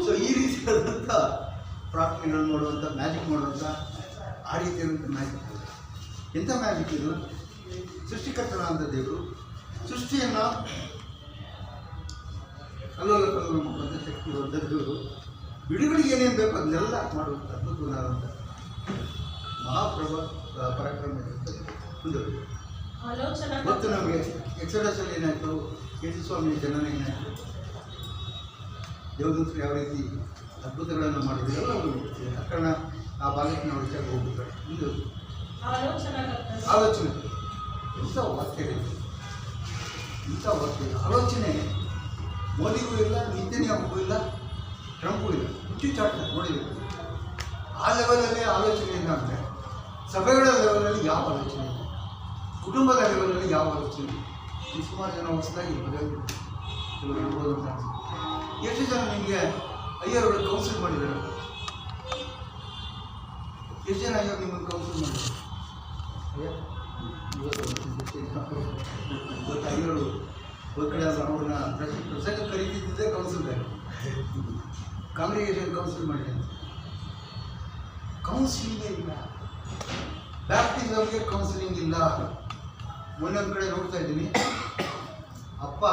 So ಈ ರೀತಿಯಾದಂಥ ಪ್ರಾರ್ಥನೆಗಳನ್ನು ಮಾಡುವಂಥ ಮ್ಯಾಜಿಕ್ ಮಾಡುವಂಥ ಆ ರೀತಿಯಾದಂಥ ಮ್ಯಾಜಿಕ್. ಎಂಥ ಮ್ಯಾಜಿಕ್ ಇದು? ಸೃಷ್ಟಿಕರ್ತನಾದ ದೇವರು ಸೃಷ್ಟಿಯನ್ನು ಅಲ್ಲೋಲ ಕಲ್ಲೋಲ ಮಾಡುವಂಥ ಶಕ್ತಿ ಹೊಂದದ್ದು ಬಿಡುಗಡೆಗೆ ಏನೇನು ಬೇಕು ಅದನ್ನೆಲ್ಲ ಮಾಡುವಂಥ ಅದ್ಭುತವಾದಂಥ ಪರಾಕ್ರಮ ಒಂದು ಮತ್ತು ನಮಗೆ ಎಕ್ಸಡಸಲ್ಲಿ ಏನಾಯಿತು, ಯೇಸುಸ್ವಾಮಿಯ ಜನನ ಏನಾಯಿತು, ದೇವದೂತರು ಯಾವ ರೀತಿ ಅದ್ಭುತಗಳನ್ನು ಮಾಡಿದ್ರು ಎಲ್ಲ ಆ ಕಾರಣ ಆ ಭಾಗಕ್ಕೆ ನಾವು ವಿಚಾರ ಹೋಗ್ಬಿಟ್ರೆ ಇದು ಆಲೋಚನೆ. ಇಂಥ ವಾಕ್ಯಗಳಿದೆ, ಇಂಥ ವಾಕ್ಯ ಆಲೋಚನೆ ಮೋದಿಗೂ ಇಲ್ಲ, ನೆತನ್ಯಾಹುಗೂ ಇಲ್ಲ, ಟ್ರಂಪು ಇಲ್ಲ. ಹುಚ್ಚುಚ್ಚಾಟ ನೋಡಿದ್ರು ಆ ಲೆವೆಲಲ್ಲಿ ಆಲೋಚನೆ ಇಲ್ಲ. ಅಂದರೆ ಸಭೆಗಳ ಲೆವೆಲಲ್ಲಿ ಯಾವ ಆಲೋಚನೆ ಇಲ್ಲ, ಕುಟುಂಬದ ಲೆವೆಲಲ್ಲಿ ಯಾವ ಆಲೋಚನೆ ಇಲ್ಲ. ಈ ಸುಮಾರು ಜನ ಹೊಸದಾಗಿ ಮದುವೆ ಇರ್ಬೋದು ಅಂತ ಅನಿಸುತ್ತೆ. ಎಷ್ಟು ಜನ ನಿಮಗೆ ಅಯ್ಯರೊಳಗೆ ಕೌನ್ಸಿಲ್ ಮಾಡಿದ್ದಾರೆ? ಎಷ್ಟು ಜನ ಅಯ್ಯರು ನಿಮ್ಮನ್ನು ಕೌನ್ಸಿಲ್ ಮಾಡಿದ್ದಾರೆ? ಇವತ್ತು ಅಯ್ಯರು ಒಂದು ಕಡೆ ಅವ್ರನ್ನ ಪ್ರಸಂಗ ಕರೀತಿದ್ದೇ ಕೌನ್ಸಿಲ್ದಾಗ ಕಾಂಗ್ರಿಗೇಷನ್ ಕೌನ್ಸಿಲ್ ಮಾಡಿದ್ದಾರೆ. ಕೌನ್ಸಿಲಿಂಗೇ ಇಲ್ಲ, ಬ್ಯಾಪ್ಟಿಸಮ್ಗೆ ಕೌನ್ಸಿಲಿಂಗ್ ಇಲ್ಲ. ಮೊನ್ನೊಂದು ಕಡೆ ನೋಡ್ತಾ ಇದ್ದೀನಿ, ಅಪ್ಪ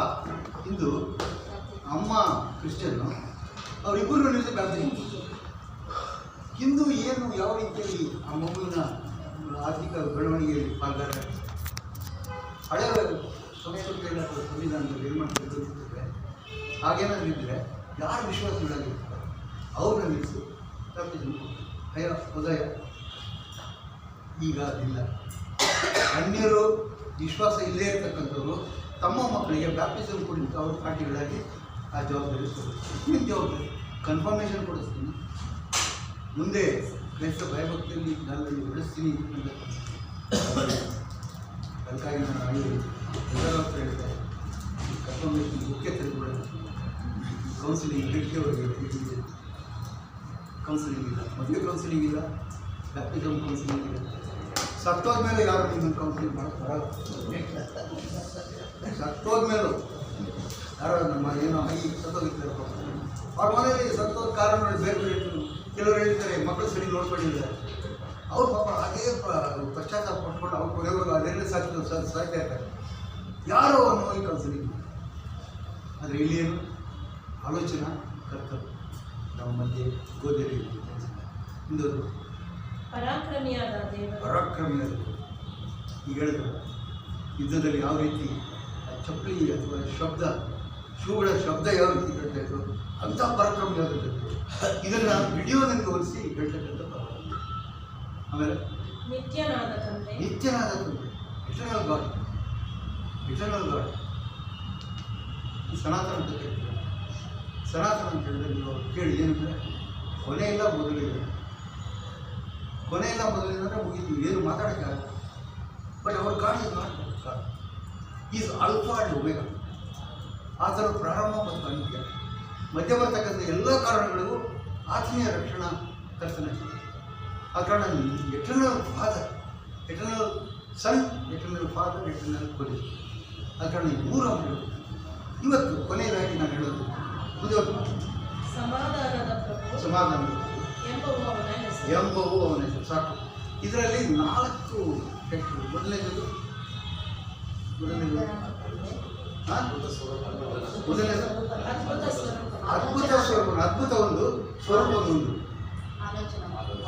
ಹಿಂದೂ, ಅಮ್ಮ ಕ್ರಿಶ್ಚಿಯನ್ನು, ಅವರಿಬ್ಬರು ನಿಲ್ಲಿಸಿ ಬ್ಯಾಪ್ಟಿಸಮ್. ಹಿಂದೂ ಏನು ಯಾವ ರೀತಿಯಲ್ಲಿ ಆ ಮಗುವಿನ ಆರ್ಥಿಕ ಬೆಳವಣಿಗೆಯಲ್ಲಿ ಪಾಲ್ಗಾರ ಹಳೆಯ ಸಂಸ್ಕೃತಿಯಲ್ಲಿ ಅಥವಾ ಸಂವಿಧಾನದಲ್ಲಿ ಏನು ಮಾಡ್ತಿದ್ರೆ ಹಾಗೇನಾದ್ರು ಇದ್ದರೆ ಯಾರು ವಿಶ್ವಾಸಗಳಾಗಿರ್ತಾರೆ ಅವ್ರನ್ನ ನಿಲ್ಲಿಸಿ ಬ್ಯಾಪ್ಟಿಸಮ್ ಭಯ ಉದಯ. ಈಗ ಅದಿಲ್ಲ. ಅನ್ಯರು ವಿಶ್ವಾಸ ಇಲ್ಲೇ ಇರ್ತಕ್ಕಂಥವ್ರು ತಮ್ಮ ಮಕ್ಕಳಿಗೆ ಬ್ಯಾಪ್ಟಿಸಮ್ ಕೊಡಿದ್ದು ಅವ್ರ ಪಾರ್ಟಿಗಳಾಗಿ ಆ ಜವಾಬ್ದಾರಿ ಏನು ಜವಾಬ್ದಾರಿ ಕನ್ಫರ್ಮೇಷನ್ ಕೊಡಿಸ್ತೀನಿ, ಮುಂದೆ ಕ್ರೈಸ್ತ ಭಯಭಕ್ತಿಯಲ್ಲಿ ನಾನು ಬೆಳೆಸ್ತೀನಿ ಅಂತ. ಅದಕ್ಕಾಗಿ ನಾನು ಎಲ್ಲರ ಹತ್ರ ಹೇಳ್ತಾರೆ, ಕನ್ಫರ್ಮೇಷನ್ ಮುಖ್ಯ ತೆಗೆದುಕೊಳ್ಳೋದು. ಕೌನ್ಸಿಲಿಂಗ್ ಹಿಡಿಕೆವರೆಗೆ ಕೌನ್ಸಿಲಿಂಗ್ ಇಲ್ಲ, ಮದುವೆ ಕೌನ್ಸಿಲಿಂಗ್ ಇಲ್ಲ, ಬ್ಯಾಪ್ಟಿಸಮ್ ಕೌನ್ಸಿಲಿಂಗ್ ಇಲ್ಲ. ಸತ್ತೋದ ಮೇಲೆ ಯಾರು ನಿಮ್ಮನ್ನು ಕೌನ್ಸಿಲಿಂಗ್ ಮಾಡ್ತಾರ? ಸತ್ತೋದ ಮೇಲೂ ಯಾರೋ ನಮ್ಮ ಏನೋ ಆಗಿ ಸತ್ತೋಗಿರ್ತಾರೆ. ಅವ್ರ ಮನೆಯಲ್ಲಿ ಸತ್ತೋದ ಕಾರಣಗಳು ಬೇರೆ ಬೇರೆ ಇರ್ತದೆ. ಕೆಲವರು ಹೇಳ್ತಾರೆ ಮಕ್ಕಳು ಸರಿ ನೋಡ್ಕೊಂಡಿದ್ದಾರೆ, ಅವ್ರು ಪಾಪ ಅದೇ ಪಶ್ಚಾತ್ತಾಪ ಪಟ್ಕೊಂಡು ಅವ್ರು ಕೊನೆವರೆಗೂ ಅದೆಲ್ಲ ಸಾಯ್ತಾ ಇರ್ತಾರೆ. ಯಾರೋ ಅನ್ನೋ ಕೌನ್ಸಿಲಿಂಗ್. ಆದರೆ ಇಲ್ಲೇನು ಆಲೋಚನಾ ಕರ್ತವ್ಯ ನಮ್ಮ ಮಧ್ಯೆ ಗೋಧರಿ ಇಂದೋರು ಪರಾಕ್ರಮಿಯಾದ ಈಗ ಹೇಳಿದ್ರು ಯುದ್ಧದಲ್ಲಿ ಯಾವ ರೀತಿ ಚಪ್ಪಲಿ ಅಥವಾ ಶಬ್ದ, ಶೂಗಳ ಶಬ್ದ ಯಾವ ರೀತಿ ಕೇಳ್ತಾ ಇದ್ರು, ಅಂಥ ಪರಾಕ್ರಮಿಯಾದದ್ದು. ಇದನ್ನು ವಿಡಿಯೋನಲ್ಲಿ ಹೋಲಿಸಿ ಹೇಳ್ತಕ್ಕಂಥ ಪರಾಕ್ರಮ. ಆಮೇಲೆ ನಿತ್ಯನಾದ ತಂದೆ, ಇಟರ್ನಲ್ ಗಾಡ್ ಸನಾತನ ಅಂತ ಕೇಳ್ತಾರೆ. ಸನಾತನ ಅಂತ ಹೇಳಿದ್ರೆ ನೀವು ಕೇಳಿ ಏನಂದರೆ ಕೊನೆ ಇಲ್ಲ ಮೊದಲಿದೆ. ಕೊನೆ ಇಲ್ಲ ಮೊದಲಿಂದರೆ ಮುಗಿತೀವಿ, ಏನು ಮಾತಾಡೋಕ್ಕಾಗಲ್ಲ. ಬಟ್ ಅವ್ರ god is not god, is alpha and omega. ಆ ಥರ ಪ್ರಾರಂಭ ಮತ್ತು ಅಂತ್ಯ, ಮಧ್ಯ ಬರ್ತಕ್ಕಂಥ ಎಲ್ಲ ಕಾರಣಗಳಿಗೂ ಆತ್ಮೀಯ ರಕ್ಷಣಾ ಕರ್ತನ. ಆ ಕಾರಣ ಎಟರ್ನಲ್ ಫಾದರ್, ಎಟರ್ನಲ್ ಸನ್, ಎಟರ್ನಲ್ ಫಾದರ್, ಎಟರ್ನಲ್ ಪೊಲೀಸ್. ಆ ಕಾರಣ ಈ ಮೂರು ಅಂಶಗಳು ಇವತ್ತು ಕೊನೆಯದಾಗಿ ನಾನು ಹೇಳೋದು ಮುಂದೆ ಸಮಾಧಾನದ ಎಂಬವು ಅವನ ಹೆಸರು. ಸಾಕು. ಇದರಲ್ಲಿ 4 ಟೆಕ್ಸ್ಟ್ಗಳು. ಮೊದಲನೇದು ಅದ್ಭುತ ಸ್ವರೂಪ, ಅದ್ಭುತ ಒಂದು, ಸ್ವರೂಪ ಒಂದು,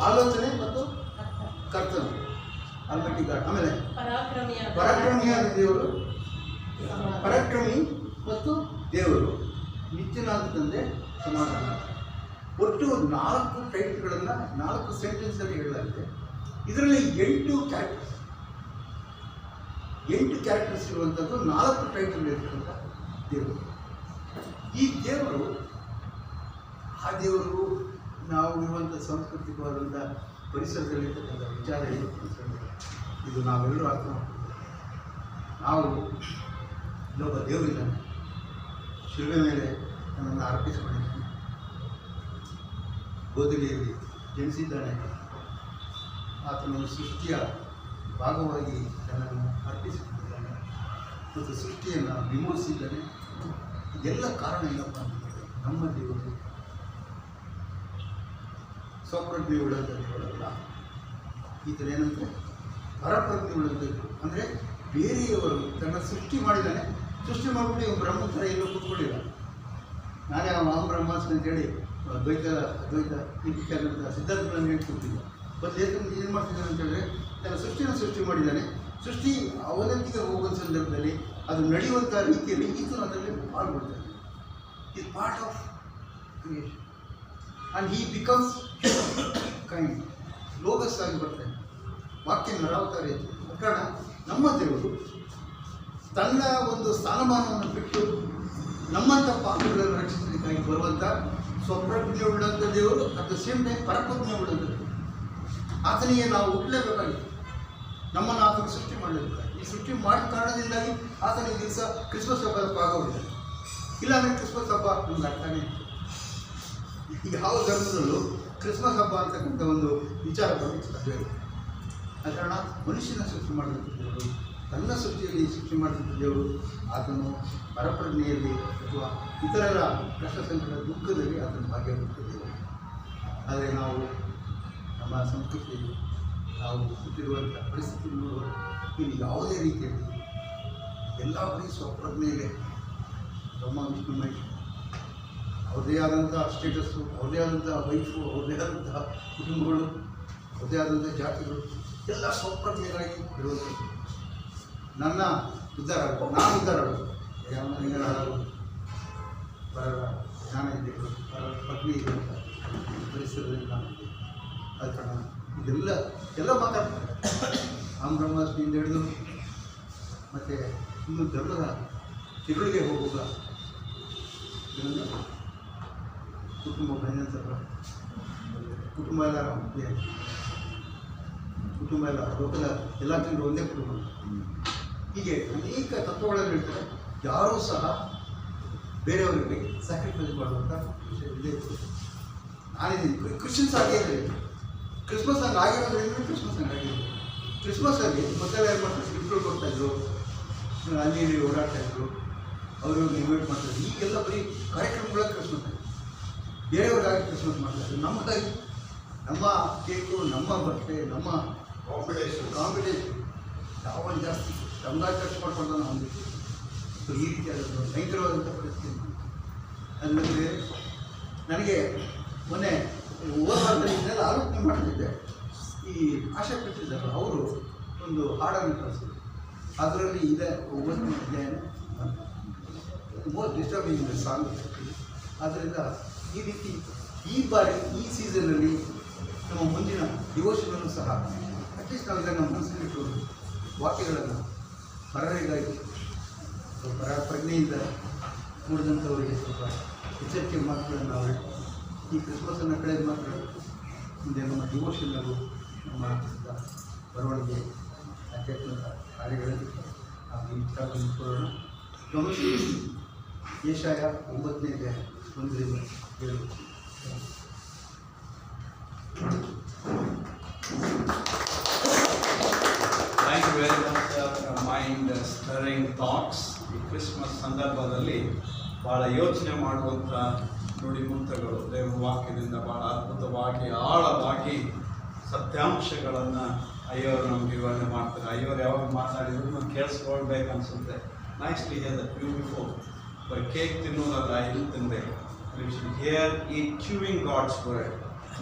ಆಲೋಚನೆ ಮತ್ತು ಕರ್ತನ ಆಲ್ಮೈಟಿ ಗಾಡ್. ಆಮೇಲೆ ಪರಾಕ್ರಮಿಯಾದ ದೇವರು, ಪರಾಕ್ರಮಿ ಮತ್ತು ದೇವರು, ನಿತ್ಯನಾದ ತಂದೆ, ಸಮಾಧಾನ. ಒಟ್ಟು 4 ಟೈಟ್ಲ್ಗಳನ್ನು 4 ಸೆಂಟೆನ್ಸಲ್ಲಿ ಹೇಳಲಾಗಿದೆ. ಇದರಲ್ಲಿ 8 ಕ್ಯಾರೆಕ್ಟರ್ಸ್ ಇರುವಂಥದ್ದು, 4 ಟೈಟ್ಲ್ ಇರ್ತಕ್ಕಂಥ ದೇವರು. ಈ ದೇವರು, ಆ ದೇವರು ನಾವು ಇರುವಂಥ ಸಾಂಸ್ಕೃತಿಕವಾದಂಥ ಪರಿಸರದಲ್ಲಿರ್ತಕ್ಕಂಥ ವಿಚಾರ ಏನು ಇದು ನಾವೆಲ್ಲರೂ ಅರ್ಥ ಮಾಡ್ತೀವಿ. ನಾವು ಇನ್ನೊಬ್ಬ ದೇವರಿದ್ದಾನೆ, ಶಿಲ್ವೆ ಮೇಲೆ ನನ್ನನ್ನು ಅರ್ಪಿಸಿಕೊಂಡಿದ್ದಾನೆ, ಗೋಧಲಿಯಲ್ಲಿ ಜನಿಸಿದ್ದಾನೆ, ಆತನ ಸೃಷ್ಟಿಯ ಭಾಗವಾಗಿ ನನ್ನನ್ನು ಅರ್ಪಿಸಿಕೊಂಡಿದ್ದಾನೆ ಮತ್ತು ಸೃಷ್ಟಿಯನ್ನು ವಿಮೋಚಿಸಿದ್ದಾನೆ. ಇದೆಲ್ಲ ಕಾರಣ ಏನಪ್ಪ ಅಂತಂದರೆ ನಮ್ಮ ದೇವರು ಸ್ವಪ್ರಜ್ಞೆ ಉಳ್ಳಂಥದ್ದಲ್ಲ. ಈತನ ಏನಂದರೆ ಪರಪ್ರಜ್ಞೆ ಉಳ್ಳಂಥದ್ದು. ಅಂದರೆ ಬೇರೆಯವರು ತನ್ನ ಸೃಷ್ಟಿ ಮಾಡಿದ್ದಾನೆ, ಸೃಷ್ಟಿ ಮಾಡಿಬಿಟ್ಟು ಇವ್ನು ಬ್ರಹ್ಮ ಥರ ಎಲ್ಲೂ ಕೂತ್ಕೊಂಡಿಲ್ಲ. ನಾನೇ ಅಹಂ ಬ್ರಹ್ಮಾಸ್ಮಿ ಅಂತೇಳಿ ದ್ವೈತ ನಿರ್ವಿಚಾರದ ಸಿದ್ಧಾಂತಗಳನ್ನು ಹೇಳ್ಕೊಡ್ತಿದ್ದ. ಬಟ್ ಏನು ಮಾಡ್ತಿದ್ದಾನೆ ಅಂತೇಳಿದ್ರೆ ತನ್ನ ಸೃಷ್ಟಿ ಮಾಡಿದ್ದಾನೆ. ಸೃಷ್ಟಿ ಅವಲಂಬಿಗೆ ಹೋಗುವ ಸಂದರ್ಭದಲ್ಲಿ ಅದು ನಡೆಯುವಂಥ ರೀತಿಯಲ್ಲಿ ಈತನು ಅದರಲ್ಲಿ ಪಾಲ್ಗೊಳ್ತಾನೆ. Is part of creation and he becomes kind. Logos ಆಗಿ ಬರ್ತಾನೆ, ವಾಕ್ಯ ನರಾವತಾರ ಇತ್ತು. ಕಾರಣ ನಮ್ಮ ದೇವರು ತನ್ನ ಒಂದು ಸ್ಥಾನಮಾನವನ್ನು ಬಿಟ್ಟು ನಮ್ಮಂಥ ಪಾಪಗಳನ್ನು ರಕ್ಷಿಸಲಿಕ್ಕಾಗಿ ಬರುವಂಥ ಸ್ವಪ್ರಜ್ಞೆ ಉಳ್ಳಂಥ ದೇವರು, ಅಟ್ ದ ಸೇಮ್ ಟೈಮ್ ಪರಪ್ರಜ್ಞೆ ಉಳ್ಳಂಥದ್ದು. ಆತನಿಗೆ ನಾವು ಹುಟ್ಟಲೇಬೇಕಾಗಿತ್ತು, ನಮ್ಮನ್ನು ಆತನಿಗೆ ಸೃಷ್ಟಿ ಮಾಡಲೇಬೇಕಾಗಿ. ಈ ಸೃಷ್ಟಿ ಮಾಡಿದ ಕಾರಣದಿಂದಾಗಿ ಆತನಿಗೆ ದಿವಸ ಕ್ರಿಸ್ಮಸ್ ಹಬ್ಬದ ಭಾಗವಿದೆ. ಇಲ್ಲಾಂದರೆ ಕ್ರಿಸ್ಮಸ್ ಹಬ್ಬ ನಮ್ಗೆ ಅರ್ಥನೇ ಇತ್ತು. ಯಾವ ಧರ್ಮದಲ್ಲೂ ಕ್ರಿಸ್ಮಸ್ ಹಬ್ಬ ಅಂತಕ್ಕಂಥ ಒಂದು ವಿಚಾರ ಬರಲಿಕ್ಕೆ ಸಾಧ್ಯ ಇಲ್ಲ. ಆ ಕಾರಣ ಮನುಷ್ಯನ ಸೃಷ್ಟಿ ಮಾಡಿದಂಥ ದೇವರು, ತನ್ನ ಸೃಷ್ಟಿಯಲ್ಲಿ ಸೃಷ್ಟಿ ಮಾಡಿದಂಥ ದೇವರು, ಆತನು ಪರಪ್ರಜ್ಞೆಯಲ್ಲಿ ಅಥವಾ ಇತರರ ಕಷ್ಟ ಸಂಕಟ ದುಃಖದಲ್ಲಿ ಆತನ ಭಾಗಿಯಾಗುತ್ತಿದ್ದೇವೆ. ಆದರೆ ನಾವು ನಮ್ಮ ಸಂಸ್ಕೃತಿಯಲ್ಲಿ ನಾವು ಹುಟ್ಟಿರುವಂಥ ಪರಿಸ್ಥಿತಿ ನೋಡುವ ಇಲ್ಲಿ ಯಾವುದೇ ರೀತಿಯಲ್ಲಿ ಎಲ್ಲ ಬರೀ ಸ್ವಪ್ರಜ್ಞೆಯಲ್ಲೇ ಬ್ರಹ್ಮ ವಿಷ್ಣು ಮಹೇಶ್ ಅವ್ರದ್ದೇ ಆದಂಥ ಸ್ಟೇಟಸ್ಸು, ಅವ್ರದ್ದೇ ಆದಂಥ ವೈಫು, ಅವ್ರದ್ದೇ ಆದಂತಹ ಕುಟುಂಬಗಳು, ಅವ್ರದ್ದೇ ಆದಂಥ ಜಾತಿಗಳು ಎಲ್ಲ ಸ್ವಪ್ರಜ್ಞೆಗಳಾಗಿ ಇರುವಂಥದ್ದು. ನನ್ನ ಉದ್ಧಾರ ಆಗೋದು, ನಾನು ಉದ್ಧಾರ ಆಗೋದು, ಯಾವನಿಗೆ ಆಗೋದು, ಪರರ ಜ್ಞಾನ ಇದ್ದರು, ಪರರ ಪತ್ನಿ ಇರುವಂಥ ಪರಿಸರದಲ್ಲಿ ನಾನು ಆದ ಕಾರಣ ಇದೆಲ್ಲ ಮಾತಾಡ್ತಾರೆ. ಅಹಂ ಬ್ರಹ್ಮಾಸ್ಮಿಯಿಂದ ಹಿಡಿದು ಮತ್ತು ಇನ್ನು ಧರ್ಮದ ತಿರುಳಿಗೆ ಹೋಗುವಾಗ ಕುಟುಂಬ ನಂತರ ಕುಟುಂಬ ಎಲ್ಲ ಕುಟುಂಬ ಎಲ್ಲ ಲೋಕದ ಎಲ್ಲ ಜನರು ಒಂದೇ ಕುಟುಂಬ. ಹೀಗೆ ಅನೇಕ ತತ್ವಗಳನ್ನು ಹೇಳ್ತಾರೆ. ಯಾರೂ ಸಹ ಬೇರೆಯವರಿಗೆ ಸ್ಯಾಕ್ರಿಫೈಸ್ ಮಾಡುವಂಥ ವಿಷಯ ಇಲ್ಲೇ ಇರ್ತದೆ. ನಾನಿದ್ದೀನಿ ಕ್ರಿಶ್ಚಿಯನ್ಸ್ ಆಗೇ ಇದೆ. ಕ್ರಿಸ್ಮಸ್ ಹಂಗೆ ಆಗಿರೋದ್ರಿಂದ ಕ್ರಿಸ್ಮಸ್ ಹಂಗೆ ಆಗಿರೋದು. ಕ್ರಿಸ್ಮಸ್ಸಲ್ಲಿ ಮೊದಲೆಲ್ಲ ಏನು ಮಾಡ್ತಾರೆ, ಗಿಫ್ಟ್ಗಳು ಕೊಡ್ತಾಯಿದ್ರು, ಅಲ್ಲಿ ಇಲ್ಲಿ ಓಡಾಡ್ತಾಯಿದ್ರು, ಅವರು ಇನ್ವೈಟ್ ಮಾಡ್ತಾಯಿದ್ರು. ಈಗೆಲ್ಲ ಬರೀ ಕಾರ್ಯಕ್ರಮಗಳ ಕ್ರಿಸ್ಮಸ್ ಆಗಿದೆ. ಬೇರೆಯವ್ರಿಗಾಗಿ ಕ್ರಿಸ್ಮಸ್ ಮಾಡ್ತಾಯಿದ್ರು. ನಮ್ಮದಾಗಿ ನಮ್ಮ ಕೇಕು, ನಮ್ಮ ಬಟ್ಟೆ, ನಮ್ಮ ಕಾಂಪಿಟೇಷನ್ ಯಾವೊಂದು ಜಾಸ್ತಿ ನಮ್ದಾಗಿ ಖರ್ಚು ಮಾಡ್ಕೊಂಡು ನಾವು ಹೊಂದಿತ್ತು. ಸೊ ಈ ರೀತಿಯಾದ ಭಯಂಕರವಾದಂಥ ಪರಿಸ್ಥಿತಿ. ಅದರಲ್ಲಿ ನನಗೆ ಮೊನ್ನೆ ಓದುವಾರದಲ್ಲಿ ಇದನ್ನೆಲ್ಲ ಆಲೋಚನೆ ಮಾಡ್ತಿದ್ದೆ. ಈ ಆಶಾ ಕಟ್ಟಿದ್ದಾರೆ ಅವರು ಒಂದು ಹಾಡನ್ನು ಕಳಿಸಿದ್ರು. ಅದರಲ್ಲಿ ಇದೆ 9ನೇ ಅಧ್ಯಾಯ, ಮೋಸ್ಟ್ ಡಿಸ್ಟರ್ಬಿಂಗ್ ಸಾಂಗ್. ಆದ್ದರಿಂದ ಈ ರೀತಿ ಈ ಬಾರಿ ಈ ಸೀಸನಲ್ಲಿ ನಮ್ಮ ಮುಂದಿನ ಡಿವೋಷನಲ್ಲೂ ಸಹ ಅಟ್ಲೀಸ್ಟ್ ನಾವು ಇದನ್ನು ಮನಸ್ಸಿಟ್ಟು ವಾಕ್ಯಗಳನ್ನು ಪರರಿಗಾಗಿ ಪರ ಪ್ರಜ್ಞೆಯಿಂದ ಕೂಡಿದಂಥವರಿಗೆ ಸ್ವಲ್ಪ ಎಚ್ಚರಿಕೆ ಮಾತುಗಳನ್ನು ನಾವು ಈ ಕ್ರಿಸ್ಮಸನ್ನು ಕಳೆದ ಮಾತ್ರ ಮುಂದೆ ನಮ್ಮ ಡಿವೋಷನಲ್ಲೂ ನಮ್ಮ ಬರವಣಿಗೆ ಆಧ್ಯಾತ್ಮಿಕ ಕಾರ್ಯಗಳಲ್ಲಿ ನಾವು ಈ ವಿಚಾರವನ್ನು ಕೊಡೋಣ. ಗಮನಿಸಿ ಯೆಶಾಯ 9ನೇ ಅಧ್ಯಾಯ 1-7. Thank you very much, mind stirring thoughts. ಈ ಕ್ರಿಸ್ಮಸ್ ಸಂದರ್ಭದಲ್ಲಿ ಭಾಳ ಯೋಚನೆ ಮಾಡುವಂಥ ನುಡಿಮುತ್ತಗಳು ದೇವರ ವಾಕ್ಯದಿಂದ ಭಾಳ ಅದ್ಭುತವಾಗಿ ಆಳವಾಗಿ ಸತ್ಯಾಂಶಗಳನ್ನು ಅಯ್ಯೋರು ನಮ್ಗೆ ವಿವರಣೆ ಮಾಡ್ತಾರೆ. ಅಯ್ಯೋರು ಯಾವಾಗ ಮಾತಾಡಿದ್ರು ನಾವು ಕೇಳಿಸ್ಕೊಳ್ಬೇಕು ಅನಿಸುತ್ತೆ. ನೈಸ್ಲಿ ಹೇಳಿದೆ, ಬ್ಯೂಟಿಫುಲ್. ಬರೀ ಕೇಕ್ ತಿನ್ನೋದಲ್ಲ, ಇಲ್ಲಿ ತಿನ್ನಬೇಕು. We should hear, eat, chewing God's word.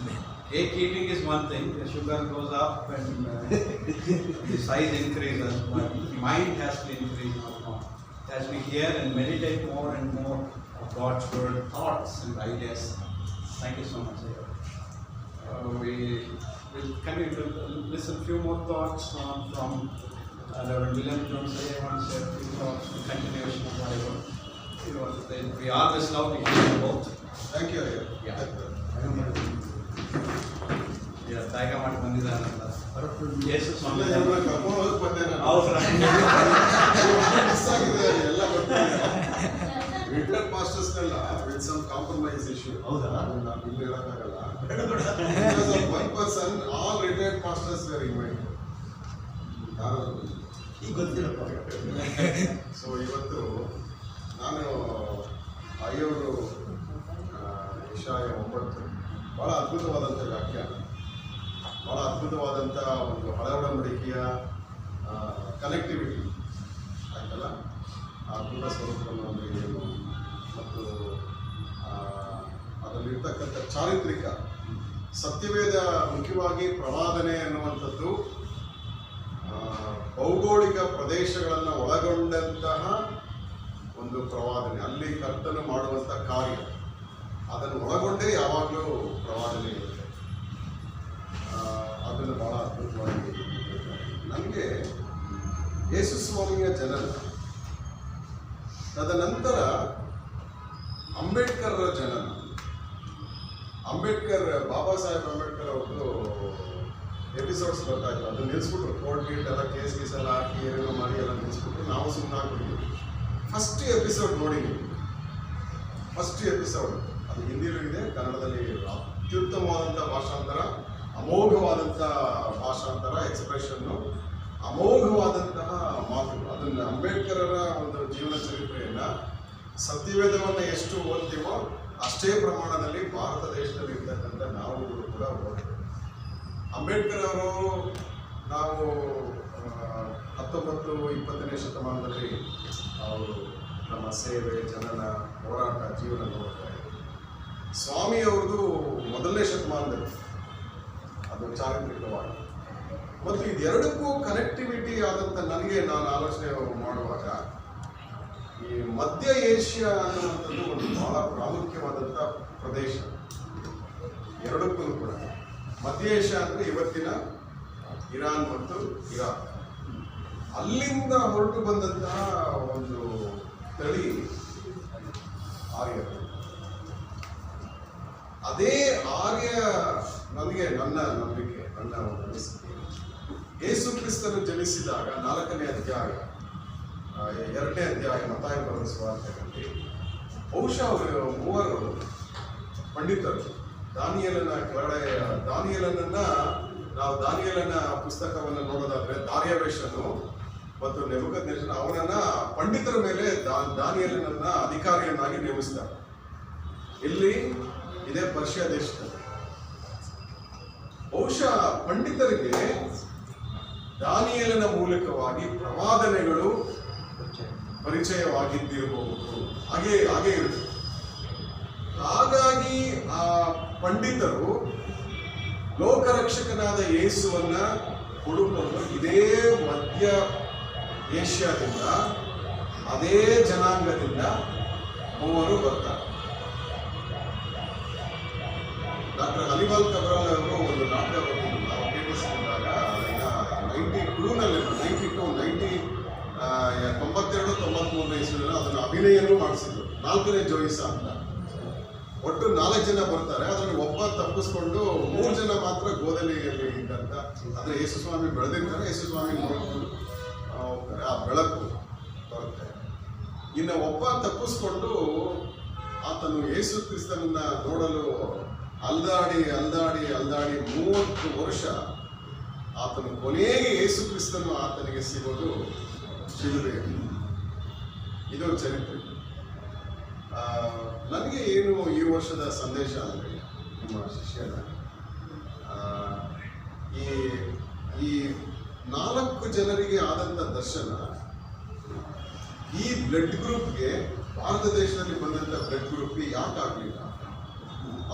Cake eating is one thing, the sugar goes up and the size increases, but mind has to increase much more. As we hear and meditate more and more of God's word, thoughts and ideas. Thank you so much. Can we listen few more thoughts from Reverend William Jones? I want to share a few thoughts in continuation of whatever. We always love to hear both. Thank you. Yeah. ತ್ಯಾಗ ಮಾಡಿ ಬಂದಿದ್ದಾನಂತ ಯೇಸು ಸ್ವಾಮಿ retired ಮಾಸ್ಟರ್ಸ್ನೆಲ್ಲ with some compromise issue. ಹೌದಾ? ನಾನು ಇಲ್ಲಿ ಹೇಳಕ್ಕಾಗಲ್ಲ. One person all retired masters were invited. ಈಗ ಗೊತ್ತಿಲ್ಲಪ್ಪ. ಸೊ ಇವತ್ತು ನಾನು ಅಯ್ಯೋರು ಯೆಶಾಯ 9 ಬಹಳ ಅದ್ಭುತವಾದಂಥ ವ್ಯಾಖ್ಯಾನ, ಬಹಳ ಅದ್ಭುತವಾದಂಥ ಒಂದು ಹಳೆ ಒಡಂಬಡಿಕೆಯ ಕನೆಕ್ಟಿವಿಟಿ ಆಯ್ತಲ್ಲ, ಆ ಅದ್ಭುತ ಸ್ವರೂಪವನ್ನು ನಮಗೆ ಏನು ಮತ್ತು ಅದರಲ್ಲಿರ್ತಕ್ಕಂಥ ಚಾರಿತ್ರಿಕ ಸತ್ಯವೇದ, ಮುಖ್ಯವಾಗಿ ಪ್ರವಾದನೆ ಅನ್ನುವಂಥದ್ದು ಭೌಗೋಳಿಕ ಪ್ರದೇಶಗಳನ್ನು ಒಳಗೊಂಡಂತಹ ಒಂದು ಪ್ರವಾದನೆ. ಅಲ್ಲಿ ಕರ್ತನು ಮಾಡುವಂಥ ಕಾರ್ಯ ಅದನ್ನು ಒಳಗೊಂಡೇ ಯಾವಾಗಲೂ ಪ್ರವಾದನೆ ಇರುತ್ತೆ. ಅದನ್ನು ಬಹಳ ಅದ್ಭುತವಾಗಿ ನನಗೆ ಯೇಸು ಸ್ವಾಮಿಯ ಜನನ, ತದನಂತರ ಅಂಬೇಡ್ಕರ್ ಜನನ. ಅಂಬೇಡ್ಕರ್, ಬಾಬಾ ಸಾಹೇಬ್ ಅಂಬೇಡ್ಕರ್ ಅವ್ರದ್ದು ಎಪಿಸೋಡ್ಸ್ ಬರ್ತಾ ಇತ್ತು, ಅದನ್ನ ನಿಲ್ಲಿಸ್ಬಿಟ್ರು. ಕೋರ್ಟ್ ಗೀಟ್ ಎಲ್ಲ ಕೇಸ್ ಎಲ್ಲ ಹಾಕಿ ಏನೇನೋ ಮಾಡಿ ಎಲ್ಲ ನಿಲ್ಲಿಸ್ಬಿಟ್ರು. ನಾವು ಸುಮ್ಮನೆ ಹಾಕ್ಬಿಟ್ಟಿದ್ವಿ. ಫಸ್ಟ್ ಎಪಿಸೋಡ್ ನೋಡಿ ನೀವು, ಫಸ್ಟ್ ಎಪಿಸೋಡ್ ಅದು ಹಿಂದಿಲೂ ಇದೆ, ಕನ್ನಡದಲ್ಲಿ ಅತ್ಯುತ್ತಮವಾದಂಥ ಭಾಷಾಂತರ, ಅಮೋಘವಾದಂಥ ಭಾಷಾಂತರ, ಎಕ್ಸ್ಪ್ರೆಷನ್ನು, ಅಮೋಘವಾದಂತಹ ಮಾತು. ಅದನ್ನು ಅಂಬೇಡ್ಕರರ ಒಂದು ಜೀವನ ಚರಿತ್ರೆಯನ್ನು, ಸತ್ಯವೇದವನ್ನು ಎಷ್ಟು ಓದ್ತೀವೋ ಅಷ್ಟೇ ಪ್ರಮಾಣದಲ್ಲಿ ಭಾರತ ದೇಶದಲ್ಲಿ ಇರ್ತಕ್ಕಂಥ ನಾವುಗಳು ಕೂಡ ಓದ್ತೀವಿ. ಅಂಬೇಡ್ಕರ್ ಅವರು ನಾವು 19-20ನೇ ಶತಮಾನದಲ್ಲಿ ಅವರು ನಮ್ಮ ಸೇವೆ, ಜನನ, ಹೋರಾಟ, ಜೀವನ ನೋಡ್ತಾ ಇದ್ದಾರೆ. ಸ್ವಾಮಿ ಅವ್ರದ್ದು ಮೊದಲನೇ ಶತಮಾನದಲ್ಲಿ ಅದು ಚಾರಿತ್ರಿಕವಾಗಿ. ಮತ್ತು ಇದೆರಡಕ್ಕೂ ಕನೆಕ್ಟಿವಿಟಿ ಆದಂಥ ನನಗೆ ನಾನು ಆಲೋಚನೆ ಮಾಡುವಾಗ ಈ ಮಧ್ಯ ಏಷ್ಯಾ ಅನ್ನುವಂಥದ್ದು ಒಂದು ಬಹಳ ಪ್ರಾಮುಖ್ಯವಾದಂಥ ಪ್ರದೇಶ. ಎರಡಕ್ಕೂ ಕೂಡ ಮಧ್ಯ ಏಷ್ಯಾ ಅಂದರೆ ಇವತ್ತಿನ ಇರಾನ್ ಮತ್ತು ಇರಾಕ್, ಅಲ್ಲಿಂದ ಹೊರಟು ಬಂದಂತಹ ಒಂದು ತಳಿ ಆರ್ಯರು. ಅದೇ ಆರ್ಯ ನನಗೆ ನನ್ನ ನಂಬಿಕೆ, ನನ್ನ ಒಂದು ಅನಿಸಿಕೆ, ಯೇಸು ಕ್ರಿಸ್ತನು ಜನಿಸಿದಾಗ 4ನೇ ಅಧ್ಯಾಯ 2ನೇ ಅಧ್ಯಾಯ ಮತ್ತಾಯ ಬರೆದ ಸುವಾರ್ತೆಯಲ್ಲಿ ಬಹುಶಃ ಅವರು 3 ಪಂಡಿತರು ದಾನಿಯೇಲನ ಕೆಳಗಡೆ, ದಾನಿಯೇಲನನ್ನ ನಾವು ದಾನಿಯೇಲನ ಪುಸ್ತಕವನ್ನು ನೋಡೋದಾದ್ರೆ ದಾರ್ಯಾವೆಷನು ಮತ್ತು ನೆಬೂಕದ್ನೆಚ್ಚರ ಅವನನ್ನ ಪಂಡಿತರ ಮೇಲೆ ದಾನಿಯೇಲನನ್ನ ಅಧಿಕಾರಿಯನ್ನಾಗಿ ನೇಮಿಸ್ತಾರೆ. ಇಲ್ಲಿ ಇದೇ ಪರ್ಷಿಯಾ ದೇಶದಲ್ಲಿ. ಬಹುಶಃ ಪಂಡಿತರಿಗೆ ದಾನಿಯೇಲನ ಮೂಲಕವಾಗಿ ಪ್ರವಾದನೆಗಳು ಪರಿಚಯವಾಗಿದ್ದಿರಬಹುದು, ಹಾಗೆ ಇರುತ್ತೆ. ಹಾಗಾಗಿ ಆ ಪಂಡಿತರು ಲೋಕರಕ್ಷಕನಾದ ಯೇಸುವನ್ನ ಹುಡುಕೊಂಡು ಇದೇ ಮಧ್ಯ ಏಷ್ಯಾದಿಂದ, ಅದೇ ಜನಾಂಗದಿಂದ 3 ಬರ್ತಾರೆ. ಡಾಕ್ಟರ್ ಅಲಿವಾಲ್ ಕಬ್ರಾಲ್ ಅವರು ಒಂದು ನಾಟಕ ಬರೆದಿದ್ದು ನಾವು ಕೇಳಿಸಿಕೊಂಡಾಗ ಅದನ್ನ 92-93 ಇಸ್ವಿಯಲ್ಲಿ ಅದನ್ನು ಅಭಿನಯನೂ ಮಾಡಿಸಿದ್ರು. 4ನೇ ಜೋಯಿಸ ಅಂತ. ಒಟ್ಟು 4 ಜನ ಬರ್ತಾರೆ, ಅದರಲ್ಲಿ ಒಬ್ಬ ತಪ್ಪಿಸ್ಕೊಂಡು 3 ಜನ ಮಾತ್ರ ಗೋದಲಿಯಲ್ಲಿ ಇದ್ದಂತ. ಅಂದ್ರೆ ಯೇಸು ಸ್ವಾಮಿ ಬೆಳೆದಿರ್ತಾರೆ, ಯೇಸು ಸ್ವಾಮಿ ನೋಡ್ಕೊಂಡು ಹೋಗ್ತಾರೆ, ಆ ಬೆಳಕು ಬರುತ್ತೆ. ಇನ್ನು ಒಬ್ಬ ತಪ್ಪಿಸ್ಕೊಂಡು ಆತನು ಯೇಸು ಕ್ರಿಸ್ತನನ್ನ ನೋಡಲು ಅಲ್ದಾಡಿ 30 ವರ್ಷ ಆತನು ಕೊನೆಗೆ ಯೇಸು ಕ್ರಿಸ್ತನು ಆತನಿಗೆ ಸಿಗೋದು ಶಿಲುಬೆಯಲ್ಲಿ. ಇದು ಚರಿತ್ರೆ. ನನಗೆ ಏನು ಈ ವರ್ಷದ ಸಂದೇಶ ಅಂದರೆ, ನಿಮ್ಮ ಶಿಷ್ಯನ ಈ 4 ಜನರಿಗೆ ಆದಂಥ ದರ್ಶನ, ಈ ಬ್ಲಡ್ ಗ್ರೂಪ್ಗೆ, ಭಾರತ ದೇಶದಲ್ಲಿ ಬಂದಂಥ ಬ್ಲಡ್ ಗ್ರೂಪ್ಗೆ ಯಾಕೆ ಆಗಲಿಲ್ಲ?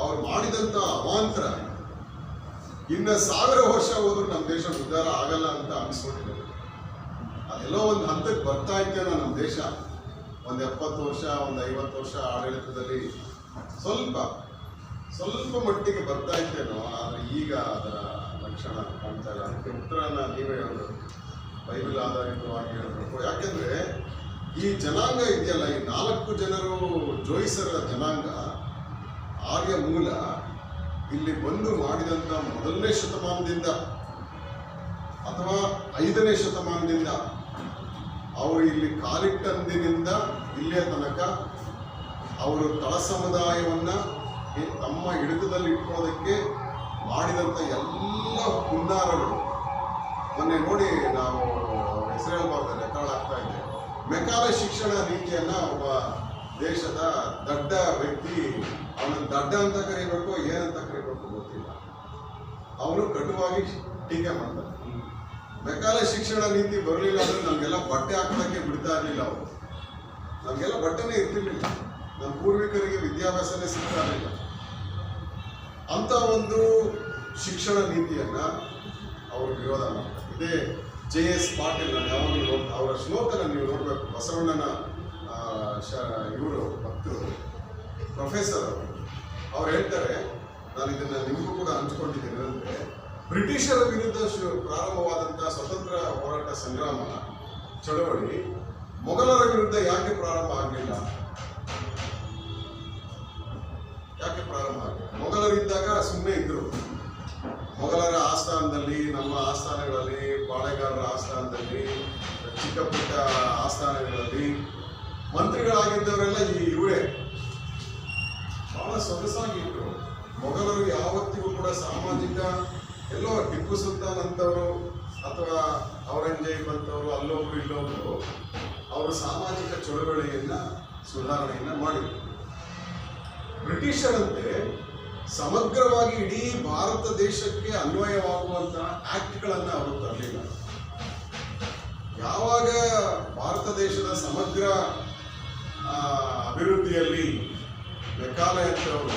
ಅವ್ರು ಮಾಡಿದಂಥ ಅವಾಂತರ ಇನ್ನು 1000 ವರ್ಷ ಹೋದ್ರೂ ನಮ್ಮ ದೇಶ ಉದ್ಧಾರ ಆಗಲ್ಲ ಅಂತ ಅನಿಸ್ಕೊಂಡಿದೆ. ಅದೆಲ್ಲೋ ಒಂದು ಹಂತಕ್ಕೆ ಬರ್ತಾ ಇತ್ತೇನೋ ನಮ್ಮ ದೇಶ. ಒಂದು 70 ವರ್ಷ, ಒಂದು 50 ವರ್ಷ ಆಡಳಿತದಲ್ಲಿ ಸ್ವಲ್ಪ ಮಟ್ಟಿಗೆ ಬರ್ತಾ ಇತ್ತೇನೋ. ಆದರೆ ಈಗ ಅದರ ಲಕ್ಷಣ ಕಾಣ್ತಾ ಇಲ್ಲ. ಅದಕ್ಕೆ ಉತ್ತರನ ನೀವೇ ಹೇಳಬೇಕು, ಬೈಬಲ್ ಆಧಾರಿತವಾಗಿ ಹೇಳಬೇಕು. ಯಾಕೆಂದರೆ ಈ ಜನಾಂಗ ಇದೆಯಲ್ಲ, ಈ 4 ಜನರು ಜೋಯಿಸರ ಜನಾಂಗ, ಆರ್ಯ ಮೂಲ, ಇಲ್ಲಿ ಬಂದು ಮಾಡಿದಂಥ 1ನೇ ಶತಮಾನದಿಂದ ಅಥವಾ 5ನೇ ಶತಮಾನದಿಂದ ಅವರು ಇಲ್ಲಿ ಕಾಲಿಟ್ಟಂದಿನಿಂದ ಇಲ್ಲಿಯ ತನಕ ಅವರು ತಳ ಸಮುದಾಯವನ್ನು ತಮ್ಮ ಹಿಡಿತದಲ್ಲಿ ಇಟ್ಕೊಳ್ಳೋದಕ್ಕೆ ಮಾಡಿದಂಥ ಎಲ್ಲ ಹುನ್ನಾರಗಳು. ಮೊನ್ನೆ ನೋಡಿ, ನಾವು ಹೆಸರು ಹೇಳ್ಬಾರ್ದು, ರೆಕಾರ್ಡ್ ಆಗ್ತಾ ಇದೆ. ಮೆಕಾಲೆ ಶಿಕ್ಷಣ ನೀತಿಯನ್ನು ಒಬ್ಬ ದೇಶದ ದೊಡ್ಡ ವ್ಯಕ್ತಿ ಅವನನ್ನು ದಡ್ಡ ಅಂತ ಕರಿಬೇಕು ಏನಂತ ಕರಿಬೇಕು ಗೊತ್ತಿಲ್ಲ. ಅವನು ಕಟುವಾಗಿ ಟೀಕೆ ಮಾಡ್ತಾನೆ. ಮೆಕಾಲೆ ಶಿಕ್ಷಣ ನೀತಿ ಬರಲಿಲ್ಲ ಅಂದ್ರೆ ನಮಗೆಲ್ಲ ಬಟ್ಟೆ ಹಾಕೋದಕ್ಕೆ ಬಿಡ್ತಾ ಇರಲಿಲ್ಲ. ಅವರು ನಮಗೆಲ್ಲ ಬಟ್ಟೆನೇ ಇರ್ತಿರ್ಲಿಲ್ಲ. ನಮ್ಮ ಪೂರ್ವಿಕರಿಗೆ ವಿದ್ಯಾಭ್ಯಾಸನೇ ಸಿಗ್ತಾ ಇರಲಿಲ್ಲ. ಅಂತ ಒಂದು ಶಿಕ್ಷಣ ನೀತಿಯನ್ನ ಅವರು ವಿರೋಧ ಮಾಡ್ತಾರೆ. ಇದೇ JS ಪಾಟೀಲ್, ಯಾವಾಗಲೂ ಅವರ ಶ್ಲೋಕನ ನೀವು ನೋಡಬೇಕು. ಬಸವಣ್ಣನ ಇವರು ಭಕ್ತರು, ಪ್ರೊಫೆಸರ್ ಅವ್ರು ಹೇಳ್ತಾರೆ, ನಾನು ಇದನ್ನ ನಿಮಗೂ ಕೂಡ ಹಂಚಿಕೊಂಡಿದ್ದೇನೆ. ಅಂದರೆ ಬ್ರಿಟಿಷರ ವಿರುದ್ಧ ಪ್ರಾರಂಭವಾದಂತಹ ಸ್ವತಂತ್ರ ಹೋರಾಟ ಸಂಗ್ರಾಮ ಚಳವಳಿ ಮೊಘಲರ ವಿರುದ್ಧ ಯಾಕೆ ಪ್ರಾರಂಭ ಆಗಲಿಲ್ಲ? ಯಾಕೆ ಪ್ರಾರಂಭ ಆಗಲಿಲ್ಲ? ಮೊಘಲರಿದ್ದಾಗ ಸುಮ್ಮನೆ ಇದ್ರು. ಮೊಘಲರ ಆಸ್ಥಾನದಲ್ಲಿ, ನಮ್ಮ ಆಸ್ಥಾನಗಳಲ್ಲಿ, ಪಾಳೆಗಾರರ ಆಸ್ಥಾನದಲ್ಲಿ, ಚಿಕ್ಕ ಪುಟ್ಟ ಆಸ್ಥಾನಗಳಲ್ಲಿ ಮಂತ್ರಿಗಳಾಗಿದ್ದವರೆಲ್ಲ ಇವರೇ ಬಹಳ ಸೊಗಸಾಗಿದ್ರು. ಮೊಘಲರು ಯಾವತ್ತಿಗೂ ಕೂಡ ಸಾಮಾಜಿಕ ಎಲ್ಲೋ ಟಿಪ್ಪು ಸುಲ್ತಾನ್ ಅಂತವರು ಅಥವಾ ಔರಂಗಜೇಬ್ ಅಂತವರು ಅಲ್ಲೊಬ್ರು ಇಲ್ಲೊಬ್ರು ಅವರು ಸಾಮಾಜಿಕ ಚಳುವಳಿಯನ್ನ ಸುಧಾರಣೆಯನ್ನ ಮಾಡಿದ್ರು. ಬ್ರಿಟಿಷರಂತೆ ಸಮಗ್ರವಾಗಿ ಇಡೀ ಭಾರತ ದೇಶಕ್ಕೆ ಅನ್ವಯವಾಗುವಂತಹ ಆಕ್ಟ್ಗಳನ್ನು ಅವರು ತರಲಿಲ್ಲ. ಯಾವಾಗ ಭಾರತ ದೇಶದ ಸಮಗ್ರ ಅಭಿವೃದ್ಧಿಯಲ್ಲಿ ಮೆಕಾಲೆ ಅಂತವರು,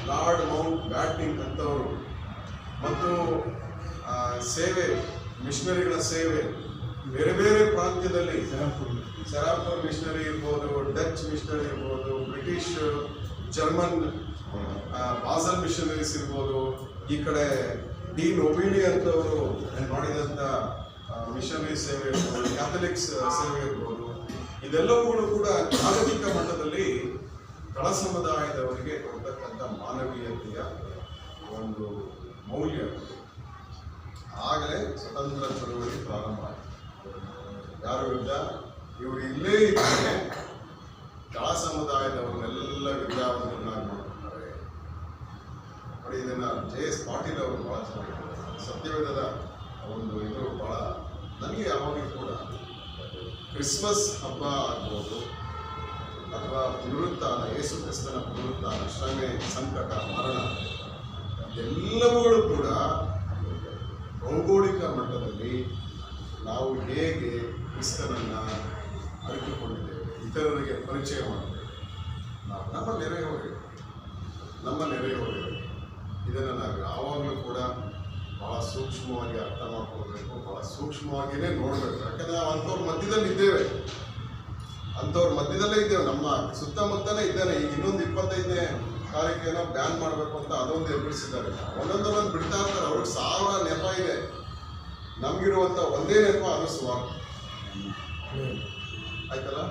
ಲಾರ್ಡ್ ಮೌಂಟ್ ಬ್ಯಾಟನಿಂಗ್ ಅಂತವರು ಮತ್ತು ಸೇವೆ, ಮಿಷನರಿಗಳ ಸೇವೆ ಬೇರೆ ಬೇರೆ ಪ್ರಾಂತ್ಯದಲ್ಲಿ, ಸೆರಾಪುರ್ ಮಿಷನರಿ ಇರ್ಬೋದು, ಡಚ್ ಮಿಷನರಿ ಇರ್ಬೋದು, ಬ್ರಿಟಿಷ್, ಜರ್ಮನ್ ಬಾಸಲ್ ಮಿಷನರೀಸ್ ಇರ್ಬೋದು, ಈ ಕಡೆ ಡೀನ್ ಒಬಿಲಿ ಅಂತವರು ಮಾಡಿದಂಥ ಮಿಷನರಿ ಸೇವೆ ಇರ್ಬೋದು, ಕ್ಯಾಥಲಿಕ್ಸ್ ಸೇವೆ ಇರ್ಬೋದು, ಇದೆಲ್ಲವುಗಳು ಕೂಡ ಜಾಗತಿಕ ಮಟ್ಟದಲ್ಲಿ ತಳ ಸಮುದಾಯದವರಿಗೆ ಕೊಡ್ತಕ್ಕಂಥ ಮಾನವೀಯತೆಯ ಒಂದು ಮೌಲ್ಯ. ಆಗಲೇ ಸ್ವತಂತ್ರ ಚಳುವಳಿ ಪ್ರಾರಂಭ ಆಯಿತು. ಯಾರ ವಿರುದ್ಧ? ಇವರು ಇಲ್ಲೇ ಇದ್ದರೆ ತಳ ಸಮುದಾಯದವರನ್ನೆಲ್ಲ ವಿದ್ಯಾವಂತರನ್ನಾಗಿ ಮಾಡ್ತಾರೆ. ನೋಡಿ, ಇದನ್ನ JS ಪಾಟೀಲ್ ಅವರು ಬಹಳ ಚೆನ್ನಾಗಿ ಸತ್ಯವೇದದ ಒಂದು ಇದು ಬಹಳ ನನಗೆ ಯಾವಾಗಲೂ ಕೂಡ ಕ್ರಿಸ್ಮಸ್ ಹಬ್ಬ ಆಗ್ಬೋದು ಅಥವಾ ಪುನರುತ್ಥಾನ, ಯೇಸು ಕ್ರಿಸ್ತನ ಪುನರುತ್ಥಾನ, ಶ್ರಮೆ, ಸಂಕಟ, ಮರಣ, ಎಲ್ಲವುಗಳು ಕೂಡ ಭೌಗೋಳಿಕ ಮಟ್ಟದಲ್ಲಿ ನಾವು ಹೇಗೆ ಕ್ರಿಸ್ತನನ್ನು ಅರಿತುಕೊಂಡಿದ್ದೇವೆ, ಇತರರಿಗೆ ಪರಿಚಯ ಮಾಡ್ತೇವೆ. ನಾವು ನಮ್ಮ ನೆರೆಹೊರೆಯವರು ಇದನ್ನು ನಾವು ಯಾವಾಗಲೂ ಕೂಡ ಭಾಳ ಸೂಕ್ಷ್ಮವಾಗಿ ಅರ್ಥ ಮಾಡ್ಕೊಳ್ಬೇಕು, ಭಾಳ ಸೂಕ್ಷ್ಮವಾಗಿಯೇ ನೋಡಬೇಕು. ಯಾಕಂದರೆ ನಾವು ಅಂಥವ್ರ ಮಧ್ಯದಲ್ಲಿ ಇದ್ದೇವೆ, ಮಧ್ಯದಲ್ಲೇ ಇದ್ದೇವೆ, ನಮ್ಮ ಸುತ್ತಮುತ್ತಲೇ ಇದ್ದಾನೆ. ಈಗ ಇನ್ನೊಂದು 25ನೇ ತಾರೀಕೇನೋ ಬ್ಯಾನ್ ಮಾಡಬೇಕು ಅಂತ ಅದೊಂದು ಎದುರಿಸಿದ್ದಾರೆ. ಒಂದೊಂದೊಂದು ಬಿಡ್ತಾ ಇರ್ತಾರೆ. ಅವ್ರಿಗೆ 1000 ನೆಪ ಇದೆ. ನಮಗಿರುವಂಥ ಒಂದೇ ನೆಪ, ಅದು ಸುವಾರ್ಥ. ಆಯ್ತಲ್ಲ?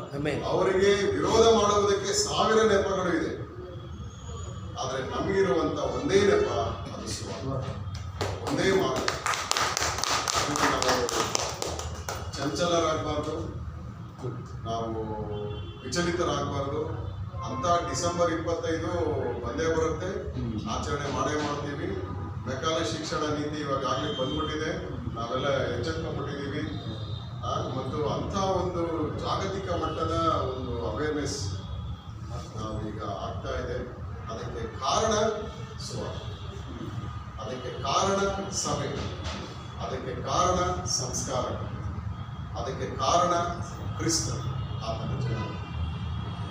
ಅವರಿಗೆ ವಿರೋಧ ಮಾಡುವುದಕ್ಕೆ 1000 ನೆಪಗಳು ಇದೆ. ಆದರೆ ನಮಗಿರುವಂಥ ಒಂದೇ ನೆಪ, ಅದು ಸುವಾರ್ಥ, ಒಂದೇ ಮಾರ್ಗ. ನಾವು ಚಂಚಲರಾಗಬಾರ್ದು, ನಾವು ವಿಚಲಿತರಾಗಬಾರ್ದು. ಅಂತ ಡಿಸೆಂಬರ್ 25 ಬಂದೇ ಬರುತ್ತೆ, ಆಚರಣೆ ಮಾಡೇ ಮಾಡ್ತೀವಿ. ಮೆಕಾಲೆ ಶಿಕ್ಷಣ ನೀತಿ ಇವಾಗ ಆಗಲೇ ಬಂದ್ಬಿಟ್ಟಿದೆ, ನಾವೆಲ್ಲ ಎಚ್ಚೆತ್ಕೊಂಡ್ಬಿಟ್ಟಿದ್ದೀವಿ. ಮತ್ತು ಅಂಥ ಒಂದು ಜಾಗತಿಕ ಮಟ್ಟದ ಒಂದು ಅವೇರ್ನೆಸ್ ನಾವೀಗ ಆಗ್ತಾ ಇದೆ. ಅದಕ್ಕೆ ಕಾರಣ ಸುವಾರ್ಥ, ಅದಕ್ಕೆ ಕಾರಣ ಸಭೆ, ಅದಕ್ಕೆ ಕಾರಣ ಸಂಸ್ಕಾರ, ಅದಕ್ಕೆ ಕಾರಣ ಕ್ರಿಸ್ತ, ಆತನ ಜನ.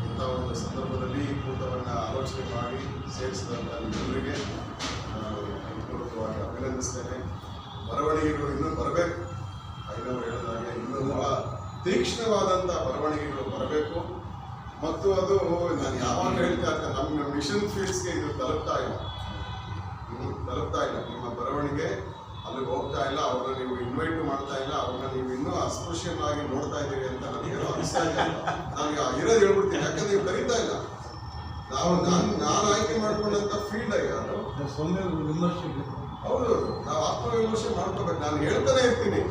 ಇಂಥ ಒಂದು ಸಂದರ್ಭದಲ್ಲಿ ಈ ಕೂಟವನ್ನು ಆಲೋಚನೆ ಮಾಡಿ ಸೇರಿಸಿದಂಥ ನಿಮ್ಮೆಲ್ಲರಿಗೆ ನಾನು ಪೂರ್ವಕವಾಗಿ ಅಭಿನಂದಿಸ್ತೇನೆ. ಬರವಣಿಗೆಗಳು ಇನ್ನೂ ಬರಬೇಕು. ಐನವರು ಹೇಳಿದಾಗೆ ಇನ್ನೂ ಬಹಳ ತೀಕ್ಷ್ಣವಾದಂಥ ಬರವಣಿಗೆಗಳು ಬರಬೇಕು. ಮತ್ತು ಅದು ನಾನು ಯಾವಾಗ ಹೇಳ್ತಾ ಇರ್ತೇನೆ, ನಮ್ಮ ಮಿಷನ್ ಫೀಲ್ಡ್ಸ್ಗೆ ಇದು ತಲುಪ್ತಾ ಇಲ್ಲ. ನಿಮ್ಮ ಬರವಣಿಗೆ ಅಲ್ಲಿಗೆ ಹೋಗ್ತಾ ಇಲ್ಲ, ಅವ್ರನ್ನ ನೀವು ಇನ್ವೈಟ್ ಮಾಡ್ತಾ ಇಲ್ಲ, ಅವ್ರನ್ನ ನೀವು ಇನ್ನೂ ಅಸ್ಪೃಶ್ಯವಾಗಿ ನೋಡ್ತಾ ಇದ್ದೀರಿ ಅಂತ ನನಗೇನೋ ಅನಿಸ್ತಾ ಇಲ್ಲ. ನನಗೆ ಇರೋದು ಹೇಳ್ಬಿಡ್ತೀನಿ, ಯಾಕಂದ್ರೆ ನೀವು ಕರೀತಾ ಇಲ್ಲ. ನಾನು ಆಯ್ಕೆ ಮಾಡ್ಕೊಂಡಂತ ಫೀಲ್ಡ್ ಆಗಿ ಅದು ಹೌದು, ನಾವು ಆತ್ಮವಿಮರ್ಶೆ ಮಾಡ್ಕೋಬೇಕು. ನಾನು ಹೇಳ್ತಾನೆ ಇರ್ತೀನಿ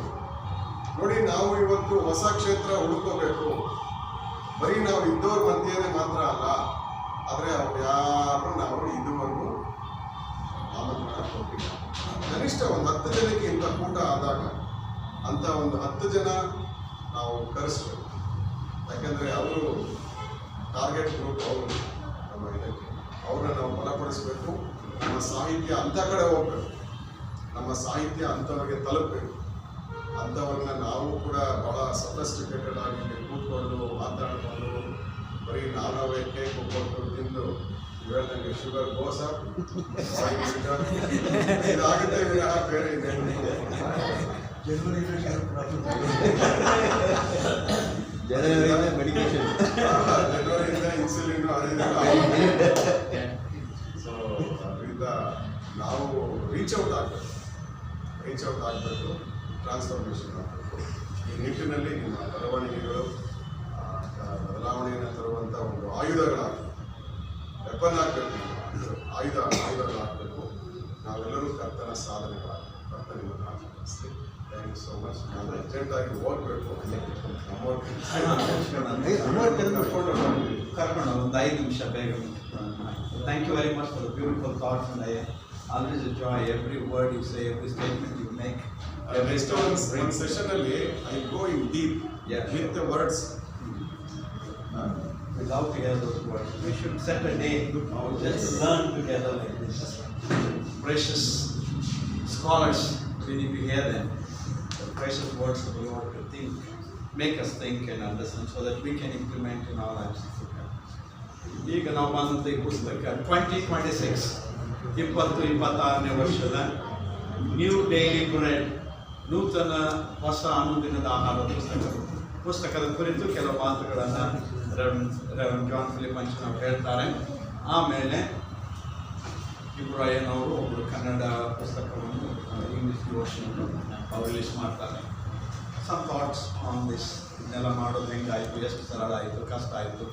ನೋಡಿ, ನಾವು ಇವತ್ತು ಹೊಸ ಕ್ಷೇತ್ರ ಹುಡುಕೋಬೇಕು. ಬರೀ ನಾವು ಇದ್ದವ್ರ ಮಧ್ಯೆನೇ ಮಾತ್ರ ಅಲ್ಲ, ಆದರೆ ಅವ್ರು ಯಾರು ನಾವು ಇದುವರೆಗೂ ಆಮಂತ್ರಣ ಕೊಟ್ಟಿಲ್ಲ. ಕನಿಷ್ಠ ಒಂದು 10 ಜನಕ್ಕೆ ಇಂಥ ಕೂಟ ಆದಾಗ ಅಂತ ಒಂದು 10 ಜನ ನಾವು ಕರೆಸ್ಬೇಕು. ಯಾಕೆಂದರೆ ಅವರು ಟಾರ್ಗೆಟ್ ಗ್ರೂಪ್, ಅವರು ನಮ್ಮ ಇದಕ್ಕೆ ಅವ್ರನ್ನ ನಾವು ಬಲಪಡಿಸಬೇಕು. ನಮ್ಮ ಸಾಹಿತ್ಯ ಅಂಥ ಕಡೆ ಹೋಗ್ಬೇಕು, ನಮ್ಮ ಸಾಹಿತ್ಯ ಅಂಥವ್ರಿಗೆ ತಲುಪಬೇಕು. ಅಂಥವ್ರನ್ನ ನಾವು ಕೂಡ ಭಾಳ ಸಫಿಸ್ಟಿಕೇಟೆಡ್ ಆಗಿ ಕೂತ್ಕೊಂಡು ಮಾತಾಡಿಕೊಂಡು ಬರೀ ನಾವೇ ಕೇಕ್ ಕೊಟ್ಟು ತಿಂದು ಹೇಳ್ದಂಗೆ ಶುಗರ್ ಗೋಸ ಇದಾಗುತ್ತೆ ವಿನಃ ಬೇರೆ ಇದೆ. ಜನವರಿಯಿಂದ ಮೆಡಿಕೇಶನ್, ಜನವರಿಯಿಂದ ಇನ್ಸುಲಿನ್ ಸೊ ಅದರಿಂದ ನಾವು ರೀಚ್ ಔಟ್ ಆಗಬೇಕು, ಟ್ರಾನ್ಸ್ಫಾರ್ಮೇಷನ್ ಆಗಬೇಕು. ಈ ನಿಟ್ಟಿನಲ್ಲಿ ನಿಮ್ಮ ಬರವಣಿಗೆಗಳು ಬದಲಾವಣೆಯನ್ನು ತರುವಂಥ ಒಂದು ಆಯುಧಗಳಾಗಬೇಕು, ವೆಪನ್ ಆಗಬೇಕು, ಆಯುಧಗಳಾಗಬೇಕು. ನಾವೆಲ್ಲರೂ ಕರ್ತನ ಸಾಧನೆಗಳಾಗಬೇಕು. ಕರ್ತನಿಂದ ಆಶಿಸ್ತೀವಿ. Thank you so much. ನಾನು ಅರ್ಜೆಂಟಾಗಿ ಹೋಗಬೇಕು. ಕರ್ಕೊಂಡು ಒಂದು 5 ನಿಮಿಷ ಬೇಗ. Thank you very much for the beautiful thoughts and I always enjoy every word you say, every statement you make. Next ಒಂದು ಸೆಷನಲ್ಲಿ I go in deep with the words. We love to hear those words. We should set a day just to learn together like this. Precious scholars, we need to hear them. The precious words of the Lord to think, make us think and understand so that we can implement in our lives. ಈಗ ನಾವು ಬಂದಂಥ ಈ ಪುಸ್ತಕ 2026 2026ನೇ ವರ್ಷದ new daily bread, ನೂತನ ಹೊಸ ಅನುದಿನದ ಆಹಾರ ಪುಸ್ತಕದ ಕುರಿತು ಕೆಲವು ಮಾತುಗಳನ್ನು ರೆವರೆಂಡ್ ಜಾನ್ ಫಿಲಿಪ್ ನಾವು ಹೇಳ್ತಾರೆ. ಆಮೇಲೆ ಇಬ್ರಾಹಿಂ ಅವರು ಒಬ್ಬರು ಕನ್ನಡ ಪುಸ್ತಕವನ್ನು ಇಂಗ್ಲೀಷ್ ವರ್ಷವನ್ನು ಅವರು ರಿಲೀಸ್ ಮಾಡ್ತಾರೆ. ಸಮ್ ಥಾಟ್ಸ್ ಆನ್ ದಿಸ್, ಇದನ್ನೆಲ್ಲ ಮಾಡೋದು ಹೆಂಗಾಯಿತು, ಎಷ್ಟು ಸರಳ ಆಯಿತು, ಕಷ್ಟ ಆಯಿತು.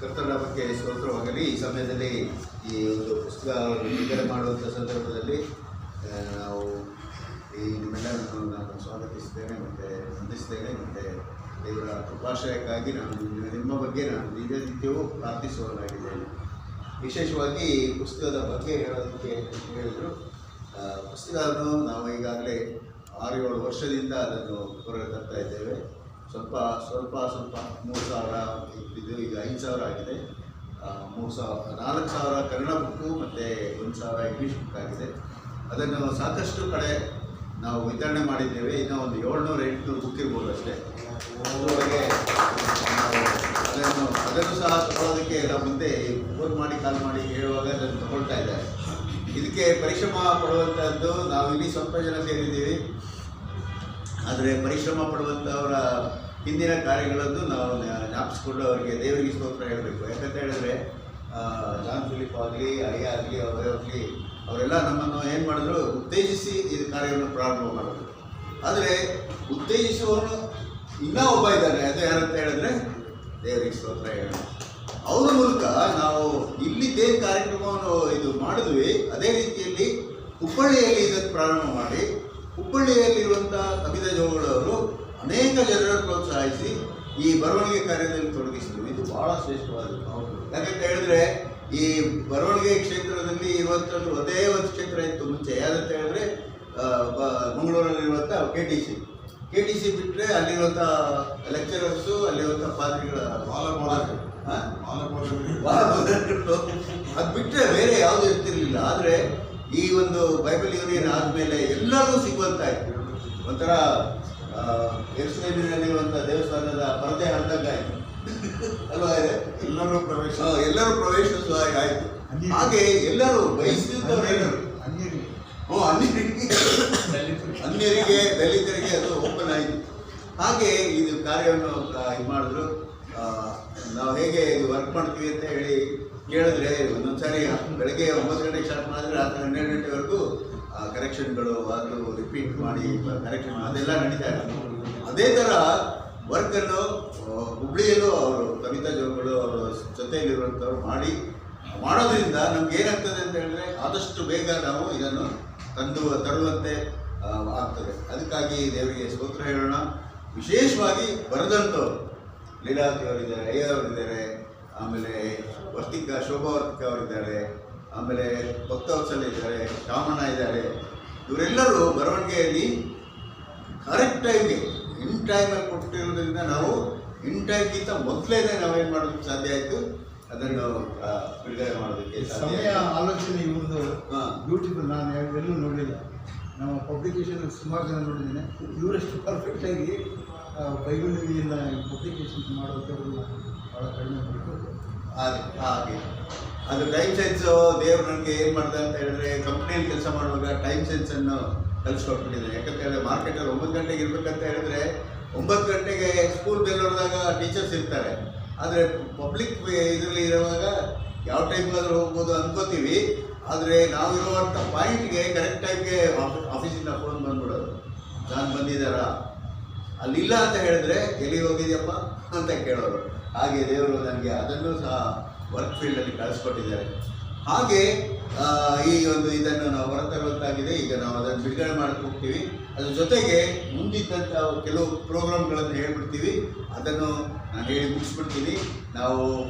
ಕರ್ತನ ಬಗ್ಗೆ ಸ್ತೋತ್ರವಾಗಲಿ. ಈ ಸಮಯದಲ್ಲಿ ಈ ಒಂದು ಪುಸ್ತಕ ಬಿಡುಗಡೆ ಮಾಡುವಂಥ ಸಂದರ್ಭದಲ್ಲಿ ನಾವು ಈ ನಿಮ್ಮೆಲ್ಲರನ್ನು ನಾನು ಸ್ವಾಗತಿಸ್ತೇನೆ ಮತ್ತು ವಂದಿಸ್ತೇನೆ. ಮತ್ತು ದೇವರ ಕೃಪಾಶ್ರಯಕ್ಕಾಗಿ ನಿಮ್ಮ ಬಗ್ಗೆ ನಾನು ನಿತ್ಯವೂ ಪ್ರಾರ್ಥಿಸುವವನಾಗಿದ್ದೇನೆ. ವಿಶೇಷವಾಗಿ ಈ ಪುಸ್ತಕದ ಬಗ್ಗೆ ಹೇಳೋದಕ್ಕೆ ಹೇಳಿದರು. ಪುಸ್ತಕವನ್ನು ನಾವು ಈಗಾಗಲೇ 6-7 ವರ್ಷದಿಂದ ಅದನ್ನು ಹೊರಗೆ ತರ್ತಾ ಇದ್ದೇವೆ. ಸ್ವಲ್ಪ 3,000 ಇದ್ದು ಈಗ 5,000 ಆಗಿದೆ. 4,000 ಕನ್ನಡ ಬುಕ್ಕು ಮತ್ತು 1,000 ಇಂಗ್ಲೀಷ್ ಬುಕ್ ಆಗಿದೆ. ಅದನ್ನು ಸಾಕಷ್ಟು ಕಡೆ ನಾವು ವಿತರಣೆ ಮಾಡಿದ್ದೇವೆ. ಇನ್ನೂ ಒಂದು 700-800 ಬುಕ್ ಇರ್ಬೋದು ಅಷ್ಟೇ. ಅದುವರೆಗೆ ಅದನ್ನು ಸಹ ತಗೊಳ್ಳೋದಕ್ಕೆ ಎಲ್ಲ ಮುಂದೆ ಫೋನ್ ಮಾಡಿ ಕಾಲ್ ಮಾಡಿ ಹೇಳುವಾಗ ಅದನ್ನು ತಗೊಳ್ತಾ ಇದ್ದಾರೆ. ಇದಕ್ಕೆ ಪರಿಶ್ರಮ ಪಡುವಂಥದ್ದು ನಾವು ಇಲ್ಲಿ ಸ್ವಲ್ಪ ಜನ ಸೇರಿದ್ದೀವಿ. ಆದರೆ ಪರಿಶ್ರಮ ಪಡುವಂಥವರ ಹಿಂದಿನ ಕಾರ್ಯಗಳನ್ನು ನಾವು ಜ್ಞಾಪಿಸ್ಕೊಂಡು ಅವರಿಗೆ ದೇವರಿಗೆ ಸ್ತೋತ್ರ ಹೇಳಬೇಕು. ಯಾಕಂತ ಹೇಳಿದ್ರೆ ಜಾನ್ ಫಿಲಿಪ್ ಆಗಲಿ, ಅಯ್ಯ ಆಗಲಿ, ಅವರೇ ಆಗಲಿ, ಅವರೆಲ್ಲ ನಮ್ಮನ್ನು ಏನು ಮಾಡಿದ್ರು, ಉತ್ತೇಜಿಸಿ ಇದು ಕಾರ್ಯವನ್ನು ಪ್ರಾರಂಭ ಮಾಡಿದ್ರು. ಆದರೆ ಉತ್ತೇಜಿಸುವವನು ಇನ್ನೂ ಒಬ್ಬ ಇದ್ದಾನೆ. ಅದು ಯಾರಂತ ಹೇಳಿದ್ರೆ ದೇವರಿಗೆ ಸ್ತೋತ್ರ ಹೇಳೋಣ. ಅವರ ಮೂಲಕ ನಾವು ಇಲ್ಲಿದ್ದೇನು ಕಾರ್ಯಕ್ರಮವನ್ನು ಇದು ಮಾಡಿದ್ವಿ, ಅದೇ ರೀತಿಯಲ್ಲಿ ಹುಬ್ಬಳ್ಳಿಯಲ್ಲಿ ಇದನ್ನು ಪ್ರಾರಂಭ ಮಾಡಿ ಹುಬ್ಬಳ್ಳಿಯಲ್ಲಿರುವಂಥ ಕವಿತಾ ಜೋಗಳವರು ಅನೇಕ ಜನರನ್ನು ಪ್ರೋತ್ಸಾಹಿಸಿ ಈ ಬರವಣಿಗೆ ಕಾರ್ಯದಲ್ಲಿ ತೊಡಗಿಸಿದ್ರು. ಇದು ಭಾಳ ಶ್ರೇಷ್ಠವಾದದ್ದು. ಯಾಕಂತ ಹೇಳಿದ್ರೆ ಈ ಬರವಣಿಗೆ ಕ್ಷೇತ್ರದಲ್ಲಿ ಇರುವಂಥದ್ದು ಅದೇ ಒಂದು ಕ್ಷೇತ್ರ ಇತ್ತು ಮುಂಚೆ. ಯಾರಂತ ಹೇಳಿದ್ರೆ ಮಂಗಳೂರಲ್ಲಿರುವಂಥ KTC ಬಿಟ್ಟರೆ ಅಲ್ಲಿರುವಂಥ ಲೆಕ್ಚರರ್ಸು, ಅಲ್ಲಿರುವಂಥ ಪಾದ್ರಿಗಳ ಅದು ಬಿಟ್ಟರೆ ಬೇರೆ ಯಾವುದೂ ಇರ್ತಿರ್ಲಿಲ್ಲ. ಆದರೆ ಈ ಒಂದು ಬೈಬಲ್ ಯೂನಿಯನ್ ಆದಮೇಲೆ ಎಲ್ಲರಿಗೂ ಸಿಗುವಂತಾಯಿತು. ಒಂಥರ ಯೆರೂಸಲೇಮಿನಲ್ಲಿರುವಂಥ ದೇವಸ್ಥಾನದ ಪರದೆ ಹರಿದಂಗಾಯಿತು ಅಲ್ವಾ? ಎಲ್ಲರೂ ಪ್ರವೇಶ ಆಯಿತು. ಹಾಗೆ ಎಲ್ಲರೂ ಬಯಸಿದ್ದವರೇನು ಅನ್ಯರಿಗೆ, ದಲಿತರಿಗೆ ಅದು ಓಪನ್ ಆಯಿತು. ಹಾಗೆ ಇದು ಕಾರ್ಯವನ್ನು ಇದು ಮಾಡಿದ್ರು. ನಾವು ಹೇಗೆ ಇದು ವರ್ಕ್ ಮಾಡ್ತೀವಿ ಅಂತ ಹೇಳಿ ಕೇಳಿದ್ರೆ, ಒಂದೊಂದು ಸಾರಿ ಬೆಳಗ್ಗೆ 9 ಗಂಟೆಗೆ ಸ್ಟಾರ್ಟ್ ಮಾಡಿದ್ರೆ ರಾತ್ರಿ 12 ಗಂಟೆವರೆಗೂ ಕರೆಕ್ಷನ್ಗಳು, ಅದು ರಿಪೀಟ್ ಮಾಡಿ ಕರೆಕ್ಷನ್ ಅದೆಲ್ಲ ನಡೀತಾ ಇತ್ತು. ಅದೇ ಥರ ವರ್ಕನ್ನು ಹುಬ್ಬಳ್ಳಿಯಲ್ಲೂ ಅವರು ಕವಿತಾ ಜೋಗಳು ಅವರ ಜೊತೆಯಲ್ಲಿರುವಂಥವ್ರು ಮಾಡೋದ್ರಿಂದ ನಮ್ಗೆ ಏನಾಗ್ತದೆ ಅಂತ ಹೇಳಿದ್ರೆ ಆದಷ್ಟು ಬೇಗ ನಾವು ಇದನ್ನು ತರುವಂತೆ ಆಗ್ತದೆ. ಅದಕ್ಕಾಗಿ ದೇವರಿಗೆ ಸ್ತೋತ್ರ ಹೇಳೋಣ. ವಿಶೇಷವಾಗಿ ಬರೆದಂಥವ್ರು ಲೀಲಾವತಿ ಅವರಿದ್ದಾರೆ, ಅಯ್ಯ ಅವರಿದ್ದಾರೆ, ಆಮೇಲೆ ಶೋಭಾ ವರ್ತಿಕ ಅವರಿದ್ದಾರೆ, ಆಮೇಲೆ ಭಕ್ತವತ್ಸಲ ಇದ್ದಾರೆ, ಶಾಮಣ್ಣ ಇದ್ದಾರೆ. ಇವರೆಲ್ಲರೂ ಬರವಣಿಗೆಯಲ್ಲಿ ಕರೆಕ್ಟ್ ಟೈಮ್ಗೆ ಇನ್ ಟೈಮಲ್ಲಿ ಕೊಟ್ಟಿರೋದ್ರಿಂದ ನಾವು ಇನ್ ಟೈಮ್ಗಿಂತ ಮೊದಲೇ ನಾವೇನು ಮಾಡೋದಕ್ಕೆ ಸಾಧ್ಯ ಆಯಿತು, ಅದನ್ನು ಬಿಡುಗಡೆ ಮಾಡೋದಕ್ಕೆ ಸಾಧ್ಯ ಸಮಯ ಆಯ್ತು. ಆಲೋಚನೆ ಇವ್ರದ್ದು ಹಾಂ. ಬ್ಯೂಟಿಫುಲ್. ನಾನು ಎಲ್ಲೂ ನೋಡಿಲ್ಲ. ನಮ್ಮ ಪಬ್ಲಿಕೇಶನ್ ಸುಮಾರು ಜನ ನೋಡಿದ್ದೇನೆ. ಇವರಷ್ಟು ಪರ್ಫೆಕ್ಟಾಗಿ ಬೈಬಲ್ ವಿಧಿಯನ್ನು ಪಬ್ಲಿಕೇಶನ್ಸ್ ಮಾಡೋದನ್ನ ಭಾಳ ಕಡಿಮೆ ಮಾಡ್ಬೋದು. ಹಾಗೆ ಅದು ಟೈಮ್ ಸೆನ್ಸು ದೇವರು ನನಗೆ ಏನು ಮಾಡ್ದೆ ಅಂತ ಹೇಳಿದ್ರೆ, ಕಂಪ್ನಿಯಲ್ಲಿ ಕೆಲಸ ಮಾಡುವಾಗ ಟೈಮ್ ಸೆನ್ಸನ್ನು ಕಲಿಸ್ಕೊಟ್ಬಿಟ್ಟಿದ್ದಾರೆ. ಯಾಕಂತ ಹೇಳಿದ್ರೆ ಮಾರ್ಕೆಟಲ್ಲಿ 9 ಗಂಟೆಗೆ ಇರಬೇಕಂತ ಹೇಳಿದ್ರೆ 9 ಗಂಟೆಗೆ ಸ್ಕೂಲ್ ಬೆಲ್ ಹೊಡೆದಾಗ ಟೀಚರ್ಸ್ ಇರ್ತಾರೆ. ಆದರೆ ಪಬ್ಲಿಕ್ ಇದರಲ್ಲಿ ಇರುವಾಗ ಯಾವ ಟೈಮ್ಗಾದ್ರೂ ಹೋಗ್ಬೋದು ಅನ್ಕೋತೀವಿ. ಆದರೆ ನಾವಿರುವಂಥ ಪಾಯಿಂಟ್ಗೆ ಕರೆಕ್ಟ್ ಟೈಮ್ಗೆ ಆಫೀಸಿಂದ ಫೋನ್ ಬಂದ್ಬಿಡೋದು, ನಾನು ಬಂದಿದ್ದಾರಾ, ಅಲ್ಲಿಲ್ಲ ಅಂತ ಹೇಳಿದ್ರೆ ಎಲ್ಲಿ ಹೋಗಿದ್ಯಪ್ಪ ಅಂತ ಕೇಳೋರು. ಹಾಗೆ ದೇವರು ನನಗೆ ಅದನ್ನು ಸಹ ವರ್ಕ್ ಫೀಲ್ಡಲ್ಲಿ ಕಳಿಸ್ಕೊಟ್ಟಿದ್ದಾರೆ. ಹಾಗೆ ಈ ಒಂದು ಇದನ್ನು ನಾವು ಹೊರತರುವಂತಾಗಿದೆ. ಈಗ ನಾವು ಅದನ್ನು ಬಿಡುಗಡೆ ಮಾಡಕ್ಕೆ ಹೋಗ್ತೀವಿ. ಅದ್ರ ಜೊತೆಗೆ ಮುಂದಿದ್ದಂಥ ಕೆಲವು ಪ್ರೋಗ್ರಾಮ್ಗಳನ್ನು ಹೇಳ್ಬಿಡ್ತೀವಿ. ಅದನ್ನು ನಾನು ಹೇಳಿ ಮುಗಿಸ್ಬಿಡ್ತೀನಿ. ನಾವು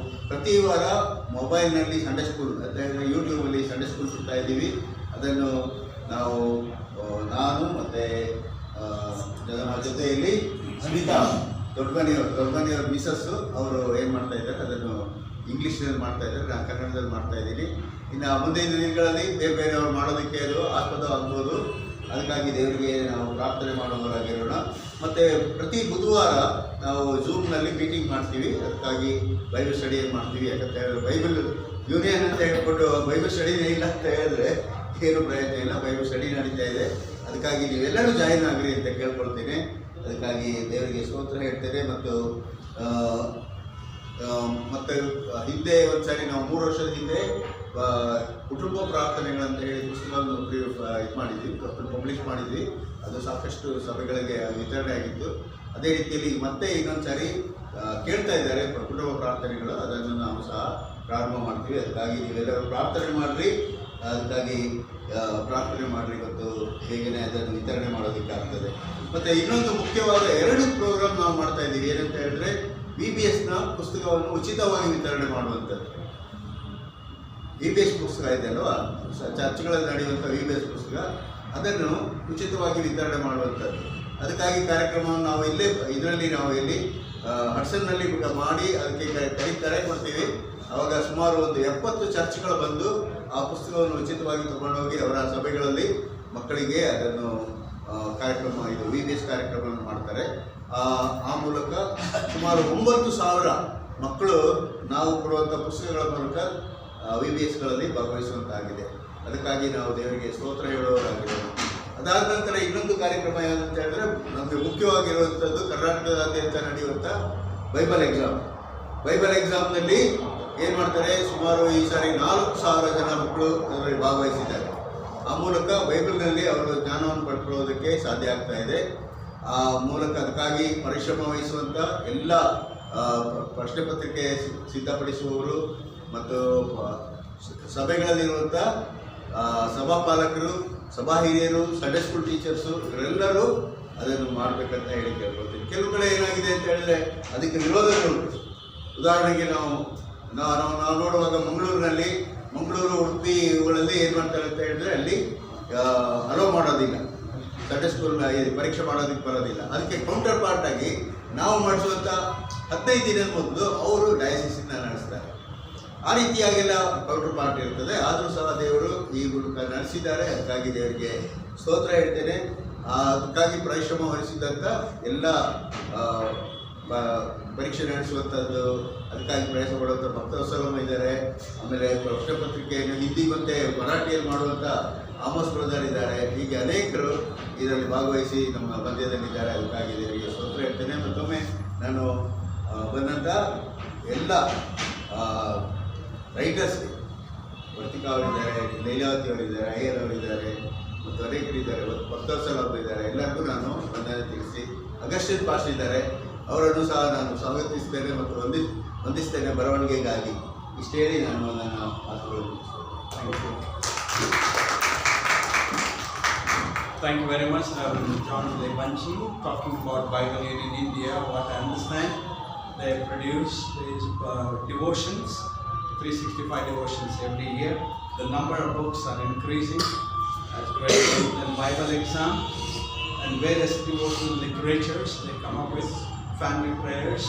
ಪ್ರತಿ ವಾರ ಮೊಬೈಲ್ನಲ್ಲಿ ಸಂಡೇ ಸ್ಕೂಲ್ ಅಂತ ಹೇಳಿದ್ರೆ ಯೂಟ್ಯೂಬಲ್ಲಿ ಸಂಡೇ ಸ್ಕೂಲ್ ಬಿಡ್ತಾ ಇದ್ದೀವಿ. ಅದನ್ನು ನಾವು ನಾನು ಮತ್ತು ನಮ್ಮ ಜೊತೆಯಲ್ಲಿ ಅನಿತಾ ದೊಡ್ಡಮನೆಯವ್ರ ಮಿಸಸ್ಸು ಅವರು ಏನು ಮಾಡ್ತಾ ಇದ್ದಾರೆ, ಅದನ್ನು ಇಂಗ್ಲೀಷ್ನಲ್ಲಿ ಮಾಡ್ತಾ ಇದ್ದಾರೆ, ನಾನು ಕನ್ನಡದಲ್ಲಿ ಮಾಡ್ತಾ ಇದ್ದೀನಿ. ಇನ್ನು ಮುಂದಿನ ದಿನಗಳಲ್ಲಿ ಬೇರೆ ಬೇರೆಯವ್ರು ಮಾಡೋದಕ್ಕೆ ಅದು ಆಸ್ಪದವಾಗ್ಬೋದು. ಅದಕ್ಕಾಗಿ ದೇವರಿಗೆ ನಾವು ಪ್ರಾರ್ಥನೆ ಮಾಡೋರಾಗಿರೋಣ. ಮತ್ತು ಪ್ರತಿ ಬುಧವಾರ ನಾವು ಝೂಮ್ನಲ್ಲಿ ಮೀಟಿಂಗ್ ಮಾಡ್ತೀವಿ. ಅದಕ್ಕಾಗಿ ಬೈಬಲ್ ಸ್ಟಡಿಯನ್ನು ಮಾಡ್ತೀವಿ. ಯಾಕಂತ ಹೇಳಿದ್ರೆ ಬೈಬಲ್ ಯೂನಿಯನ್ ಅಂತ ಹೇಳ್ಕೊಂಡು ಬೈಬಲ್ ಸ್ಟಡಿನೇ ಇಲ್ಲ ಅಂತ ಹೇಳಿದ್ರೆ ಏನು ಪ್ರಯತ್ನ ಇಲ್ಲ. ಬೈಬಲ್ ಸ್ಟಡಿ ನಡೀತಾ ಇದೆ. ಅದಕ್ಕಾಗಿ ನೀವೆಲ್ಲರೂ ಜಾಯಿನ್ ಆಗಿರಿ ಅಂತ ಕೇಳ್ಕೊಳ್ತೀನಿ. ಅದಕ್ಕಾಗಿ ದೇವರಿಗೆ ಸ್ತೋತ್ರ ಹೇಳ್ತೇನೆ. ಮತ್ತು ಹಿಂದೆ ಒಂದು ಸಾರಿ ನಾವು 3 ವರ್ಷದ ಹಿಂದೆ ಕುಟುಂಬ ಪ್ರಾರ್ಥನೆಗಳಂತ ಹೇಳಿ ಪುಸ್ತಕವನ್ನು ಇದು ಮಾಡಿದ್ವಿ, ಪಬ್ಲಿಷ್ ಮಾಡಿದ್ವಿ. ಅದು ಸಾಕಷ್ಟು ಸಭೆಗಳಿಗೆ ವಿತರಣೆ ಆಗಿತ್ತು. ಅದೇ ರೀತಿಯಲ್ಲಿ ಮತ್ತೆ ಇನ್ನೊಂದು ಸಾರಿ ಕೇಳ್ತಾ ಇದ್ದಾರೆ ಕುಟುಂಬ ಪ್ರಾರ್ಥನೆಗಳು. ಅದನ್ನು ನಾವು ಸಹ ಪ್ರಾರಂಭ ಮಾಡ್ತೀವಿ. ಅದಕ್ಕಾಗಿ ನೀವೆಲ್ಲರೂ ಪ್ರಾರ್ಥನೆ ಮಾಡಿರಿ. ಅದಕ್ಕಾಗಿ ಪ್ರಾರ್ಥನೆ ಮಾಡಿರಿ ಮತ್ತು ಹೇಗೇ ಅದನ್ನು ವಿತರಣೆ ಮಾಡೋದಕ್ಕೆ ಆಗ್ತದೆ. ಮತ್ತು ಇನ್ನೊಂದು ಮುಖ್ಯವಾದ 2 ಪ್ರೋಗ್ರಾಮ್ ನಾವು ಮಾಡ್ತಾ ಇದ್ದೀವಿ. ಏನಂತ ಹೇಳಿದ್ರೆ VBSನ ಪುಸ್ತಕವನ್ನು ಉಚಿತವಾಗಿ ವಿತರಣೆ ಮಾಡುವಂಥದ್ದು. VBS ಪುಸ್ತಕ ಇದೆ ಅಲ್ವಾ, ಚರ್ಚ್ಗಳಲ್ಲಿ ನಡೆಯುವಂಥ VBS ಪುಸ್ತಕ, ಅದನ್ನು ಉಚಿತವಾಗಿ ವಿತರಣೆ ಮಾಡುವಂಥದ್ದು. ಅದಕ್ಕಾಗಿ ಕಾರ್ಯಕ್ರಮವನ್ನು ನಾವು ನಾವು ಇಲ್ಲಿ ಹಡ್ಸನ್ನಲ್ಲಿ ಮಾಡಿ ಅದಕ್ಕೆ ಕರೆ ಕೊಡ್ತೀವಿ. ಆವಾಗ ಸುಮಾರು ಒಂದು 70 ಚರ್ಚ್ಗಳು ಬಂದು ಆ ಪುಸ್ತಕವನ್ನು ಉಚಿತವಾಗಿ ತಗೊಂಡೋಗಿ ಅವರ ಸಭೆಗಳಲ್ಲಿ ಮಕ್ಕಳಿಗೆ ಅದನ್ನು VBS ಕಾರ್ಯಕ್ರಮವನ್ನು ಮಾಡ್ತಾರೆ. ಆ ಮೂಲಕ ಸುಮಾರು 9,000 ಮಕ್ಕಳು ನಾವು ಕೊಡುವಂಥ ಪುಸ್ತಕಗಳ ಮೂಲಕ VBSಗಳಲ್ಲಿ ಭಾಗವಹಿಸುವಂತಾಗಿದೆ. ಅದಕ್ಕಾಗಿ ನಾವು ದೇವರಿಗೆ ಸ್ತೋತ್ರ ಹೇಳುವವರಾಗಿದ್ದೇವೆ. ಅದಾದ ನಂತರ ಇನ್ನೊಂದು ಕಾರ್ಯಕ್ರಮ ಏನಂತ ಹೇಳಿದ್ರೆ, ನಮಗೆ ಮುಖ್ಯವಾಗಿರುವಂಥದ್ದು ಕರ್ನಾಟಕದಾದ್ಯಂತ ನಡೆಯುವಂಥ ಬೈಬಲ್ ಎಕ್ಸಾಮ್ನಲ್ಲಿ ಏನು ಮಾಡ್ತಾರೆ, ಸುಮಾರು ಈ ಸಾರಿ 4,000 ಜನ ಮಕ್ಕಳು ಅದರಲ್ಲಿ ಭಾಗವಹಿಸಿದ್ದಾರೆ. ಆ ಮೂಲಕ ಬೈಬಲ್ನಲ್ಲಿ ಅವರು ಜ್ಞಾನವನ್ನು ಪಡ್ಕೊಳ್ಳೋದಕ್ಕೆ ಸಾಧ್ಯ ಆಗ್ತಾ ಇದೆ. ಆ ಮೂಲಕ ಅದಕ್ಕಾಗಿ ಪರಿಶ್ರಮ ವಹಿಸುವಂಥ ಎಲ್ಲ ಪ್ರಶ್ನೆ ಪತ್ರಿಕೆ ಸಿದ್ಧಪಡಿಸುವವರು ಮತ್ತು ಸಭೆಗಳಲ್ಲಿರುವಂಥ ಸಭಾಪಾಲಕರು, ಸಭಾ ಹಿರಿಯರು, ಸಂಡೇ ಸ್ಕೂಲ್ ಟೀಚರ್ಸು ಇವರೆಲ್ಲರೂ ಅದನ್ನು ಮಾಡಬೇಕಂತ ಹೇಳಿ ಕೇಳ್ಕೊಳ್ತೀನಿ. ಕೆಲವು ಕಡೆ ಏನಾಗಿದೆ ಅಂತ ಹೇಳಿದ್ರೆ ಅದಕ್ಕೆ ವಿರೋಧಗಳು. ಉದಾಹರಣೆಗೆ ನಾವು ನೋಡುವಾಗ ಮಂಗಳೂರು, ಉಡುಪಿ ಇವುಗಳಲ್ಲಿ ಏನು ಮಾಡ್ತಾರೆ ಅಂತ ಹೇಳಿದ್ರೆ ಅಲ್ಲಿ ಅಲೋ ಮಾಡೋದಿಲ್ಲ, ಸಂಡೇ ಸ್ಕೂಲ್ ಪರೀಕ್ಷೆ ಮಾಡೋದಕ್ಕೆ ಬರೋದಿಲ್ಲ. ಅದಕ್ಕೆ ಕೌಂಟರ್ ಪಾರ್ಟ್ ಆಗಿ ನಾವು ಮಾಡಿಸುವಂಥ 15 ದಿನದ ಮೊದಲು ಅವರು ಡಯಾಸಿಸಿಂದ ನಡೆಸ್ತಾರೆ. ಆ ರೀತಿಯಾಗೆಲ್ಲ ಕೌಂಟರ್ ಪಾರ್ಟ್ ಇರ್ತದೆ. ಆದರೂ ಸಹ ದೇವರು ಈ ಮೂಲಕ ನಡೆಸಿದ್ದಾರೆ. ಅದಕ್ಕಾಗಿ ದೇವರಿಗೆ ಸ್ತೋತ್ರ ಹೇಳ್ತೇನೆ. ಅದಕ್ಕಾಗಿ ಪರಿಶ್ರಮ ವಹಿಸಿದಂಥ ಎಲ್ಲ ಪರೀಕ್ಷೆ ನಡೆಸುವಂಥದ್ದು, ಅದಕ್ಕಾಗಿ ಪ್ರಯಾಸ ಪಡುವಂಥ ಭಕ್ತವತ್ಸಲಮ್ಮ ಇದ್ದಾರೆ. ಆಮೇಲೆ ಪ್ರಶ್ನೆ ಪತ್ರಿಕೆಯನ್ನು ಹಿಂದಿ ಮತ್ತು ಮರಾಠಿಯಲ್ಲಿ ಮಾಡುವಂಥ ಆಮೋಸ್ ಬ್ರದರ್ ಇದ್ದಾರೆ. ಹೀಗೆ ಅನೇಕರು ಇದರಲ್ಲಿ ಭಾಗವಹಿಸಿ ನಮ್ಮ ಮಧ್ಯದಲ್ಲಿದ್ದಾರೆ. ಅದಕ್ಕಾಗಿ ದೇವರಿಗೆ ಸ್ತೋತ್ರ ಹೇಳ್ತೇನೆ. ಮತ್ತೊಮ್ಮೆ ನಾನು ಬಂದಂಥ ಎಲ್ಲ ರೈಟರ್ಸ್ಗೆ, ವರ್ತಿಕಾ ಅವರಿದ್ದಾರೆ, ಲೈಲಾವತಿ ಅವರಿದ್ದಾರೆ, ಅಯ್ಯರ್ ಅವರಿದ್ದಾರೆ ಮತ್ತು ಅನೇಕರಿದ್ದಾರೆ, ಭಕ್ತವತ್ಸಲ ಅವರಿದ್ದಾರೆ. ಎಲ್ಲರಿಗೂ ನಾನು ವಂದನೆ ತಿಳಿಸಿ, ಅಗಸ್ಟಿನ್ ಪಾಸ್ಟ್ ಇದ್ದಾರೆ, ಅವರನ್ನು ಸಹ ನಾನು ಸ್ವಾಗತಿಸ್ತೇನೆ ಮತ್ತು ವಂದಿಸ್ತೇನೆ ಬರವಣಿಗೆಗಾಗಿ. ಇಷ್ಟು ಹೇಳಿ ನಾನು ನನ್ನ ಮಾತುಗಳನ್ನು Thank you very much, John Levanchi, talking about Bible in India. What I understand, they produce these devotions, 365 devotions every year. The number of books are increasing as graduate and Bible exam and various devotional literatures they come up with. family prayers,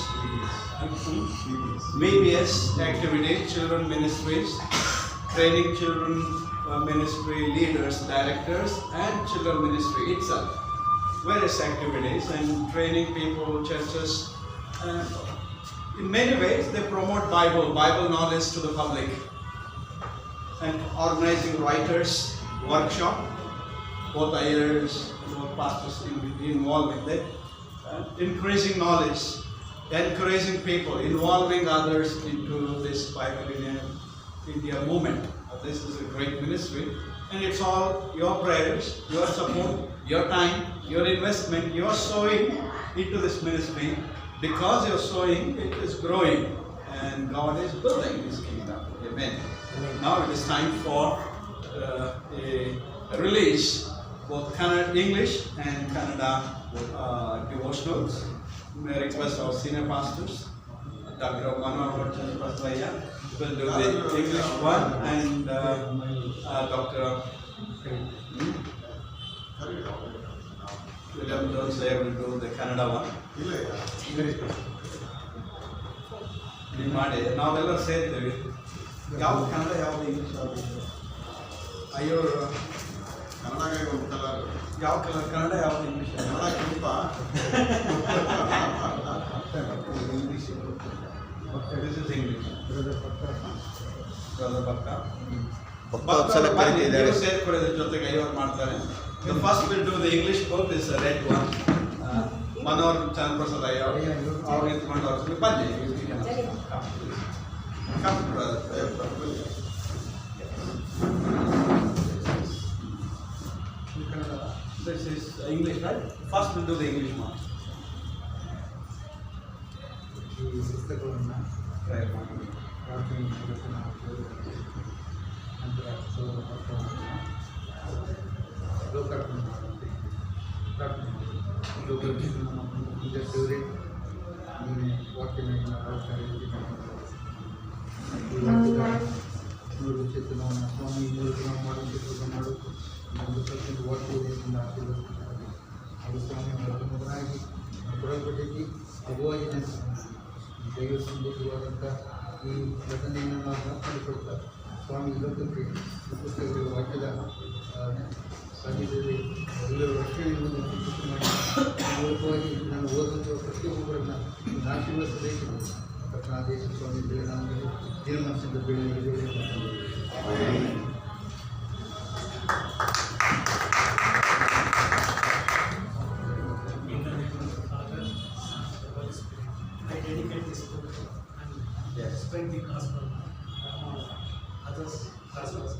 VBS activities, children ministries, training children ministry leaders, directors, and children ministry itself. Various activities and training people, churches. In many ways, they promote Bible knowledge to the public, and organizing writers workshop. Both IRs, both pastors involved with it. Increasing knowledge, encouraging people, involving others into this Bible in India movement. This is a great ministry, and it's all your prayers, your support, your time, your investment, your sowing into this ministry. Because you're sowing, it is growing, and God is building His kingdom. Amen. Now it is time for a release, both English and Kannada devotionals. May I request our senior pastors, Dr. Manohar Pasraya, will do the English one, and Dr. William Donsay will do the Kannada one. ನೀವು ಮಾಡಿ ನಾವೆಲ್ಲ ಸೇರ್ತೇವೆ. ಯಾವ್ದು ಕನ್ನಡ, ಯಾವ್ದು English, ಯಾವ್ದು ಅಯ್ಯೋ ಕನ್ನಡ ಯಾವ colour Kannada, ಯಾವ್ದು English? Kannada ಕೆಂಪ. English. This is English. Brother Bhakta. ನೀವು ಸೇರ್ಕೊಳ್ಳೋದ್ರ ಜೊತೆಗೆ ಐವರು ಮಾಡ್ತಾರೆ. The first will do the English book, is the red one. Manohar Chandraprasad Iyer. ಅವ್ರು ನಿಂತ್ಕೊಂಡು ಅವ್ರಿಗೆ ಬನ್ನಿ. Come, brother. This is English, right? First we'll do the English one. ಈ ಪುಸ್ತಕವನ್ನು Prayer one. ಪ್ರಾರ್ಥನೆ ಮೂಲಕ ನಾವು ನಂತರ ಲೋಕಾರ್ಪಣೆ ಮಾಡುವಂತೆ ಪ್ರಾರ್ಥನೆ ದೇವರೇ, ನೀನೇ ವಾಕ್ಯವನ್ನು ನೂರು ಚೇತನವನ್ನು ಸ್ವಾಮಿ ನಾವು ಮಾಡುವಂತೆ ಮಾಡು. ಒಂದು ಪ್ರತಿಯೊಂದು ವಾಕ್ಯದಿಂದ ಆಶೀರ್ವದಿಸುತ್ತಾರೆ. ಅದು ಸ್ವಾಮಿ ಮೊದಲಾಗಿ ಕೊಡಲ್ಪಟ್ಟಿದ್ದು ಪ್ರಭುವಾಗಿ ದೈವ ಸಂಬಂಧವಾದಂಥ ಈ ಘಟನೆಯನ್ನು ನಾವು ಮಾತನಾಡಿಕೊಳ್ತಾರೆ. ಸ್ವಾಮಿ ಲೋಕಕ್ಕೆ ಈ ಪುಸ್ತಕಗಳು ವಾಕ್ಯದ ಸಾಹಿತ್ಯದಲ್ಲಿ ಒಳ್ಳೆಯ ರಕ್ಷಣೆ ಎಂಬುದನ್ನು ಸೂಚನೆ ಮಾಡಿ ಮೂಲಕವಾಗಿ ನಾನು ಓದುವಂಥ ಪ್ರತಿಯೊಬ್ಬರನ್ನು ಆಶೀರ್ವದಿಸಬೇಕೆಂದು ಕರ್ನಾಟಕ ಸ್ವಾಮಿ ನಾಮದಲ್ಲಿ ತೀರ್ಮಾನಿಸಿದ ಬೆಳೆಗಳಿಗೆ I dedicate this book and spread the gospel among others as well.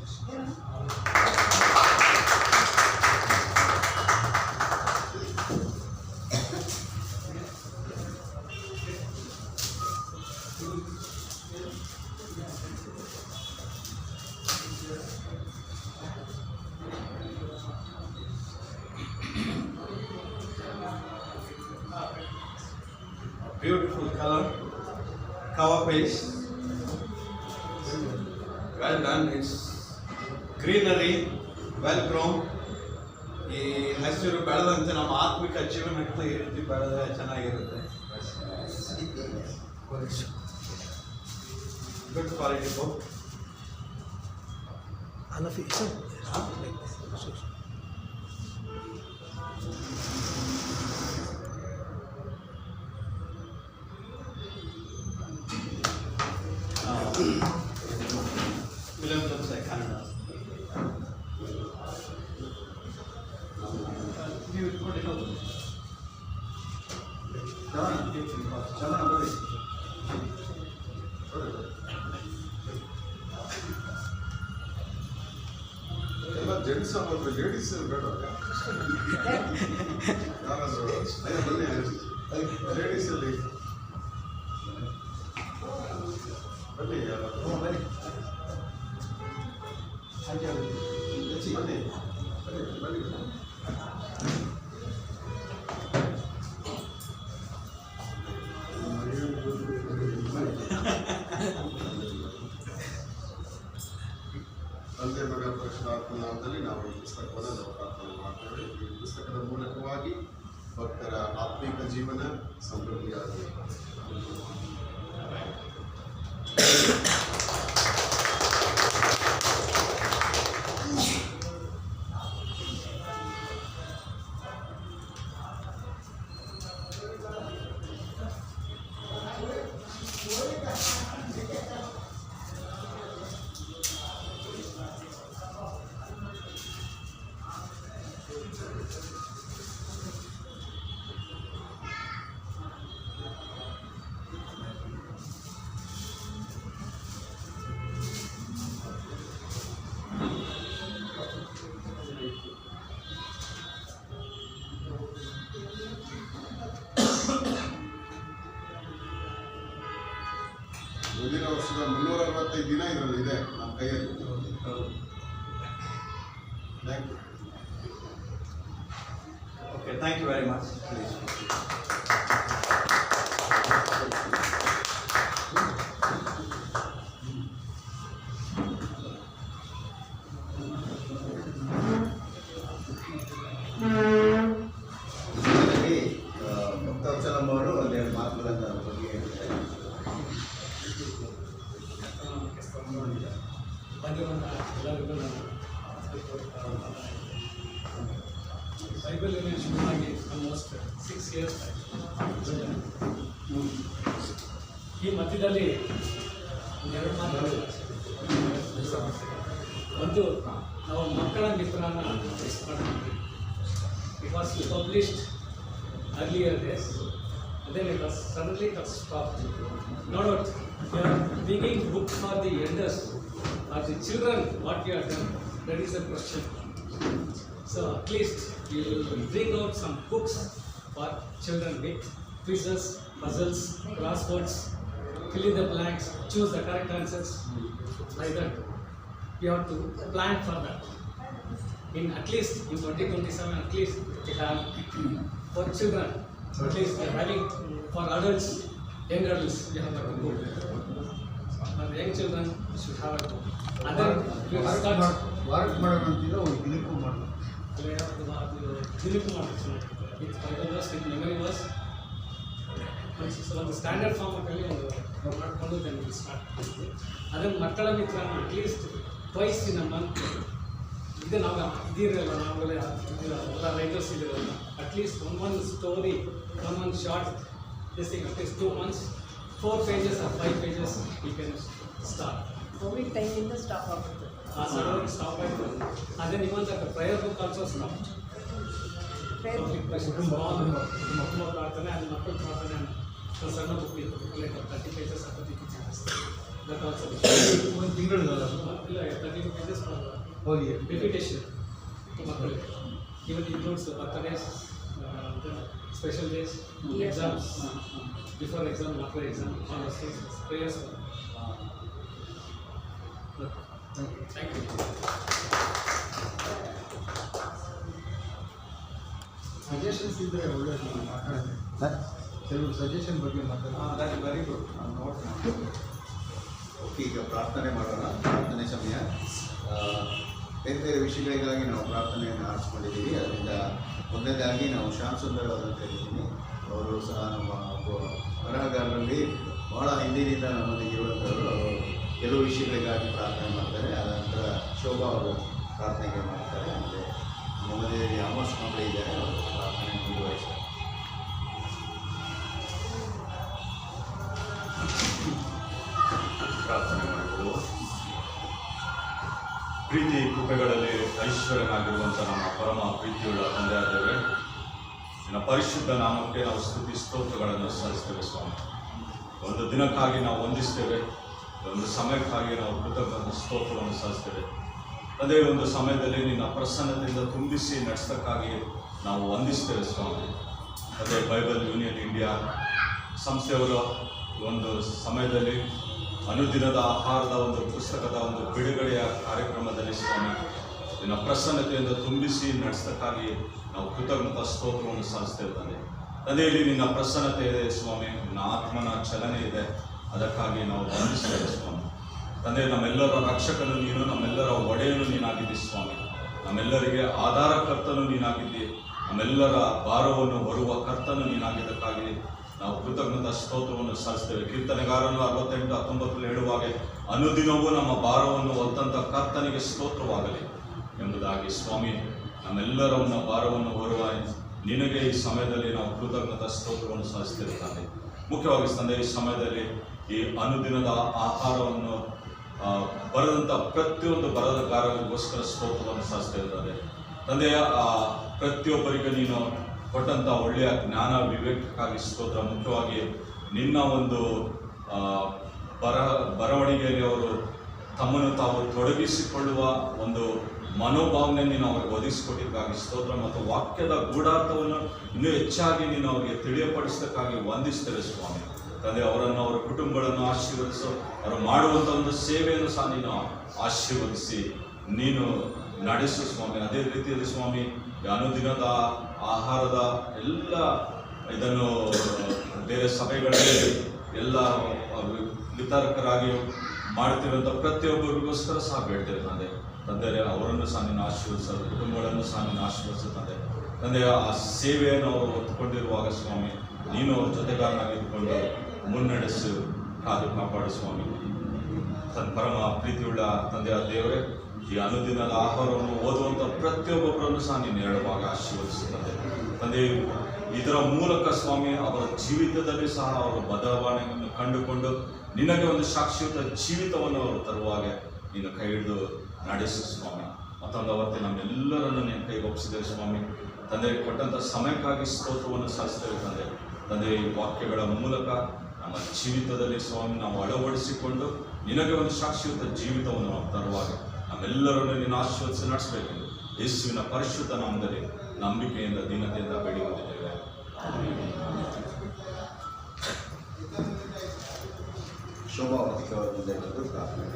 Beautiful color, cover page. Well done. It's greenery, well grown. ಈ ಹಸಿರು ಬೆಳೆದಂತೆ ನಮ್ಮ ಆತ್ಮಿಕ ಜೀವನಕ್ಕೆ ಈ ರೀತಿ ಬೆಳೆದ್ರೆ ಚೆನ್ನಾಗಿರುತ್ತೆ. Good quality book. William Donsay, Kannada. ನೀವು ಇಟ್ಕೊಂಡಿರೋದು ಚಂದನ ಬರೀ. ಎಲ್ಲ ಜೆಂಟ್ಸ್ ಮತ್ತು ಲೇಡೀಸ್ ಬೇಡ ಯಾರಾದರೂ ಬನ್ನಿ ಲೇಡೀಸ್ ಅಲ್ಲಿ ಬನ್ನಿ ಯಾರಾದರೂ ಬರೀ ಬನ್ನಿ ಬನ್ನಿ ತಂದೆ ಮಗ ಪರಿಶುದ್ಧಾತ್ಮ ನಾಮದಲ್ಲಿ ನಾವು ಈ ಪುಸ್ತಕವನ್ನು ನಾವು ಪ್ರಾರ್ಥನೆ ಮಾಡ್ತೇವೆ. ಈ ಪುಸ್ತಕದ ಮೂಲಕವಾಗಿ ಭಕ್ತರ ಆತ್ಮಿಕ ಜೀವನ ಸಮೃದ್ಧಿಯಾಗಲಿ. ಮುಂದಿನ ವರ್ಷದ 365 ದಿನ ಇದರಲ್ಲಿ ಇದೆ ನಮ್ಮ ಕೈಯಲ್ಲಿ. Thank you. Okay, thank you very much. Please. Bhaktavatsalam ಅವರು ಒಂದೆರಡು ಮಾತುಗಳನ್ನು ಬಗ್ಗೆ ಹೇಳ್ತಾರೆ. ಬಂದಿರುವಂತಹ ಎಲ್ಲರಿಗೂ ನಾನು ಬೈಬಲ್ ಶುರುವಾಗಿ ಆಲ್ಮೋಸ್ಟ್ 6 ಇಯರ್ಸ್ ಆಯಿತು. ಈ ಮಧ್ಯದಲ್ಲಿ ಒಂದೆರಡು ಮಾತುಗಳು. ಒಂದು, ನಾವು ಮಕ್ಕಳ ಮಿತ್ರನ ಮಿಸ್ ಮಾಡಿದ್ವಿ. It was published earlier days, and then it was suddenly stopped. No doubt, we are bringing book for the elders, for the children. What we have done, that is the question. So at least we will bring out some books for children with quizzes, puzzles, crosswords, fill in the blanks, choose the correct answers. Like that, we have to plan for that. In at least in 2027, at least we have for children, at least we are having for adults, young adults, we have a book. For young children, we should have a book. And then we will start. ವಾರಕ್ಕೆ ಮಾಡೋಣ ಅಂತಿದ್ರೆ ಒಂದು ದಿನಕ್ಕೂ ಮಾಡೋಣ. With Bible verse, with memory verse. So the standard format ಅಲ್ಲಿ ಒಂದು ಮಾಡ್ಕೊಂಡು then we start. ಅದನ್ನು ಮಕ್ಕಳ ಮಿತ್ರನ at least twice in a month. ಇದು ನಾವು ಇದಿರಲ್ಲ, ನಾವೆಲ್ಲ ಎಲ್ಲ ರೈಟರ್ಸ್ ಇದಿರಲ್ಲ, at least one story, one short, this thing at least 2 months, 4 pages or 5 pages we can start. Covid ಟೈಮಿಂದ ಸ್ಟಾಪ್ ಆಗುತ್ತೆ. ಸಡನ್ಲಿ ಸ್ಟಾಪ್ ಆಯಿತು. ಅದೇ ನಿಮ್ಮಂತ ಪ್ರೇಯರ್ ಬುಕ್ ಆಲ್ಸೋ ಸ್ಟಾಪ್. ಮಕ್ಕಳ ಪ್ರಾರ್ಥನೆ, ಅದು ಮಕ್ಕಳ ಪ್ರಾರ್ಥನೆ ಒಂದು ಸಣ್ಣ ಬುಕ್ ಇತ್ತು, like 30 pages or 30 pages. That also ಒಂದು ತಿಂಗಳಲ್ಲ ಇಲ್ಲ 30 pages ಹೋಗಿ ರಿಪಿಟೇಷನ್ ಮಕ್ಕಳಿಗೆ. Even includes birthdays, special days, exams, before exam, after exam, all those things, prayers. Thank you. Suggestions ಇದ್ದರೆ ಒಳ್ಳೆಯದು ಮಾತಾಡಿದ್ರೆ ಕೆಲವು ಸಜೆಷನ್ ಬಗ್ಗೆ ಮಾತಾಡೋಣ. That is very good. Note ಮಾಡಿ. ಓಕೆ, ಈಗ ಪ್ರಾರ್ಥನೆ ಮಾಡೋಣ. ಪ್ರಾರ್ಥನೆ ಸಮಯ. ಬೇರೆ ಬೇರೆ ವಿಷಯಗಳಿಗಾಗಿ ನಾವು ಪ್ರಾರ್ಥನೆಯನ್ನು ಆರಿಸ್ಕೊಂಡಿದ್ದೀವಿ. ಅದರಿಂದ ಮೊದಲನೇದಾಗಿ ನಾವು ಶ್ಯಾಮ್ ಸುಂದರ್ ಅವರನ್ನು ಕರಿತೀನಿ. ಅವರು ಸಹ ನಮ್ಮ ಬರಹಗಾರರಲ್ಲಿ ಭಾಳ ಹಿಂದಿನಿಂದ ನಮ್ಮೊಂದಿಗೆ ಇರುವಂಥವರು. ಅವರು ಕೆಲವು ವಿಷಯಗಳಿಗಾಗಿ ಪ್ರಾರ್ಥನೆ ಮಾಡ್ತಾರೆ. ಆದ ನಂತರ ಶೋಭಾ ಅವರು ಪ್ರಾರ್ಥನೆಗೆ ಮಾಡ್ತಾರೆ. ಮತ್ತು ನಮ್ಮದೇ ಆಮೋಸ್ ಮಕ್ಕಳು ಇದ್ದಾರೆ, ಅವರು ಪ್ರಾರ್ಥನೆ ಮುಂದುವರಿಸ್ತಾರೆ. ಪ್ರಾರ್ಥನೆ ಮಾಡಿಕೊಳ್ಳುವ. ಪ್ರೀತಿ ಕೃಪೆಗಳಲ್ಲಿ ಐಶ್ವರ್ಯನಾಗಿರುವಂಥ ನಮ್ಮ ಪರಮ ಪ್ರೀತಿಯುಳ್ಳ ತಂದೆಯಾದರೆ, ನಿನ್ನ ಪರಿಶುದ್ಧ ನಾಮಕ್ಕೆ ನಾವು ಸ್ತುತಿ ಸ್ತೋತ್ರಗಳನ್ನು ಸಲ್ಲಿಸ್ತೇವೆ ಸ್ವಾಮಿ. ಒಂದು ದಿನಕ್ಕಾಗಿ ನಾವು ವಂದಿಸ್ತೇವೆ, ಒಂದು ಸಮಯಕ್ಕಾಗಿ ನಾವು ಕೃತಜ್ಞ ಸ್ತೋತ್ರವನ್ನು ಸಲ್ಲಿಸ್ತೇವೆ ತಂದೆ. ಒಂದು ಸಮಯದಲ್ಲಿ ನಿನ್ನ ಪ್ರಸನ್ನತೆಯಿಂದ ತುಂಬಿಸಿ ನಡೆಸೋಕ್ಕಾಗಿ ನಾವು ವಂದಿಸ್ತೇವೆ ಸ್ವಾಮಿ. ಅದೇ ಬೈಬಲ್ ಯೂನಿಯನ್ ಇಂಡಿಯಾ ಸಂಸ್ಥೆಯವರ ಒಂದು ಸಮಯದಲ್ಲಿ ಅನುದಿನದ ಆಹಾರದ ಒಂದು ಪುಸ್ತಕದ ಒಂದು ಬಿಡುಗಡೆಯ ಕಾರ್ಯಕ್ರಮದಲ್ಲಿ ಸ್ವಾಮಿ ನಿನ್ನ ಪ್ರಸನ್ನತೆಯಿಂದ ತುಂಬಿಸಿ ನಡೆಸೋಕ್ಕಾಗಿ ನಾವು ಕೃತಜ್ಞತಾ ಸ್ತೋತ್ರವನ್ನು ಸಲ್ಲಿಸ್ತೇವೆ ತಂದೆ. ತಂದೆಯಲ್ಲಿ ನಿನ್ನ ಪ್ರಸನ್ನತೆ ಇದೆ ಸ್ವಾಮಿ, ನಿನ್ನ ಆತ್ಮನ ಚಲನೆ ಇದೆ, ಅದಕ್ಕಾಗಿ ನಾವು ವಂದಿಸ್ತೇವೆ ಸ್ವಾಮಿ. ತಂದೆ, ನಮ್ಮೆಲ್ಲರ ರಕ್ಷಕನು ನೀನು, ನಮ್ಮೆಲ್ಲರ ಒಡೆಯನು ನೀನಾಗಿದ್ದಿ ಸ್ವಾಮಿ, ನಮ್ಮೆಲ್ಲರಿಗೆ ಆಧಾರಕರ್ತನು ನೀನಾಗಿದ್ದಿ. ನಮ್ಮೆಲ್ಲರ ಭಾರವನ್ನು ಹೊರುವ ಕರ್ತನು ನೀನಾಗಿದ್ದಕ್ಕಾಗಿ ನಾವು ಕೃತಜ್ಞತಾ ಸ್ತೋತ್ರವನ್ನು ಸಲ್ಲಿಸ್ತೇವೆ. ಕೀರ್ತನೆಗಾರನು 68:19 ಹೇಳುವಾಗ ಅನುದಿನವೂ ನಮ್ಮ ಭಾರವನ್ನು ಹೊತ್ತಂತ ಕರ್ತನಿಗೆ ಸ್ತೋತ್ರವಾಗಲಿ ಎಂಬುದಾಗಿ ಸ್ವಾಮಿ, ನಮ್ಮೆಲ್ಲರನ್ನ ಭಾರವನ್ನು ಹೊರುವ ನಿನಗೆ ಈ ಸಮಯದಲ್ಲಿ ನಾವು ಕೃತಜ್ಞತಾ ಸ್ತೋತ್ರವನ್ನು ಸಲ್ಲಿಸ್ತೇವೆ ತಂದೆ. ಮುಖ್ಯವಾಗಿ ತಂದೆ, ಈ ಸಮಯದಲ್ಲಿ ಈ ಅನುದಿನದ ಆಹಾರವನ್ನು ಬರೆದಂಥ ಪ್ರತಿಯೊಂದು ಬರಹಗಾರರಿಗೋಸ್ಕರ ಸ್ತೋತ್ರವನ್ನು ಸಲ್ಲಿಸ್ತೇವೆ ತಂದೆ. ತಂದೆಯ ಪ್ರತಿಯೊಬ್ಬರಿಗೆ ನೀನು ಕೊಟ್ಟಂಥ ಒಳ್ಳೆಯ ಜ್ಞಾನ ವಿವೇಕಕ್ಕಾಗಿ ಸ್ತೋತ್ರ. ಮುಖ್ಯವಾಗಿ ನಿನ್ನ ಒಂದು ಬರವಣಿಗೆಯಲ್ಲಿ ಅವರು ತಮ್ಮನ್ನು ತಾವು ತೊಡಗಿಸಿಕೊಳ್ಳುವ ಒಂದು ಮನೋಭಾವನೆ ನೀನು ಅವರಿಗೆ ಒದಗಿಸಿಕೊಟ್ಟಿದ್ದಕ್ಕಾಗಿ ಸ್ತೋತ್ರ. ಮತ್ತು ವಾಕ್ಯದ ಗೂಢಾರ್ಥವನ್ನು ಇನ್ನೂ ಹೆಚ್ಚಾಗಿ ನೀನು ಅವರಿಗೆ ತಿಳಿಯಪಡಿಸೋದಕ್ಕಾಗಿ ವಂದಿಸ್ತೇವೆ ಸ್ವಾಮಿ. ತಂದೆ, ಅವರನ್ನು, ಅವರ ಕುಟುಂಬಗಳನ್ನು ಆಶೀರ್ವದಿಸು. ಅವರು ಮಾಡುವಂಥ ಒಂದು ಸೇವೆಯನ್ನು ಸಹ ನೀನು ಆಶೀರ್ವದಿಸಿ ನೀನು ನಡೆಸು ಸ್ವಾಮಿ. ಅದೇ ರೀತಿಯಲ್ಲಿ ಸ್ವಾಮಿ, ಅನುದಿನದ ಆಹಾರದ ಎಲ್ಲ ಇದನ್ನು ಬೇರೆ ಸಭೆಗಳಲ್ಲಿ ಎಲ್ಲ ವಿತರಕರಾಗಿ ಮಾಡ್ತಿರುವಂಥ ಪ್ರತಿಯೊಬ್ಬರಿಗೋಸ್ಕರ ಸಹ ಬೇಡ್ತೇವೆ ತಂದೆ. ತಂದೆ, ಅವರನ್ನು ಸಹ ನೀನು ಆಶೀರ್ವದಿಸೋದು, ಕುಟುಂಬಗಳನ್ನು ಸಹ ನೀನು ಆಶೀರ್ವದಿಸು ತಂದೆ. ತಂದೆ, ಆ ಸೇವೆಯನ್ನು ಅವರು ಹೊತ್ತುಕೊಂಡಿರುವಾಗ ಸ್ವಾಮಿ, ನೀನು ಅವ್ರ ಜೊತೆಗಾರನಾಗಿದ್ದುಕೊಂಡು ಮುನ್ನಡೆಸು, ಕಾದು ಕಾಪಾಡು ಸ್ವಾಮಿ. ತನ್ನ ಪರಮ ಪ್ರೀತಿಯುಳ್ಳ ತಂದೆಯ ದೇವರೇ, ಈ ಅನುದಿನದ ಆಹಾರವನ್ನು ಓದುವಂಥ ಪ್ರತಿಯೊಬ್ಬೊಬ್ಬರನ್ನು ಸಹ ನೀನು ಹೇಳುವಾಗ ಆಶೀರ್ವದಿಸುತ್ತದೆ ತಂದೆ. ಇದರ ಮೂಲಕ ಸ್ವಾಮಿ, ಅವರ ಜೀವಿತದಲ್ಲಿ ಸಹ ಅವರ ಬದಲಾವಣೆಯನ್ನು ಕಂಡುಕೊಂಡು ನಿನಗೆ ಒಂದು ಶಾಶ್ವತ ಜೀವಿತವನ್ನು ಅವರು ತರುವಾಗ ನೀನು ಕೈ ಹಿಡಿದು ನಡೆಸು ಸ್ವಾಮಿ. ಮತ್ತೊಂದು ಅವತ್ತೇ ನಮ್ಮೆಲ್ಲರನ್ನು ನೀನು ಕೈಗೊಪ್ಪಿಸಿದ್ದೇವೆ ಸ್ವಾಮಿ. ತಂದೆ, ಕೊಟ್ಟಂಥ ಸಮಯಕ್ಕಾಗಿ ಸ್ತೋತ್ರವನ್ನು ಸಲ್ಲಿಸ್ತೇವೆ ತಂದೆ. ತಂದೆ, ಈ ವಾಕ್ಯಗಳ ಮೂಲಕ ನಮ್ಮ ಜೀವಿತದಲ್ಲಿ ಸ್ವಾಮಿ ನಾವು ಅಳವಡಿಸಿಕೊಂಡು ನಿನಗೆ ಒಂದು ಶಾಶ್ವತ ಜೀವಿತವನ್ನು ನಾವು ತರುವಾಗ ನಮ್ಮೆಲ್ಲರನ್ನು ನೀನು ಆಶೀರ್ವದಿಸಿ ನಡೆಸಬೇಕೆಂದು ಯೇಸುವಿನ ಪರಿಶುದ್ಧ ನಾಮದಲ್ಲಿ ನಂಬಿಕೆಯಿಂದ ದೀನತೆಯಿಂದ ಬೇಡಿಕೊಂಡಿದ್ದೇವೆ. ಶೋಭಾವತಿಕವಾದ ಪ್ರಾರ್ಥನೆ.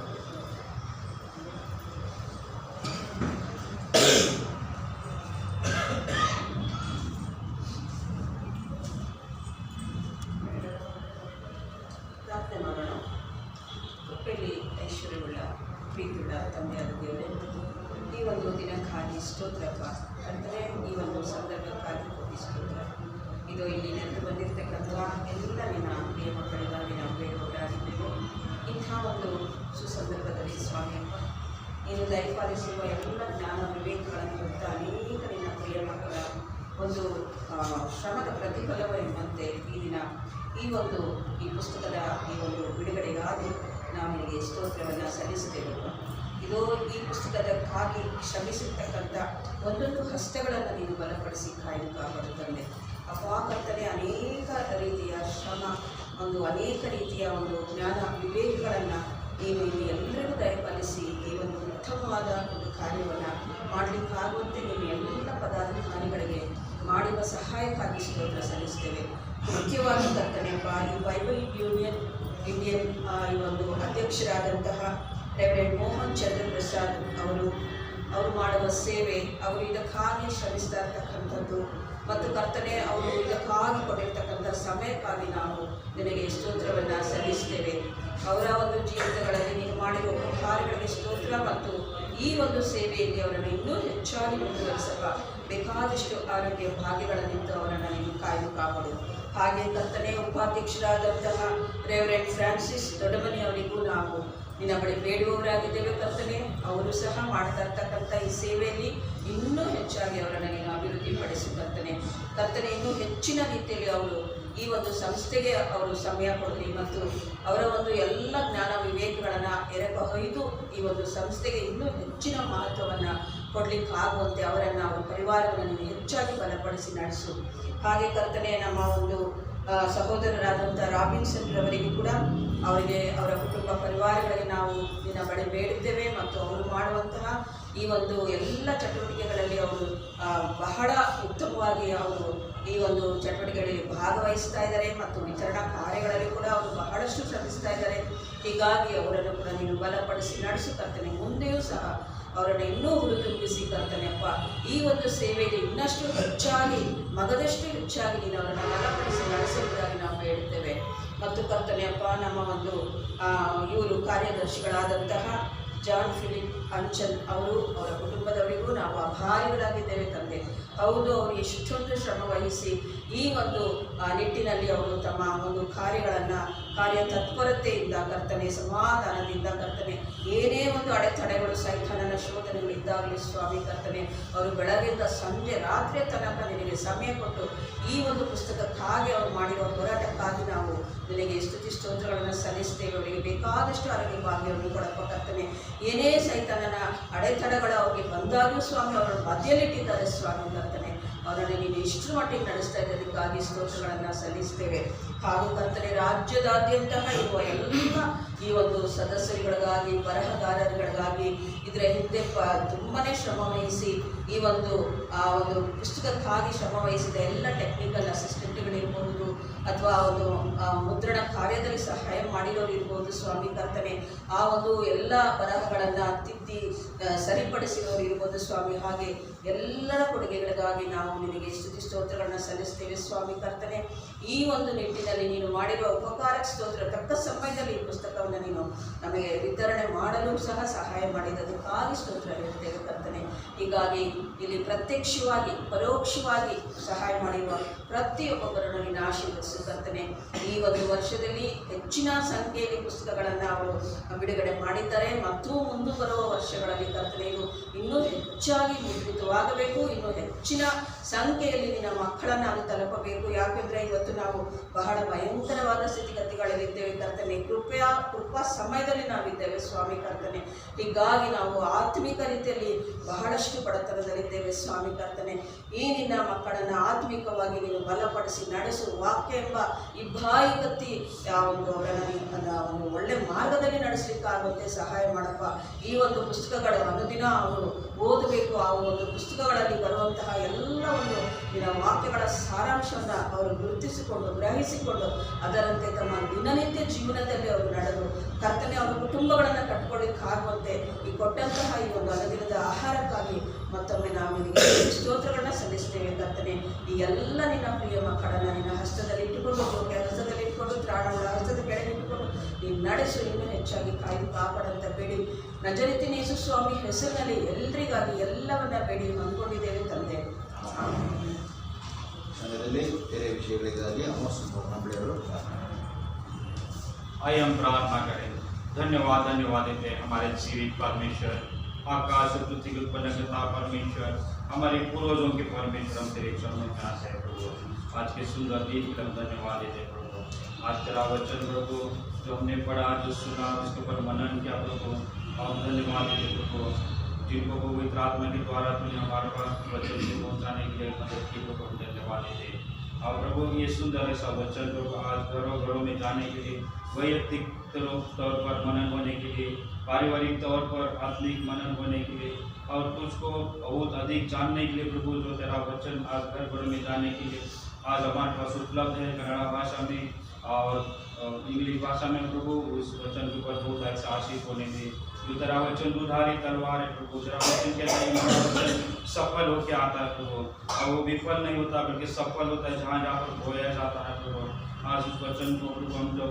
ಪ್ರಾರ್ಥನೆ ಮಾಡೋಣ. ಕೃಪೆಯಲ್ಲಿ ಐಶ್ವರ್ಯವುಳ್ಳ ಪ್ರೀತಿಯುಳ್ಳ ತಂದೆಯಾದ ದೇವರೇ, ಈ ಒಂದು ದಿನಕ್ಕಾಗಿ ಸ್ತೋತ್ರಪ್ಪ. ಅಂದರೆ ಈ ಒಂದು ಸಂದರ್ಭಕ್ಕಾಗಿ ಕೊಟ್ಟು ಸ್ತೋತ್ರ. ಇದು ಇಲ್ಲಿ ನೆರೆದು ಬಂದಿರತಕ್ಕಂಥ ಎಲ್ಲ ನಿನ್ನ ಪ್ರಿಯ ಮಕ್ಕಳಿಗಾಗಿ ನಾವು ಬೇಡುವವರಾಗಿದ್ದೇವೆ. ಇಂಥ ಒಂದು ಸುಸಂದರ್ಭದಲ್ಲಿ ಸ್ವಾಮಿಯಪ್ಪ, ನೀನು ದಯಪಾಲಿಸಿರುವ ಎಲ್ಲ ಜ್ಞಾನ ವಿವೇಕಗಳನ್ನು ಹೊತ್ತ ಅನೇಕ ನಿನ್ನ ಪ್ರಿಯ ಮಕ್ಕಳ ಒಂದು ಶ್ರಮದ ಪ್ರತಿಫಲವ ಎಂಬಂತೆ ಈ ದಿನ ಈ ಪುಸ್ತಕದ ಈ ಒಂದು ಬಿಡುಗಡೆಗಾಗಿ ನಾವು ನಿನಗೆ ಸ್ತೋತ್ರವನ್ನು ಸಲ್ಲಿಸುತ್ತೇವೆ. ಇದು ಈ ಪುಸ್ತಕದಕ್ಕಾಗಿ ಶ್ರಮಿಸಿರ್ತಕ್ಕಂಥ ಒಂದೊಂದು ಹಸ್ತಗಳನ್ನು ನೀನು ಬಲಪಡಿಸಿ ಕಾಯುತ್ತಾ ಅಪಾಕರ್ತನೆ ಅನೇಕ ರೀತಿಯ ಶ್ರಮ, ಅನೇಕ ರೀತಿಯ ಒಂದು ಜ್ಞಾನ ವಿವೇಕಗಳನ್ನು ನೀನು ಇಲ್ಲಿ ಎಲ್ಲರಿಗೂ ದಯಪಾಲಿಸಿ ಈ ಒಂದು ಉತ್ತಮವಾದ ಒಂದು ಕಾರ್ಯವನ್ನು ಮಾಡಲಿಕ್ಕಾಗುವಂತೆ ನೀನು ಎಲ್ಲ ಪದಾಧಿಕಾರಿಗಳಿಗೆ ಮಾಡುವ ಸಹಾಯಕ್ಕಾಗಿ ಸ್ತೋತ್ರ ಸಲ್ಲಿಸ್ತೇವೆ. ಮುಖ್ಯವಾಗಿ ಕರ್ತನೆಯಪ್ಪ, ಈ ಬೈಬಲ್ ಯೂನಿಯನ್ ಇಂಡಿಯನ್ ಈ ಒಂದು ಅಧ್ಯಕ್ಷರಾದಂತಹ ರೆವರೆಂಡ್ ಮೋಹನ್ ಚಂದ್ರ ಪ್ರಸಾದ್ ಅವರು ಮಾಡುವ ಸೇವೆ, ಅವರು ಇದಕ್ಕಾಗಿ ಶ್ರಮಿಸ್ತಾ ಇರ್ತಕ್ಕಂಥದ್ದು ಮತ್ತು ಕರ್ತನೆ ಅವರು ಇದಕ್ಕಾಗಿ ಕೊಟ್ಟಿರ್ತಕ್ಕಂಥ ಸಮಯಕ್ಕಾಗಿ ನಾವು ನಿನಗೆ ಸ್ತೋತ್ರವನ್ನು ಸಲ್ಲಿಸ್ತೇವೆ. ಅವರ ಒಂದು ಜೀವಿತಗಳಲ್ಲಿ ನೀನು ಮಾಡಿರುವ ಉಪಕಾರಗಳಿಗೆ ಸ್ತೋತ್ರ ಮತ್ತು ಈ ಒಂದು ಸೇವೆಯಲ್ಲಿ ಅವರನ್ನು ಇನ್ನೂ ಹೆಚ್ಚಾಗಿ ಮುಂದುವರಿಸಲು ಬೇಕಾದಷ್ಟು ಆರೋಗ್ಯ ಭಾಗ್ಯಗಳನ್ನಿಂದ ಅವರನ್ನು ನೀನು ಕಾಯ್ದು ಕಾಪಾಡು. ಹಾಗೆ ಕರ್ತನೆ ಉಪಾಧ್ಯಕ್ಷರಾದಂತಹ ರೆವರೆಂಡ್ ಫ್ರಾನ್ಸಿಸ್ ದೊಡ್ಡಮನಿ ಅವರಿಗೂ ನಾವು ನಿನ್ನ ಬಳಿ ಬೇಡುವವರಾಗಿದ್ದೇವೆ ಕರ್ತನೆ. ಅವರು ಸಹ ಮಾಡ್ತಾ ಇರ್ತಕ್ಕಂಥ ಈ ಸೇವೆಯಲ್ಲಿ ಇನ್ನೂ ಹೆಚ್ಚಾಗಿ ಅವರನ್ನು ನೀನು ಅಭಿವೃದ್ಧಿಪಡಿಸಿ ಕರ್ತನೆ. ಇನ್ನೂ ಹೆಚ್ಚಿನ ರೀತಿಯಲ್ಲಿ ಅವರು ಈ ಒಂದು ಸಂಸ್ಥೆಗೆ ಅವರು ಸಮಯ ಕೊಡಲಿ ಮತ್ತು ಅವರ ಒಂದು ಎಲ್ಲ ಜ್ಞಾನ ವಿವೇಕಗಳನ್ನು ಹೊಯ್ದು ಈ ಒಂದು ಸಂಸ್ಥೆಗೆ ಇನ್ನೂ ಹೆಚ್ಚಿನ ಮಹತ್ವವನ್ನು ಕೊಡಲಿಕ್ಕಾಗುವಂತೆ ಅವರನ್ನು ಅವರ ಪರಿವಾರವನ್ನು ನೀನು ಹೆಚ್ಚಾಗಿ ಬಲಪಡಿಸಿ ನಡೆಸು. ಹಾಗೆ ಕರ್ತನೆ, ನಮ್ಮ ಒಂದು ಸಹೋದರರಾದಂಥ ರಾಬಿನ್ಸನ್ ರವರಿಗೂ ಕೂಡ ಅವರ ಕುಟುಂಬ ಪರಿವಾರಗಳಿಗೆ ನಾವು ನಿನ್ನ ಬಳಿ ಬೇಡಿದ್ದೇವೆ ಮತ್ತು ಅವರು ಮಾಡುವಂತಹ ಈ ಒಂದು ಎಲ್ಲ ಚಟುವಟಿಕೆಗಳಲ್ಲಿ ಅವರು ಬಹಳ ಉತ್ತಮವಾಗಿ ಅವರು ಈ ಒಂದು ಚಟುವಟಿಕೆಗಳಲ್ಲಿ ಭಾಗವಹಿಸ್ತಾ ಇದ್ದಾರೆ ಮತ್ತು ವಿತರಣಾ ಕಾರ್ಯಗಳಲ್ಲಿ ಕೂಡ ಅವರು ಬಹಳಷ್ಟು ಶ್ರಮಿಸ್ತಾ ಇದ್ದಾರೆ. ಹೀಗಾಗಿ ಅವರನ್ನು ಕೂಡ ನೀನು ಬಲಪಡಿಸಿ ನಡೆಸು ಕರ್ತನೆ. ಮುಂದೆಯೂ ಸಹ ಅವರನ್ನು ಇನ್ನೂ ಹುರಿದುಂಬಿಸಿ ಕರ್ತನೆಯಪ್ಪ, ಈ ಒಂದು ಸೇವೆಯಲ್ಲಿ ಇನ್ನಷ್ಟು ಹೆಚ್ಚಾಗಿ ಮಗದಷ್ಟು ಹೆಚ್ಚಾಗಿ ನೀನು ಅವರನ್ನು ಬಲಪಡಿಸಿ ನಡೆಸುವುದಾಗಿ ನಾವು ಬೇಡುತ್ತೇವೆ. ಮತ್ತು ಕರ್ತನೆಯಪ್ಪ, ನಮ್ಮ ಒಂದು ಇವರು ಕಾರ್ಯದರ್ಶಿಗಳಾದಂತಹ ಜಾನ್ ಫಿಲಿಪ್ ಅಂಚಲ್ ಅವರು ಅವರ ಕುಟುಂಬದವರಿಗೂ ನಾವು ಆಭಾರಿಗಳಾಗಿದ್ದೇವೆ ತಂದೆ. ಹೌದು, ಅವರು ಎಷ್ಟೊಂದು ಶ್ರಮ ವಹಿಸಿ ಈ ಒಂದು ನಿಟ್ಟಿನಲ್ಲಿ ಅವರು ತಮ್ಮ ಒಂದು ಕಾರ್ಯ ತತ್ಪರತೆಯಿಂದ ಕರ್ತನೆ, ಸಮಾಧಾನದಿಂದ ಕರ್ತನೆ, ಏನೇ ಒಂದು ಅಡೆತಡೆಗಳು ಸೈತಾನನ ಶೋಧನೆಗಳಿದ್ದಾಗಲೂ ಸ್ವಾಮಿ ಕರ್ತನೆ, ಅವರು ಬೆಳಗಿಂದ ಸಂಜೆ ರಾತ್ರಿ ತನಕ ನಿನಗೆ ಸಮಯ ಕೊಟ್ಟು ಈ ಒಂದು ಪುಸ್ತಕಕ್ಕಾಗಿ ಅವರು ಮಾಡಿರುವ ಹೋರಾಟಕ್ಕಾಗಿ ನಾವು ನಿನಗೆ ಸ್ತುತಿ ಸ್ತೋತ್ರಗಳನ್ನು ಸಲ್ಲಿಸ್ತೇವೆ. ಅವರಿಗೆ ಬೇಕಾದಷ್ಟು ಆರೋಗ್ಯ ಭಾಗ್ಯವನ್ನು ಕೊಡಪ್ಪ ಕರ್ತನೆ. ಏನೇ ಸೈತಾನನ ಅಡೆತಡೆಗಳು ಅವರಿಗೆ ಬಂದಾಗಲೂ ಸ್ವಾಮಿ ಅವರನ್ನು ಮಧ್ಯೆಯಲ್ಲಿಟ್ಟಿದ್ದಾರೆ ಸ್ವಾಮಿ ಕರ್ತನೆ. ಅವರನ್ನು ನೀನು ಇಷ್ಟರ ಮಟ್ಟಿಗೆ ನಡೆಸ್ತಾ ಇದ್ದದಕ್ಕಾಗಿ ಸ್ತೋತ್ರಗಳನ್ನು ಸಲ್ಲಿಸ್ತೇವೆ. ಹಾಗೂ ಕರ್ತನೆ, ರಾಜ್ಯದಾದ್ಯಂತ ಇರುವ ಎಲ್ಲ ಈ ಒಂದು ಸದಸ್ಯರುಗಳಿಗಾಗಿ, ಬರಹಗಾರರುಗಳಿಗಾಗಿ, ಇದರ ಹಿಂದೆ ತುಂಬಾ ಶ್ರಮ ವಹಿಸಿ ಈ ಒಂದು ಪುಸ್ತಕಕ್ಕಾಗಿ ಶ್ರಮ ವಹಿಸಿದ ಎಲ್ಲ ಟೆಕ್ನಿಕಲ್ ಅಸಿಸ್ಟೆಂಟ್ಗಳಿರ್ಬೋದು ಅಥವಾ ಒಂದು ಮುದ್ರಣ ಕಾರ್ಯದಲ್ಲಿ ಸಹಾಯ ಮಾಡಿರೋರು ಇರ್ಬೋದು ಸ್ವಾಮಿ ಕರ್ತನೆ. ಆ ಒಂದು ಎಲ್ಲ ಬರಹಗಳನ್ನು ತಿದ್ದಿ ಸರಿಪಡಿಸಿರೋರು ಇರ್ಬೋದು ಸ್ವಾಮಿ. ಹಾಗೆ ಎಲ್ಲರ ಕೊಡುಗೆಗಳಿಗಾಗಿ ನಾವು ನಿನಗೆ ಸ್ತುತಿ ಸ್ತೋತ್ರಗಳನ್ನು ಸಲ್ಲಿಸ್ತೇವೆ ಸ್ವಾಮಿ ಕರ್ತನೆ. ಈ ಒಂದು ನಿಟ್ಟಿನಲ್ಲಿ ನೀನು ಮಾಡಿರುವ ಉಪಕಾರಕ್ಕೆ ಸ್ತೋತ್ರ. ತಕ್ಕ ಸಮಯದಲ್ಲಿ ಈ ಪುಸ್ತಕವನ್ನು ನೀನು ನಮಗೆ ವಿತರಣೆ ಮಾಡಲು ಸಹ ಸಹಾಯ ಮಾಡಿದ್ದಕ್ಕಾಗಿ ಸ್ತೋತ್ರ ಹೇಳ್ತೇವೆ ಕರ್ತನೆ. ಹೀಗಾಗಿ ಇಲ್ಲಿ ಪ್ರತ್ಯಕ್ಷವಾಗಿ ಪರೋಕ್ಷವಾಗಿ ಸಹಾಯ ಮಾಡಿರುವ ಪ್ರತಿಯೊಬ್ಬೊಬ್ಬರನ್ನು ನೀನು ಆಶೀರ್ವದಿಸು ಕರ್ತನೆ. ಈ ಒಂದು ವರ್ಷದಲ್ಲಿ ಹೆಚ್ಚಿನ ಸಂಖ್ಯೆಯಲ್ಲಿ ಪುಸ್ತಕಗಳನ್ನು ಅವರು ಬಿಡುಗಡೆ ಮಾಡಿದ್ದಾರೆ ಮತ್ತು ಮುಂದೆ ಬರುವ ವರ್ಷಗಳಲ್ಲಿ ಕರ್ತನೆ ಇದು ಇನ್ನೂ ಹೆಚ್ಚಾಗಿ ಮುದ್ರಿತವಾಗಬೇಕು. ಇನ್ನೂ ಹೆಚ್ಚಿನ ಸಂಖ್ಯೆಯಲ್ಲಿ ನಿನ್ನ ಮಕ್ಕಳನ್ನು ಅದು ತಲುಪಬೇಕು. ಯಾಕೆಂದರೆ ಇವತ್ತು ನಾವು ಬಹಳ ಭಯಂಕರವಾದ ಸ್ಥಿತಿಗತಿಗಳಲ್ಲಿದ್ದೇವೆ ಕರ್ತನೆ. ಕೃಪಾ ಸಮಯದಲ್ಲಿ ನಾವಿದ್ದೇವೆ ಸ್ವಾಮಿ ಕರ್ತನೆ. ಹೀಗಾಗಿ ನಾವು ಆತ್ಮಿಕ ರೀತಿಯಲ್ಲಿ ಬಹಳಷ್ಟು ಬಡತನದಲ್ಲಿದ್ದೇವೆ ಸ್ವಾಮಿ ಕರ್ತನೆ. ಈ ನಿನ್ನ ಮಕ್ಕಳನ್ನು ಆತ್ಮಿಕವಾಗಿ ನೀನು ಬಲಪಡಿಸಿ ನಡೆಸು. ವಾಕ್ಯ ಎಂಬ ಇಬ್ಬಾಯಿ ಕತ್ತಿ ಒಂದು ಅವರನ್ನು ಒಳ್ಳೆ ಮಾರ್ಗದಲ್ಲಿ ನಡೆಸಲಿಕ್ಕಾಗುತ್ತೆ ಸಹಾಯ ಮಾಡಪ್ಪ. ಈ ಒಂದು ಪುಸ್ತಕಗಳು ಅನುದಿನ ಅವರು ಓದಬೇಕು. ಆ ಒಂದು ಪುಸ್ತಕಗಳಲ್ಲಿ ಬರುವಂತಹ ಎಲ್ಲ ಒಂದು ನಿನ್ನ ವಾಕ್ಯಗಳ ಸಾರಾಂಶವನ್ನು ಅವರು ಗುರುತಿಸಿಕೊಂಡು ಗ್ರಹಿಸಿಕೊಂಡು ಅದರಂತೆ ತಮ್ಮ ದಿನನಿತ್ಯ ಜೀವನದಲ್ಲಿ ಅವರು ನಡೆದು ಕರ್ತನೆ ಅವರ ಕುಟುಂಬಗಳನ್ನು ಕಟ್ಕೊಳ್ಳಿಕ್ಕಾಗುವಂತೆ ಈ ಕೊಟ್ಟಂತಹ ಈ ಒಂದು ಅನುದಿನದ ಆಹಾರಕ್ಕಾಗಿ ಮತ್ತೊಮ್ಮೆ ನಾವು ನಿನಗೆ ಸ್ತೋತ್ರಗಳನ್ನ ಸಲ್ಲಿಸ್ತೇವೆ ಕರ್ತನೆ. ಈ ಎಲ್ಲ ನಿನ್ನ ಪ್ರಿಯ ಮಕ್ಕಳನ್ನು ನಿನ್ನ ಹಸ್ತದಲ್ಲಿ ಇಟ್ಟುಕೊಂಡು, ಹಸ್ತದಲ್ಲಿ ಇಟ್ಕೊಂಡು, ತ್ರಾಣಗಳ ಹಸ್ತದ ಕೆಳಗೆ ಇಟ್ಟುಕೊಂಡು ನೀನು ನಡೆಸು. ಇನ್ನೂ ಹೆಚ್ಚಾಗಿ ಕಾಯ್ದು ಕಾಪಾಡಂತ ಬೇಡಿ ನಜರೇತಿನ ಯೇಸು ಸ್ವಾಮಿ ಹೆಸರಿನಲ್ಲಿ ಎಲ್ರಿಗಾಗಿ ಎಲ್ಲವನ್ನ ಬೇಡಿ ಅಂದ್ಕೊಂಡಿದ್ದೇವೆ ತಂದೆ. ಅದರಲ್ಲಿ ಬೇರೆ ವಿಷಯಗಳಿಗಾಗಿ ಅಮೋಸ್ ಅವರು आइए हम प्रार्थना करें। धन्यवाद देते हैं हमारे जीवित परमेश्वर, आकाश और पृथ्वी के उत्पन्नकर्ता परमेश्वर, हमारे पूर्वजों के परमेश्वर, हम तेरे चरणों में आते हैं प्रभु। आज के सुंदर दिन के लिए धन्यवाद देते हैं प्रभु। आज तेरा वचन प्रभु जो हमने पढ़ा, जो सुना, उसके ऊपर मनन किया प्रभु, और धन्यवाद देते प्रभु जिनको पवित्र आत्मा के द्वारा तूने हमारे पास वचन को पहुँचाने के लिए मदद की प्रभु, हम धन्यवाद देते हैं। और प्रभु ये सुंदर ऐसा वचन प्रभु आज घरों में जाने के लिए, वैयक्तिक तौर पर मनन होने के लिए, पारिवारिक तौर पर आत्मिक मनन होने के लिए, और तुझको बहुत अधिक जानने के लिए प्रभु जो तेरा वचन आज घर में जाने के लिए आज हमारे पास उपलब्ध है कन्नड़ा भाषा में और इंग्लिश भाषा में प्रभु। उस वचन के ऊपर बहुत ऐसा आशीष होने में जो तेरा वचन दुधारी तलवार है प्रभु, तेरा वचन कहता है सफल होकर आता है प्रभु, और वो विफल नहीं होता बल्कि सफल होता है जहाँ जहाँ पर बोया जाता है प्रभु। आज उस वचन को प्रभु हम लोग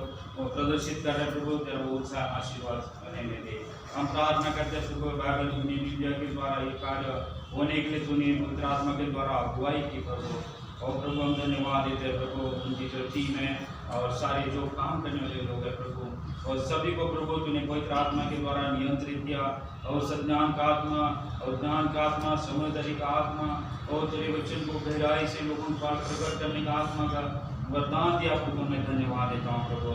प्रदर्शित कर रहे हैं प्रभु, तेरा बहुत सा आशीर्वाद करने में दे। हम प्रार्थना करते हैं प्रभु बाइबल यूनियन इंडिया के द्वारा ये कार्य होने के लिए तूने पवित्र आत्मा के द्वारा अगुवाई की प्रभु। और प्रभु हम धन्यवाद देते हैं प्रभु उनकी जो टीम है और सारे जो काम करने वाले लोग हैं प्रभु, और सभी को प्रभु तूने पवित्र आत्मा के द्वारा नियंत्रित किया, और सज्ञान का आत्मा और ज्ञान का आत्मा, समझदारी का आत्मा, और तेरे वचन को गहराई से लोगों को प्रकट करने का आत्मा का वरदान दिया प्रभु। मैं धन्यवाद देता हूँ प्रभु।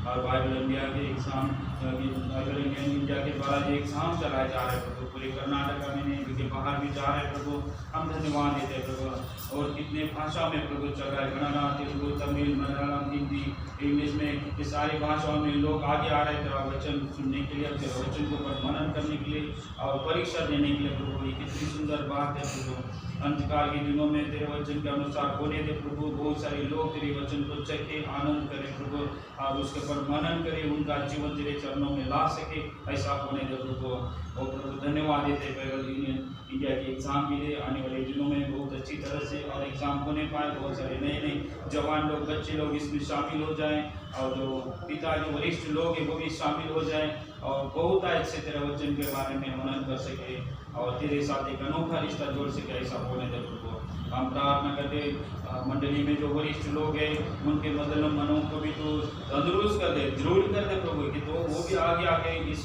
और बाइबल इंडिया के एग्ज़ाम, बाइबल इंडिया के द्वारा जो एग्ज़ाम चलाए जा रहे हैं प्रभु, पूरे कर्नाटका में नहीं बल्कि बाहर भी जा रहे हैं प्रभु, हम धन्यवाद देते हैं प्रभु। और कितने भाषा में प्रभु चल रहा है, कन्नड़ा, तेलुगु, तमिल, मलयालम, हिंदी, इंग्लिश में, ये सारी भाषाओं में लोग आगे आ रहे हैं तेरा वचन सुनने के लिए, तेरा वचन को मनन करने के लिए और परीक्षा देने के लिए प्रभु। ये कितनी सुंदर बात है प्रभु। अंधकार के दिनों में तेरे वचन के अनुसार होने दे प्रभु, बहुत सारे लोग तेरे वचन को चखे आनंद करें प्रभु, और उसके ऊपर मनन करें, उनका जीवन तेरे चरणों में ला सके, ऐसा होने दे प्रभु। और प्रभु धन्यवाद देते हैं बाइबल यूनियन इंडिया के एग्ज़ाम के लिए आने वाले दिनों में बहुत अच्छी तरह से और एग्ज़ाम होने पाए, बहुत सारे नए जवान लोग, बच्चे लोग इसमें शामिल हो जाएं, और जो पिता जो वरिष्ठ लोग हैं वो भी शामिल हो जाए और बहुत अच्छे तेरे वचन के बारे में मनन कर सके और तेरे साथ एक अनोखा रिश्ता जोड़ सके, ऐसा होने दे प्रभु। हम प्रार्थना करते मंडली में जो वरिष्ठ लोग हैं उनके मनों को भी तो तंदुरुस्त कर दे, दृढ़ कर दे प्रभु, कि तो वो भी आगे आगे इस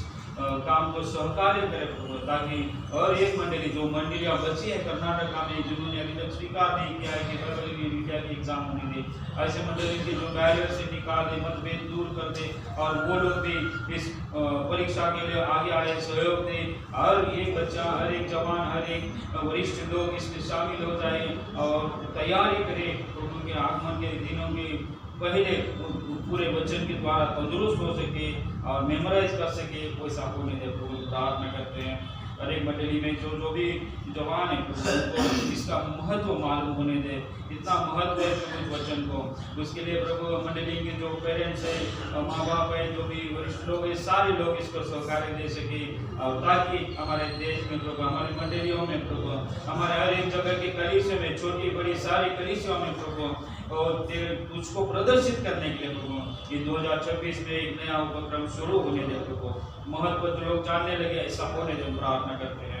काम को सहकार्य करे प्रभु, ताकि और एक मंडली जो मंडलियाँ बची है कर्नाटक में जिन्होंने अभी तक स्वीकार नहीं किया है कि इंडिया की एग्जाम होने दे, ऐसे मंडली के जो बैरियर से निकाल दे, मतभेद दूर कर दे और वो लोग भी इस परीक्षा के लिए आगे आए, सहयोग दे। हर एक बच्चा, हर एक जवान, हर एक वरिष्ठ लोग इसमें शामिल हो जाए और तैयारी करे प्रभु के आगमन के दिनों के पहले पूरे वचन के द्वारा तंदुरुस्त हो सके और मेमोराइज कर सके, वैसा होने दे प्रभु। प्रार्थना करते हैं हर एक मंडली में जो भी जवान है उनको इसका महत्व मालूम होने दे, इतना महत्व है प्रभु वचन को। उसके लिए प्रभु मंडली के जो पेरेंट्स है, माँ बाप है, जो भी वरिष्ठ लोग हैं, सारे लोग इसको सहकार्य दे सके और ताकि हमारे देश में प्रभु, हमारी मंडलियों में प्रभु, हमारे हर एक जगह की कलीसियों में, छोटी बड़ी सारी कलीसियों में प्रभु, और तेरे उसको प्रदर्शित करने के लिए प्रभु ये 2026 में एक नया उपक्रम शुरू होने दे प्रभु, महत्व जो लोग जानने लगे ऐसा होने दे, प्रार्थना करते हैं।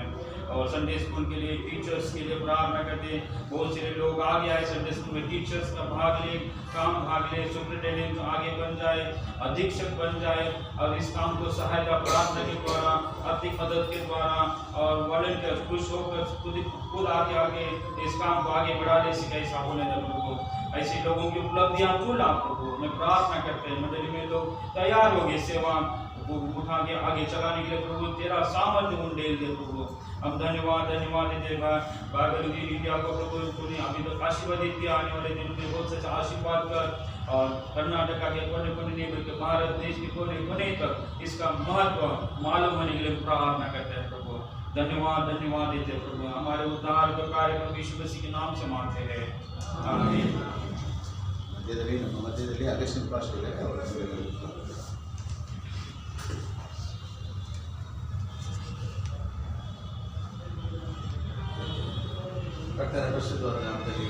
और संडे स्कूल के लिए टीचर्स के लिए प्रार्थना करते हैं, बहुत से लोग आगे आए संडे स्कूल में, टीचर्स का भाग ले, सुपरिटेंडेंट आगे बन जाए, अधीक्षक बन जाए और इस काम को सहायता प्रार्थना के द्वारा, आर्थिक मदद के द्वारा और वॉलंटियर खुश होकर खुद आगे इस काम को आगे बढ़ा ले सके, ऐसा होने दे प्रभु। ऐसे लोगों की उपलब्धियां चुना प्रभु, मैं प्रार्थना करते हैं मंडली में लोग तैयार हो गए सेवा को उठा के आगे चलाने के लिए प्रभु, तेरा सामर्थ्य उंडेल दे प्रभु। हम धन्यवाद देते बाइबल की मीडिया को प्रभु, तूने अभी तक आशीर्वादित किया, आने वाले दिनों में बहुत से आशीर्वाद कर और कर्नाटक के कोने कोने नहीं बल्कि भारत देश के कोने कोने तक इसका महत्व मालूम होने के लिए प्रार्थना करते हैं प्रभु। धन्यवाद देते प्रभु, हमारे उद्धार का कार्य प्रभु यीशु मसीह के नाम से मांगते हैं, आमीन। ನಮ್ಮ ಮಧ್ಯದಲ್ಲಿ ಅಗಸ್ಟಿನ್ ಪಾಸ್ಟರ್ ಇದ್ದಾರೆ, ಅವರ ಕರ್ತನ ಪರಿಶುದ್ಧವಾದ ನಾಮದಲ್ಲಿ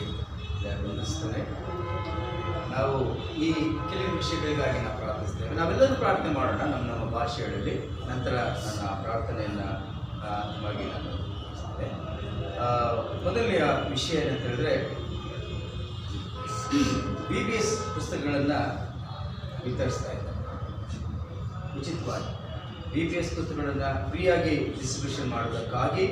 ವಂದಿಸ್ತೇನೆ. ನಾವು ಈ ಕೆಲವು ವಿಷಯಗಳಿಗಾಗಿ ನಾವು ಪ್ರಾರ್ಥಿಸ್ತೇವೆ. ನಾವೆಲ್ಲರೂ ಪ್ರಾರ್ಥನೆ ಮಾಡೋಣ ನಮ್ಮ ಭಾಷೆಗಳಲ್ಲಿ, ನಂತರ ನನ್ನ ಪ್ರಾರ್ಥನೆಯನ್ನು ನಿಮಗೆ ನಾನು ತಿಳಿಸ್ತೇನೆ. ಮೊದಲನೆಯ ವಿಷಯ ಏನಂತ ಹೇಳಿದ್ರೆ, BBS ಪುಸ್ತಕಗಳನ್ನು ವಿತರಿಸ್ತಾ ಇದ್ದಾರೆ ಉಚಿತವಾಗಿ. BBS ಪುಸ್ತಕಗಳನ್ನು ಫ್ರೀಯಾಗಿ ಡಿಸ್ಟ್ರಿಬ್ಯೂಷನ್ ಮಾಡೋದಕ್ಕಾಗಿ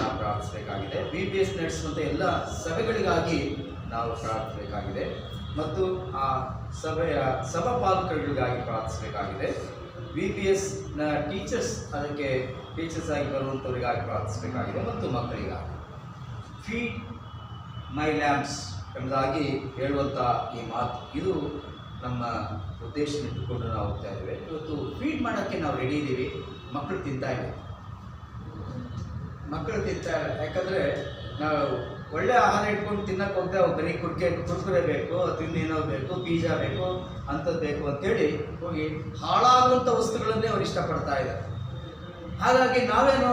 ನಾವು ಪ್ರಾರ್ಥಿಸಬೇಕಾಗಿದೆ. BBS ನಡೆಸುವಂಥ ಎಲ್ಲ ಸಭೆಗಳಿಗಾಗಿ ನಾವು ಪ್ರಾರ್ಥಿಸಬೇಕಾಗಿದೆ ಮತ್ತು ಆ ಸಭೆಯ ಸಭಾಪಾಲಕರುಗಳಿಗಾಗಿ ಪ್ರಾರ್ಥಿಸಬೇಕಾಗಿದೆ. BBSನ ಅದಕ್ಕೆ ಟೀಚರ್ಸ್ ಆಗಿ ಬರುವಂಥವರಿಗಾಗಿ ಪ್ರಾರ್ಥಿಸಬೇಕಾಗಿದೆ ಮತ್ತು ಮಕ್ಕಳಿಗಾಗಿ. ಫೀಡ್ ಮೈ ಲ್ಯಾಂಬ್ಸ್ ಎಂಬುದಾಗಿ ಹೇಳುವಂಥ ಈ ಮಾತು, ಇದು ನಮ್ಮ ಉದ್ದೇಶ ಇಟ್ಟುಕೊಂಡು ನಾವು ಹೋಗ್ತಾ ಇದ್ದೇವೆ. ಇವತ್ತು ಫೀಡ್ ಮಾಡೋಕ್ಕೆ ನಾವು ರೆಡಿ ಇದ್ದೀವಿ, ಮಕ್ಕಳು ತಿಂತಾ ಇಲ್ಲ. ಯಾಕಂದರೆ ನಾವು ಒಳ್ಳೆ ಆಹಾರ ಇಟ್ಕೊಂಡು ತಿನ್ನಕ್ಕೆ ಹೋಗ್ತಾ ಬರೀ ಕುರ್ಕುರೆ ಬೇಕು, ತಿನ್ನೇನೋ ಬೇಕು, ಪಿಜ್ಜಾ ಬೇಕು, ಅಂಥದ್ದು ಬೇಕು ಅಂತೇಳಿ ಹೋಗಿ ಹಾಳಾಗುವಂಥ ವಸ್ತುಗಳನ್ನೇ ಅವ್ರು ಇಷ್ಟಪಡ್ತಾ ಇದ್ದಾರೆ. ಹಾಗಾಗಿ ನಾವೇನು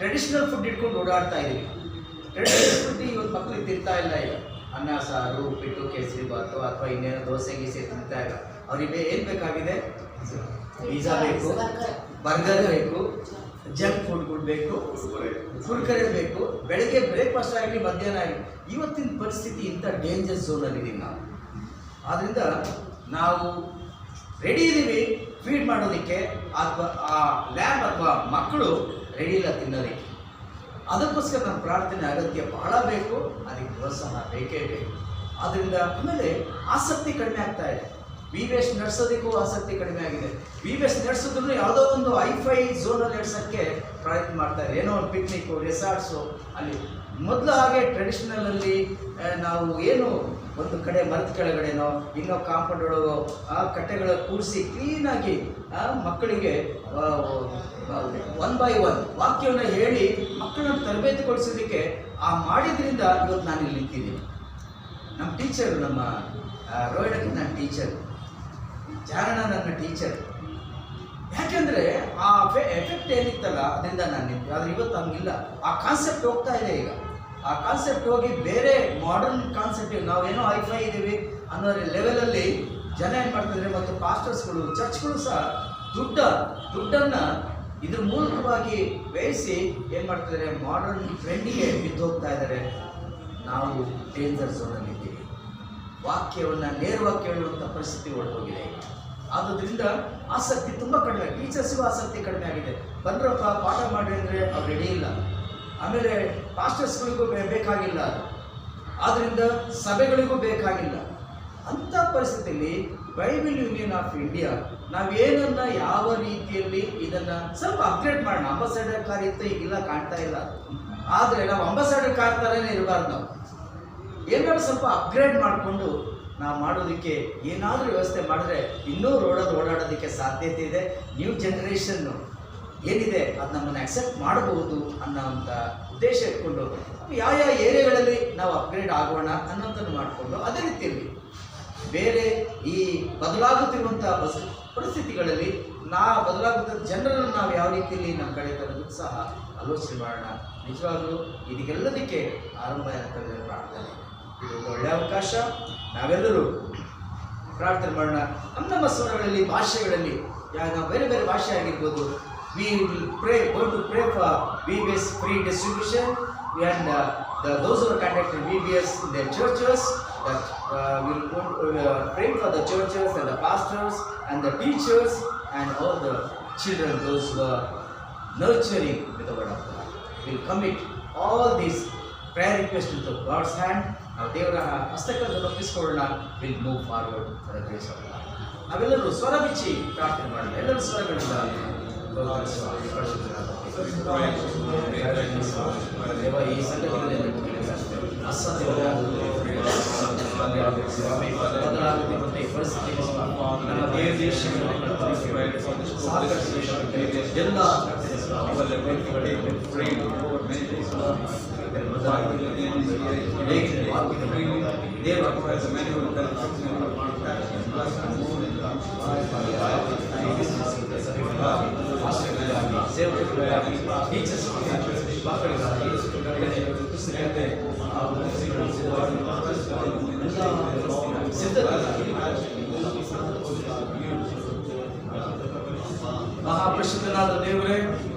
ಟ್ರೆಡಿಷ್ನಲ್ ಫುಡ್ ಇಟ್ಕೊಂಡು ಓಡಾಡ್ತಾ ಇದ್ದೀವಿ. ಟ್ರೆಡಿಷನಲ್ ಫುಡ್ ಇವತ್ತು ಮಕ್ಕಳಿಗೆ ತಿಂತಾ ಇಲ್ಲ. ಈಗ ಅನ್ನ ಸಾರು, ಉಪ್ಪಿಟ್ಟು, ಕೇಸರಿ ಬಾತು ಅಥವಾ ಇನ್ನೇನೋ ದೋಸೆ ಗೀಸೆ ತಿಂತಾ ಇಲ್ಲ. ಅವರಿಗೆ ಏನು ಬೇಕಾಗಿದೆ? ಪಿಜ್ಜಾ ಬೇಕು, ಬರ್ಗರ್ ಬೇಕು, ಜಂಕ್ ಫುಡ್ಗಳು ಬೇಕು, ಕುರ್ಕರೆ ಬೇಕು. ಬೆಳಗ್ಗೆ ಬ್ರೇಕ್ಫಾಸ್ಟ್ ಆಗಲಿ, ಮಧ್ಯಾಹ್ನ ಆಗಲಿ. ಇವತ್ತಿನ ಪರಿಸ್ಥಿತಿ ಇಂಥ ಡೇಂಜರ್ ಝೋನಲ್ಲಿದ್ದೀವಿ ನಾವು. ಆದ್ದರಿಂದ ನಾವು ರೆಡಿ ಇದ್ದೀವಿ ಫೀಡ್ ಮಾಡೋದಕ್ಕೆ, ಅಥವಾ ಆ ಲ್ಯಾಬ್ ಅಥವಾ ಮಕ್ಕಳು ರೆಡಿ ಇಲ್ಲ ತಿನ್ನೋದಕ್ಕೆ. ಅದಕ್ಕೋಸ್ಕರ ನಮ್ಮ ಪ್ರಾರ್ಥನೆ ಅಗತ್ಯ ಬಹಳ ಬೇಕು, ಅದಕ್ಕೆ ಪ್ರೋತ್ಸಾಹ ಬೇಕೇ ಬೇಕು. ಆದ್ದರಿಂದ ಆಮೇಲೆ ಆಸಕ್ತಿ ಕಡಿಮೆ ಆಗ್ತಾ ಇದೆ. BBS ನಡೆಸೋದಕ್ಕೂ ಆಸಕ್ತಿ ಕಡಿಮೆ ಆಗಿದೆ. BBS ನಡೆಸೋದ್ರೂ ಯಾವುದೋ ಒಂದು ಐಫೈ ಝೋನಲ್ಲಿ ನಡೆಸೋಕ್ಕೆ ಪ್ರಯತ್ನ ಮಾಡ್ತಾರೆ. ಏನೋ ಒಂದು ಪಿಕ್ನಿಕ್ಕು, ರೆಸಾರ್ಟ್ಸು. ಅಲ್ಲಿ ಮೊದಲು ಹಾಗೆ ಟ್ರೆಡಿಷ್ನಲಲ್ಲಿ ನಾವು ಏನು ಒಂದು ಕಡೆ ಮರದ ಕೆಳಗಡೆನೋ ಇನ್ನೋ ಕಾಂಪೌಂಡ್ ಒಳಗೋ ಆ ಕಟ್ಟೆಗಳ ಕೂರಿಸಿ ಕ್ಲೀನಾಗಿ ಮಕ್ಕಳಿಗೆ 1 by 1 ವಾಕ್ಯವನ್ನು ಹೇಳಿ ಮಕ್ಕಳನ್ನು ತರಬೇತಿಗೊಳಿಸೋದಕ್ಕೆ ಮಾಡಿದ್ರಿಂದ ಇವತ್ತು ನಾನು ಇಲ್ಲಿ ನಿಂತಿದ್ದೀನಿ. ನಮ್ಮ ಟೀಚರು, ನಮ್ಮ ರೋಹಿಣಕ್ಕೆ ನನ್ನ ಟೀಚರ್, ಚಾರಣ ನನ್ನ ಟೀಚರ್. ಯಾಕೆಂದರೆ ಆ ಎಫೆಕ್ಟ್ ಏನಿತ್ತಲ್ಲ ಅದರಿಂದ ನಾನು ನಿಂತೆ. ಆದರೆ ಇವತ್ತು ಹಂಗಿಲ್ಲ. ಆ ಕಾನ್ಸೆಪ್ಟ್ ಹೋಗ್ತಾ ಇದೆ. ಈಗ ಆ ಕಾನ್ಸೆಪ್ಟ್ ಹೋಗಿ ಬೇರೆ ಮಾಡರ್ನ್ ಕಾನ್ಸೆಪ್ಟ್, ನಾವೇನೋ ಹೈಫೈ ಇದ್ದೀವಿ ಅನ್ನೋ ಲೆವೆಲಲ್ಲಿ ಜನ ಏನು ಮಾಡ್ತಿದ್ದಾರೆ, ಮತ್ತು ಪಾಸ್ಟರ್ಸ್ಗಳು, ಚರ್ಚ್ಗಳು ಸಹ ದುಡ್ಡನ್ನು ಇದ್ರ ಮೂಲಕವಾಗಿ ವ್ಯಯಿಸಿ ಏನು ಮಾಡ್ತಿದ್ದಾರೆ, ಮಾಡರ್ನ್ ಟ್ರೆಂಡಿಗೆ ಬಿದ್ದು ಹೋಗ್ತಾ ಇದ್ದಾರೆ. ನಾವು ಡೇಂಜರ್ ಝೋನಲ್ಲಿದ್ದೀವಿ. ವಾಕ್ಯವನ್ನು ನೇರವಾಗಿ ಕೇಳುವಂಥ ಪರಿಸ್ಥಿತಿ ಹೊರಟೋಗಿದೆ. ಆದುದರಿಂದ ಆಸಕ್ತಿ ತುಂಬ ಕಡಿಮೆ, ಟೀಚರ್ಸ್ಗೂ ಆಸಕ್ತಿ ಕಡಿಮೆ ಆಗಿದೆ. ಬಂದ್ರಪ್ಪ ಪಾಠ ಮಾಡಿ ಅಂದರೆ ಅವ್ರು ರೆಡಿ ಇಲ್ಲ. ಆಮೇಲೆ ಪಾಸ್ಟರ್ಸ್ಗಳಿಗೂ ಬೇಕಾಗಿಲ್ಲ ಅದು, ಆದ್ದರಿಂದ ಸಭೆಗಳಿಗೂ ಬೇಕಾಗಿಲ್ಲ. ಅಂಥ ಪರಿಸ್ಥಿತಿಯಲ್ಲಿ ಬೈಬಲ್ ಯೂನಿಯನ್ ಆಫ್ ಇಂಡಿಯಾ ನಾವೇನನ್ನ ಯಾವ ರೀತಿಯಲ್ಲಿ ಇದನ್ನು ಸ್ವಲ್ಪ ಅಪ್ಗ್ರೇಡ್ ಮಾಡೋಣ. ಅಂಬಾಸಡರ್ ಕಾರ್ಯತೆ ಈಗಿಲ್ಲ, ಕಾಣ್ತಾ ಇಲ್ಲ. ಆದರೆ ನಾವು ಅಂಬಾಸಡರ್ ಕಾರ್ಯನೇ ಇರಬಾರ್ದು. ನಾವು ಏನಾದ್ರು ಸ್ವಲ್ಪ ಅಪ್ಗ್ರೇಡ್ ಮಾಡಿಕೊಂಡು ನಾವು ಮಾಡೋದಕ್ಕೆ ಏನಾದರೂ ವ್ಯವಸ್ಥೆ ಮಾಡಿದ್ರೆ ಇನ್ನೂ ರೋಡಲ್ಲಿ ಓಡಾಡೋದಕ್ಕೆ ಸಾಧ್ಯತೆ ಇದೆ. ನ್ಯೂ ಜನ್ರೇಷನ್ನು ಏನಿದೆ ಅದು ನಮ್ಮನ್ನು ಅಕ್ಸೆಪ್ಟ್ ಮಾಡಬಹುದು ಅನ್ನೋಂಥ ಉದ್ದೇಶ ಇಟ್ಕೊಂಡು ಯಾವ ಏರಿಯಾಗಳಲ್ಲಿ ನಾವು ಅಪ್ಗ್ರೇಡ್ ಆಗೋಣ ಅನ್ನೋಂಥದ್ದು ಮಾಡಿಕೊಂಡು, ಅದೇ ರೀತಿಯಲ್ಲಿ ಬೇರೆ ಈ ಬದಲಾಗುತ್ತಿರುವಂಥ ಪರಿಸ್ಥಿತಿಗಳಲ್ಲಿ ಬದಲಾಗುತ್ತ ಜನರನ್ನು ನಾವು ಯಾವ ರೀತಿಯಲ್ಲಿ ನಮ್ಮ ಕಡೆ ತರೋದಕ್ಕೆ ಸಹ ಆಲೋಚನೆ ಮಾಡೋಣ. ನಿಜವಾಗ್ಲೂ ಇದಕ್ಕೆಲ್ಲದಕ್ಕೆ ಆರಂಭ ಆಗ್ತದೆ ಪ್ರಾರ್ಥನೆ. ಇದು ಒಳ್ಳೆಯ ಅವಕಾಶ. ನಾವೆಲ್ಲರೂ ಪ್ರಾರ್ಥನೆ ಮಾಡೋಣ. ನಮ್ಮ ಸ್ವರಗಳಲ್ಲಿ, ಭಾಷೆಗಳಲ್ಲಿ, ನಾವು ಬೇರೆ ಬೇರೆ ಭಾಷೆ ಆಗಿರ್ಬೋದು. We will going to pray for VBS free distribution and those who are conducting VBS in their churches, that will pray for the churches and the pastors and the teachers and all the children, those who are nurturing with the word of God. We'll commit all these prayer requests into God's hand. ನಾವು ದೇವರ ಹಸ್ತಕ್ಕೆ ಒಪ್ಪಿಸಿಕೊಳ್ಳೋಣ. Will move forward for the grace of God. ನಾವೆಲ್ಲರೂ ಸ್ವರ ಬಿಚ್ಚಿ ಪ್ರಾರ್ಥನೆ ಮಾಡೋಣ. ಎಲ್ಲರೂ ಸ್ವರಗಳಿಂದ ದೇವ ಈ ಸಂಗತಿಗಳಲ್ಲಿ ಬದಲಾಗುತ್ತಿರುವಂಥ ಈ ಪರಿಸ್ಥಿತಿ ನಮ್ಮ ದೇಶಗಳಲ್ಲಿ ಸಾಕಷ್ಟು ಎಲ್ಲ ಮಹಾಪರಿಶುದ್ಧನಾದ ದೇವರೇ,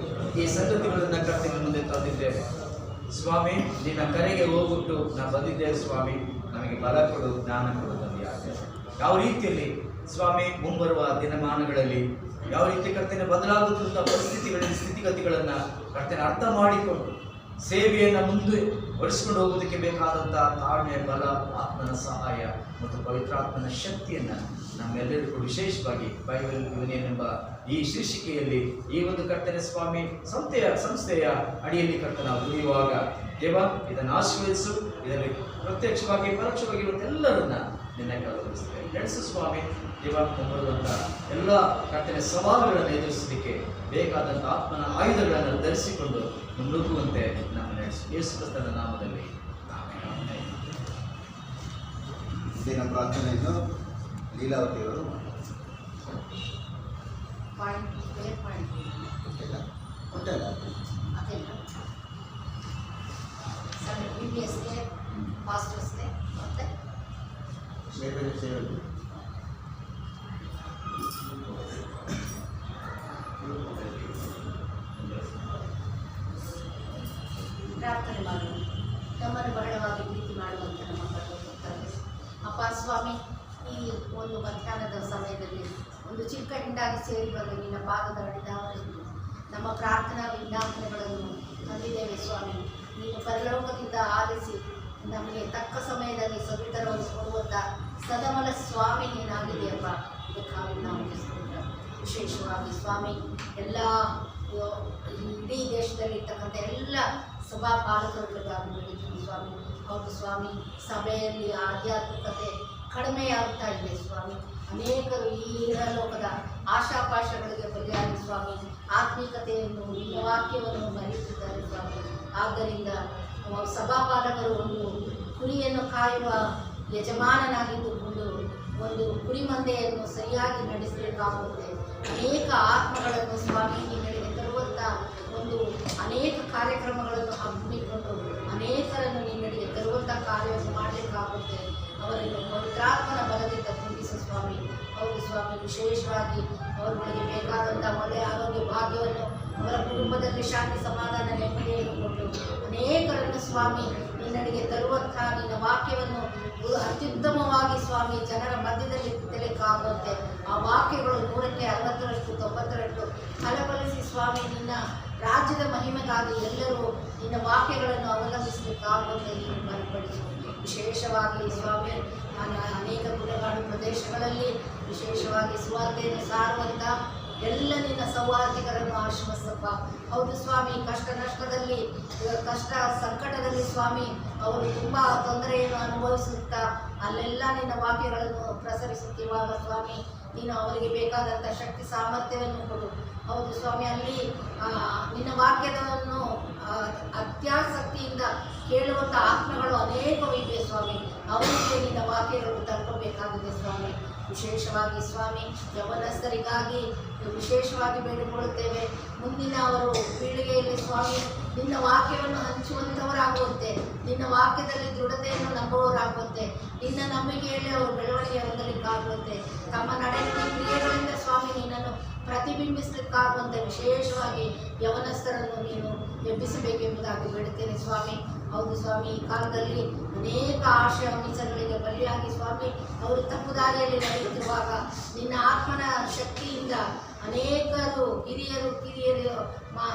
ಈ ಸಂಗತಿಗಳನ್ನು ಕರ್ತನ ಮುಂದೆ ತಂದಿದ್ದೇವೆ ಸ್ವಾಮಿ. ನಿನ್ನ ಕರೆಗೆ ಹೋಗ್ಬಿಟ್ಟು ನಾವು ಬಂದಿದ್ದೇವೆ ಸ್ವಾಮಿ. ನಮಗೆ ಬಲ ಕೊಡು, ಜ್ಞಾನ ಕೊಡು ತಂದೆಯಾಗಿದೆ. ಯಾವ ರೀತಿಯಲ್ಲಿ ಸ್ವಾಮಿ ಮುಂಬರುವ ದಿನಮಾನಗಳಲ್ಲಿ ಯಾವ ರೀತಿ ಕರ್ತನೆ ಬದಲಾಗುತ್ತಿರುವಂಥ ಪರಿಸ್ಥಿತಿಗಳಲ್ಲಿ ಸ್ಥಿತಿಗತಿಗಳನ್ನು ಕರ್ತನೆ ಅರ್ಥ ಮಾಡಿಕೊಂಡು ಸೇವೆಯನ್ನು ಮುಂದೆ ಒರೆಸ್ಕೊಂಡು ಹೋಗೋದಕ್ಕೆ ಬೇಕಾದಂಥ ತಾಳ್ಮೆ, ಬಲ, ಆತ್ಮನ ಸಹಾಯ ಮತ್ತು ಪವಿತ್ರಾತ್ಮನ ಶಕ್ತಿಯನ್ನು ನಮ್ಮೆಲ್ಲರಿಗೂ ವಿಶೇಷವಾಗಿ ಬೈಬಲ್ ಯೂನಿಯನ್ ಎಂಬ ಈ ಶೀರ್ಷಿಕೆಯಲ್ಲಿ ಈ ಒಂದು ಕರ್ತನೆ ಸ್ವಾಮಿ ಸಂಸ್ಥೆಯ ಅಡಿಯಲ್ಲಿ ಕರ್ತನ ದುಡಿಯುವಾಗ ದೇವ ಇದನ್ನು ಆಶೀರ್ವದಿಸು. ಇದರಲ್ಲಿ ಪ್ರತ್ಯಕ್ಷವಾಗಿ ಪರೋಕ್ಷವಾಗಿ ಎಲ್ಲರನ್ನ ನಿನ್ನ ಕಳುಹಿಸ್ತೇವೆ. ನಡೆಸು ಸ್ವಾಮಿ. ದೇವ ಮುಂಬರುವಂಥ ಎಲ್ಲ ಕರ್ತನೆ ಸವಾಲುಗಳನ್ನು ಎದುರಿಸಲಿಕ್ಕೆ ಬೇಕಾದಂಥ ಆತ್ಮನ ಆಯುಧಗಳನ್ನು ಧರಿಸಿಕೊಂಡು ಮುನ್ನುಗ್ಗುವಂತೆ ನಮ್ಮ ನಡೆಸು. ಯೇಸು ಕ್ರಿಸ್ತನ ನಾಮದಲ್ಲಿ ಇಂದಿನ ಪ್ರಾರ್ಥನೆಯನ್ನು ಲೀಲಾವತಿಯವರು ಬೇರೆ ಬೇರೆ ಸೇವೆಗಳು ಪ್ರಾರ್ಥನೆ ಮಾಡೋಣ. ನಮ್ಮನ್ನು ಬಹಳವಾಗಿ ಪ್ರೀತಿ ಮಾಡುವಂಥ ನಮ್ಮ ಪರಲೋಕದ ಅಪ್ಪ ಸ್ವಾಮಿ, ಈ ಒಂದು ಮಧ್ಯಾಹ್ನದ ಸಮಯದಲ್ಲಿ ಒಂದು ಚಿಕ್ಕ ಹಿಂಡಾಗಿ ಸೇರಿ ಬಂದು ನಿನ್ನ ಪಾದದ ಅಡಿದಾವರೆಗೂ ನಮ್ಮ ಪ್ರಾರ್ಥನಾ ವಿಜ್ಞಾಪನೆಗಳನ್ನು ತಂದಿದ್ದೇವೆ ಸ್ವಾಮಿ. ನೀನು ಪರಲೋಕದಿಂದ ಆಲಿಸಿ ನಮಗೆ ತಕ್ಕ ಸಮಯದಲ್ಲಿ ಸದುತ್ತರವನ್ನು ಕೊಡುವಂಥ ಸದಮಲ ಸ್ವಾಮಿ ನೀನಾಗಿದೆಯಪ್ಪ. ಇದಕ್ಕಾಗಿ ನಾವು ವಿಶೇಷವಾಗಿ ಸ್ವಾಮಿ ಎಲ್ಲ ಇಡೀ ದೇಶದಲ್ಲಿರ್ತಕ್ಕಂಥ ಎಲ್ಲ ಸಭಾ ಪಾಲಕರುಗಳಿಗಾಗಿ ಬೆಳೀತೀವಿ ಸ್ವಾಮಿ. ಹೌದು ಸ್ವಾಮಿ, ಸಭೆಯಲ್ಲಿ ಆಧ್ಯಾತ್ಮಿಕತೆ ಕಡಿಮೆಯಾಗ್ತಾ ಇದೆ ಸ್ವಾಮಿ. ಅನೇಕರು ಈ ಇಹಲೋಕದ ಆಶಾಪಾಶಗಳಿಗೆ ಬಲಿಯಾಗಿ ಸ್ವಾಮಿ ಆತ್ಮಿಕತೆಯನ್ನು, ನಿನ್ನ ವಾಕ್ಯವನ್ನು ಮರೆಯುತ್ತಿದ್ದಾರೆ ಸ್ವಾಮಿ. ಆದ್ದರಿಂದ ಸಭಾಪಾಲಕರು ಒಂದು ಕುರಿಯನ್ನು ಕಾಯುವ ಯಜಮಾನನಾಗಿದ್ದುಕೊಂಡು ಒಂದು ಕುರಿ ಮಂದೆಯನ್ನು ಸರಿಯಾಗಿ ನಡೆಸಬೇಕಾಗುತ್ತೆ. ಅನೇಕ ಆತ್ಮಗಳನ್ನು ಸ್ವಾಮಿ ನಿನ್ನೆಡೆಗೆ ತರುವಂಥ ಒಂದು ಅನೇಕ ಕಾರ್ಯಕ್ರಮಗಳನ್ನು ಹಮ್ಮಿಕೊಂಡು ಅನೇಕರನ್ನು ನಿನ್ನೆಡೆಗೆ ತರುವಂಥ ಕಾರ್ಯವನ್ನು ಮಾಡಲಿಕ್ಕಾಗುತ್ತೆ. ಅವರನ್ನು ಪವಿತ್ರಾತ್ಮನ ಬಲದಿಂದ ತುಂಬಿಸು ಸ್ವಾಮಿ. ವಿಶೇಷವಾಗಿ ಅವರುಗಳಿಗೆ ಬೇಕಾದಂಥ ಒಳ್ಳೆಯ ಆರೋಗ್ಯ ಭಾಗ್ಯವನ್ನು, ಅವರ ಕುಟುಂಬದಲ್ಲಿ ಶಾಂತಿ ಸಮಾಧಾನ ನೆಮ್ಮದಿಯನ್ನು ಕೊಟ್ಟು ಅನೇಕರನ್ನು ಸ್ವಾಮಿ ನಿನ್ನಡೆಗೆ ತರುವಂಥ ನಿನ್ನ ವಾಕ್ಯವನ್ನು ಅತ್ಯುತ್ತಮವಾಗಿ ಸ್ವಾಮಿ ಜನರ ಮಧ್ಯದಲ್ಲಿ ತಿಳಿಯಕ್ಕಾಗುವಂತೆ ಆ ವಾಕ್ಯಗಳು 100ಕ್ಕೆ 60ರಷ್ಟು 90ರಷ್ಟು ಫಲಫಲಿಸಿ ಸ್ವಾಮಿ ನಿನ್ನ ರಾಜ್ಯದ ಮಹಿಮೆಗಾಗಿ ಎಲ್ಲರೂ ನಿನ್ನ ವಾಕ್ಯಗಳನ್ನು ಅವಲಂಬಿಸಬೇಕಾಗುವಂತೆ ನೀನು ಬಲಪಡಿಸು. ವಿಶೇಷವಾಗಿ ಸ್ವಾಮಿ ಅನೇಕ ಗುಡ್ಡಗಾಡು ಪ್ರದೇಶಗಳಲ್ಲಿ ವಿಶೇಷವಾಗಿ ಸುವಾರ್ತೆಯನ್ನು ಸಾರುವಂಥ ಎಲ್ಲ ನಿನ್ನ ಸೌಹಾರ್ದಿಕರನ್ನು ಆಶ್ರಮಿಸಪ್ಪ. ಹೌದು ಸ್ವಾಮಿ, ಕಷ್ಟ ನಷ್ಟದಲ್ಲಿ, ಕಷ್ಟ ಸಂಕಟದಲ್ಲಿ ಸ್ವಾಮಿ ಅವರು ತುಂಬ ತೊಂದರೆಯನ್ನು ಅನುಭವಿಸುತ್ತಾ ಅಲ್ಲೆಲ್ಲ ನಿನ್ನ ವಾಕ್ಯಗಳನ್ನು ಪ್ರಸರಿಸುತ್ತಿರುವಾಗ ಸ್ವಾಮಿ ನೀನು ಅವರಿಗೆ ಬೇಕಾದಂಥ ಶಕ್ತಿ ಸಾಮರ್ಥ್ಯವನ್ನು ಕೊಡು. ಹೌದು ಸ್ವಾಮಿ, ಅಲ್ಲಿ ನಿನ್ನ ವಾಕ್ಯವನ್ನು ಅತ್ಯಾಸಕ್ತಿಯಿಂದ ಕೇಳುವಂಥ ಆತ್ಮಗಳು ಅನೇಕವಿವೆ ಸ್ವಾಮಿ. ಅವರಿಗೆ ನಿನ್ನ ವಾಕ್ಯಗಳು ತಲುಪಬೇಕಾಗಿದೆ ಸ್ವಾಮಿ. ವಿಶೇಷವಾಗಿ ಸ್ವಾಮಿ ಯವನಸ್ಥರಿಗಾಗಿ ವಿಶೇಷವಾಗಿ ಬೇಡಿಕೊಳ್ಳುತ್ತೇವೆ. ಮುಂದಿನ ಅವರು ಪೀಳಿಗೆಯಲ್ಲಿ ಸ್ವಾಮಿ ನಿನ್ನ ವಾಕ್ಯವನ್ನು ಹಂಚುವಂಥವರಾಗುವಂತೆ, ನಿನ್ನ ವಾಕ್ಯದಲ್ಲಿ ದೃಢತೆಯನ್ನು ನಂಬುವವರಾಗುವಂತೆ, ನಿನ್ನ ನಂಬಿಕೆಯಲ್ಲಿ ಅವರು ಬೆಳವಣಿಗೆ ಹೊಂದಲಿಕ್ಕಾಗುವಂತೆ, ತಮ್ಮ ನಡೆನುಡಿ ಕ್ರಿಯೆಗಳಿಂದ ಸ್ವಾಮಿ ನಿನ್ನನ್ನು ಪ್ರತಿಬಿಂಬಿಸಲಿಕ್ಕಾಗುವಂತೆ ವಿಶೇಷವಾಗಿ ಯವನಸ್ಥರನ್ನು ನೀನು ಎಬ್ಬಿಸಬೇಕೆಂಬುದಾಗಿ ಬೇಡುತ್ತೇನೆ ಸ್ವಾಮಿ. ಹೌದು ಸ್ವಾಮಿ, ಈ ಕಾಲದಲ್ಲಿ ಅನೇಕ ಆಶಯ ಮೀಸಗಳಿಗೆ ಬಲಿಯಾಗಿ ಸ್ವಾಮಿ ಅವರು ತಪ್ಪು ದಾರಿಯಲ್ಲಿ ನಡೆಯುತ್ತಿರುವಾಗ ನಿನ್ನ ಆತ್ಮನ ಶಕ್ತಿಯಿಂದ ಅನೇಕರು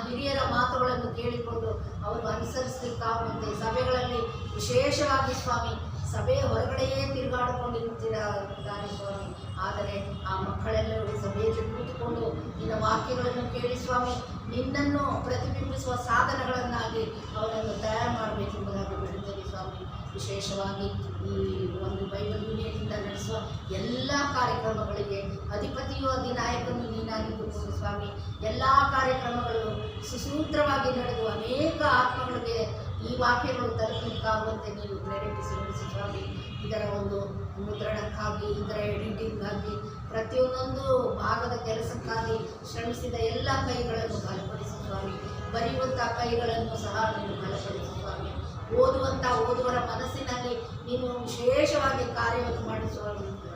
ಹಿರಿಯರ ಮಾತುಗಳನ್ನು ಕೇಳಿಕೊಂಡು ಅವರು ಅನುಸರಿಸಲಿಕ್ಕಾಗುವಂತೆ ಸಭೆಗಳಲ್ಲಿ ವಿಶೇಷವಾಗಿ ಸ್ವಾಮಿ ಸಭೆಯ ಹೊರಗಡೆಯೇ ತಿರುಗಾಡಿಕೊಂಡಿರುತ್ತಿದ್ದಾರೆ ಸ್ವಾಮಿ. ಆದರೆ ಆ ಮಕ್ಕಳೆಲ್ಲರೂ ಸಭೆಯಲ್ಲಿ ಕೂತುಕೊಂಡು ನಿನ್ನ ವಾಕ್ಯಗಳನ್ನು ಕೇಳಿ ಸ್ವಾಮಿ ನಿನ್ನನ್ನು ಪ್ರತಿಬಿಂಬಿಸುವ ಸಾಧನಗಳನ್ನಾಗಿ ಅವರನ್ನು ತಯಾರು ಮಾಡಬೇಕೆಂಬುದಾಗಿ ಬೇಡುತ್ತೇನೆ ಸ್ವಾಮಿ. ವಿಶೇಷವಾಗಿ ಈ ಒಂದು ಬೈಬಲ್ ಯೂನಿಯನ್ನಿಂದ ನಡೆಸುವ ಎಲ್ಲ ಕಾರ್ಯಕ್ರಮಗಳಿಗೆ ಅಧಿಪತಿಯು ಅಧಿನಾಯಕನು ನೀನಾಗಿದ್ದುಕೊಂಡು ಸ್ವಾಮಿ ಎಲ್ಲ ಕಾರ್ಯಕ್ರಮಗಳು ಸುಸೂತ್ರವಾಗಿ ನಡೆದು ಅನೇಕ ಆತ್ಮಗಳಿಗೆ ಈ ವಾಕ್ಯಗಳು ತಲುಪಲಿಕ್ಕಾಗುವಂತೆ ನೀವು ಪ್ರೇರೇಪಿಸಿ ನಡೆಸಿ ಸ್ವಾಮಿ. ಇದರ ಒಂದು ಮುದ್ರಣಕ್ಕಾಗಿ, ಇದರ ಎಡಿಟಿಂಗ್ಗಾಗಿ, ಪ್ರತಿಯೊಂದೊಂದು ಭಾಗದ ಕೆಲಸಕ್ಕಾಗಿ ಶ್ರಮಿಸಿದ ಎಲ್ಲ ಕೈಗಳನ್ನು ಬಲಪಡಿಸಿ ಸ್ವಾಮಿ. ಬರೆಯುವಂಥ ಕೈಗಳನ್ನು ಸಹ ನೀನು ಬಲಪಡಿಸಿ ಸ್ವಾಮಿ. ಓದುವರ ಮನಸ್ಸಿನಲ್ಲಿ ನೀನು ವಿಶೇಷವಾಗಿ ಕಾರ್ಯವನ್ನು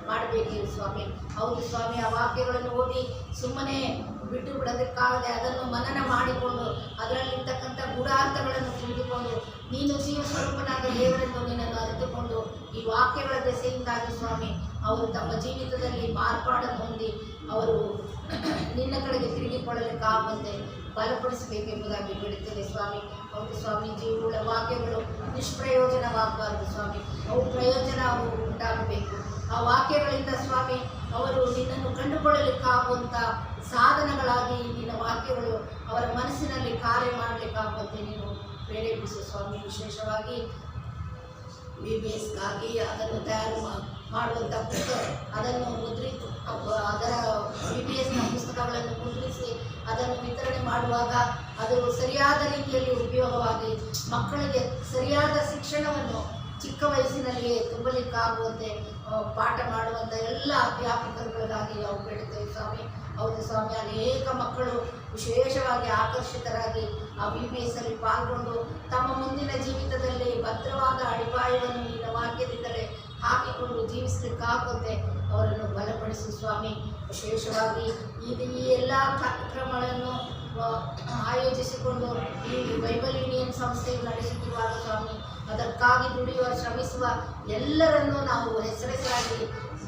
ಮಾಡಬೇಕೇ ಸ್ವಾಮಿ. ಹೌದು ಸ್ವಾಮಿ, ಆ ವಾಕ್ಯಗಳನ್ನು ಓದಿ ಸುಮ್ಮನೆ ಬಿಟ್ಟು ಬಿಡೋದಕ್ಕಾಗದೆ ಅದನ್ನು ಮನನ ಮಾಡಿಕೊಂಡು ಅದರಲ್ಲಿರ್ತಕ್ಕಂಥ ಗೂಢಾರ್ಥಗಳನ್ನು ತಿಳಿದುಕೊಂಡು ನೀನು ಜೀವ ಸ್ವರೂಪನಾದ ದೇವರನ್ನು ನಿನ್ನನ್ನು ಅರಿತುಕೊಂಡು ಈ ವಾಕ್ಯಗಳ ದೆಸೆಯಿಂದಾಗಿ ಸ್ವಾಮಿ ಅವರು ತಮ್ಮ ಜೀವಿತದಲ್ಲಿ ಮಾರ್ಪಾಡನ್ನು ಹೊಂದಿ ಅವರು ನಿನ್ನ ಕಡೆಗೆ ತಿರುಗಿಕೊಳ್ಳಲಿಕ್ಕಾಗುವಂತೆ ಬಲಪಡಿಸಬೇಕೆಂಬುದಾಗಿ ಬೇಡುತ್ತೇನೆ ಸ್ವಾಮಿ. ಹೌದು ಸ್ವಾಮಿ, ಜೀವವುಳ್ಳ ವಾಕ್ಯಗಳು ನಿಷ್ಪ್ರಯೋಜನವಾಗಬಾರದು ಸ್ವಾಮಿ, ಅವು ಪ್ರಯೋಜನ ಉಂಟಾಗಬೇಕು. ಆ ವಾಕ್ಯಗಳಿಂದ ಸ್ವಾಮಿ ಅವರು ನಿನ್ನನ್ನು ಕಂಡುಕೊಳ್ಳಲಿಕ್ಕಾಗುವಂಥ ಸಾಧನಗಳಾಗಿ ನಿನ್ನ ವಾಕ್ಯಗಳು ಅವರ ಮನಸ್ಸಿನಲ್ಲಿ ಕಾರ್ಯ ಮಾಡಲಿಕ್ಕಾಗುವಂತೆ ನೀನು ಪ್ರೇರೇಪಿಸು ಸ್ವಾಮಿ. ವಿಶೇಷವಾಗಿ VBSಗಾಗಿ ಅದನ್ನು ತಯಾರು ಮಾಡುವಂಥ ಪುಸ್ತಕ ಅದನ್ನು ಅದರ VBSನ ಪುಸ್ತಕಗಳನ್ನು ಮುದ್ರಿಸಿ ಅದನ್ನು ವಿತರಣೆ ಮಾಡುವಾಗ ಅದು ಸರಿಯಾದ ರೀತಿಯಲ್ಲಿ ಉಪಯೋಗವಾಗಿ ಮಕ್ಕಳಿಗೆ ಸರಿಯಾದ ಶಿಕ್ಷಣವನ್ನು ಚಿಕ್ಕ ವಯಸ್ಸಿನಲ್ಲಿಯೇ ತುಂಬಲಿಕ್ಕಾಗುವಂತೆ ಪಾಠ ಮಾಡುವಂಥ ಎಲ್ಲ ಅಧ್ಯಾಪಕರುಗಳಿಗಾಗಿ ನಾವು ಬೇಡುತ್ತೇವೆ ಸ್ವಾಮಿ. ಹೌದು ಸ್ವಾಮಿ, ಅನೇಕ ಮಕ್ಕಳು ವಿಶೇಷವಾಗಿ ಆಕರ್ಷಿತರಾಗಿ ಆ VBSಲ್ಲಿ ಪಾಲ್ಗೊಂಡು ತಮ್ಮ ಮುಂದಿನ ಜೀವಿತದಲ್ಲಿ ಭದ್ರವಾದ ಅಡಿಪಾಯವನ್ನು ನಿನ್ನ ವಾಕ್ಯದಿಂದಲೇ ಹಾಕಿಕೊಂಡು ಜೀವಿಸಲಿಕ್ಕಾಗುವಂತೆ ಅವರನ್ನು ಬಲಪಡಿಸು ಸ್ವಾಮಿ. ವಿಶೇಷವಾಗಿ ಈ ಎಲ್ಲ ಕಾರ್ಯಕ್ರಮಗಳನ್ನು ಆಯೋಜಿಸಿಕೊಂಡು ಈ ಬೈಬಲ್ ಯೂನಿಯನ್ ಸಂಸ್ಥೆಯು ನಡೆಸುತ್ತಿರುವಾಗ ಸ್ವಾಮಿ ಅದಕ್ಕಾಗಿ ದುಡಿಯುವ ಶ್ರಮಿಸುವ ಎಲ್ಲರನ್ನೂ ನಾವು ಹೆಸರಾಗಿ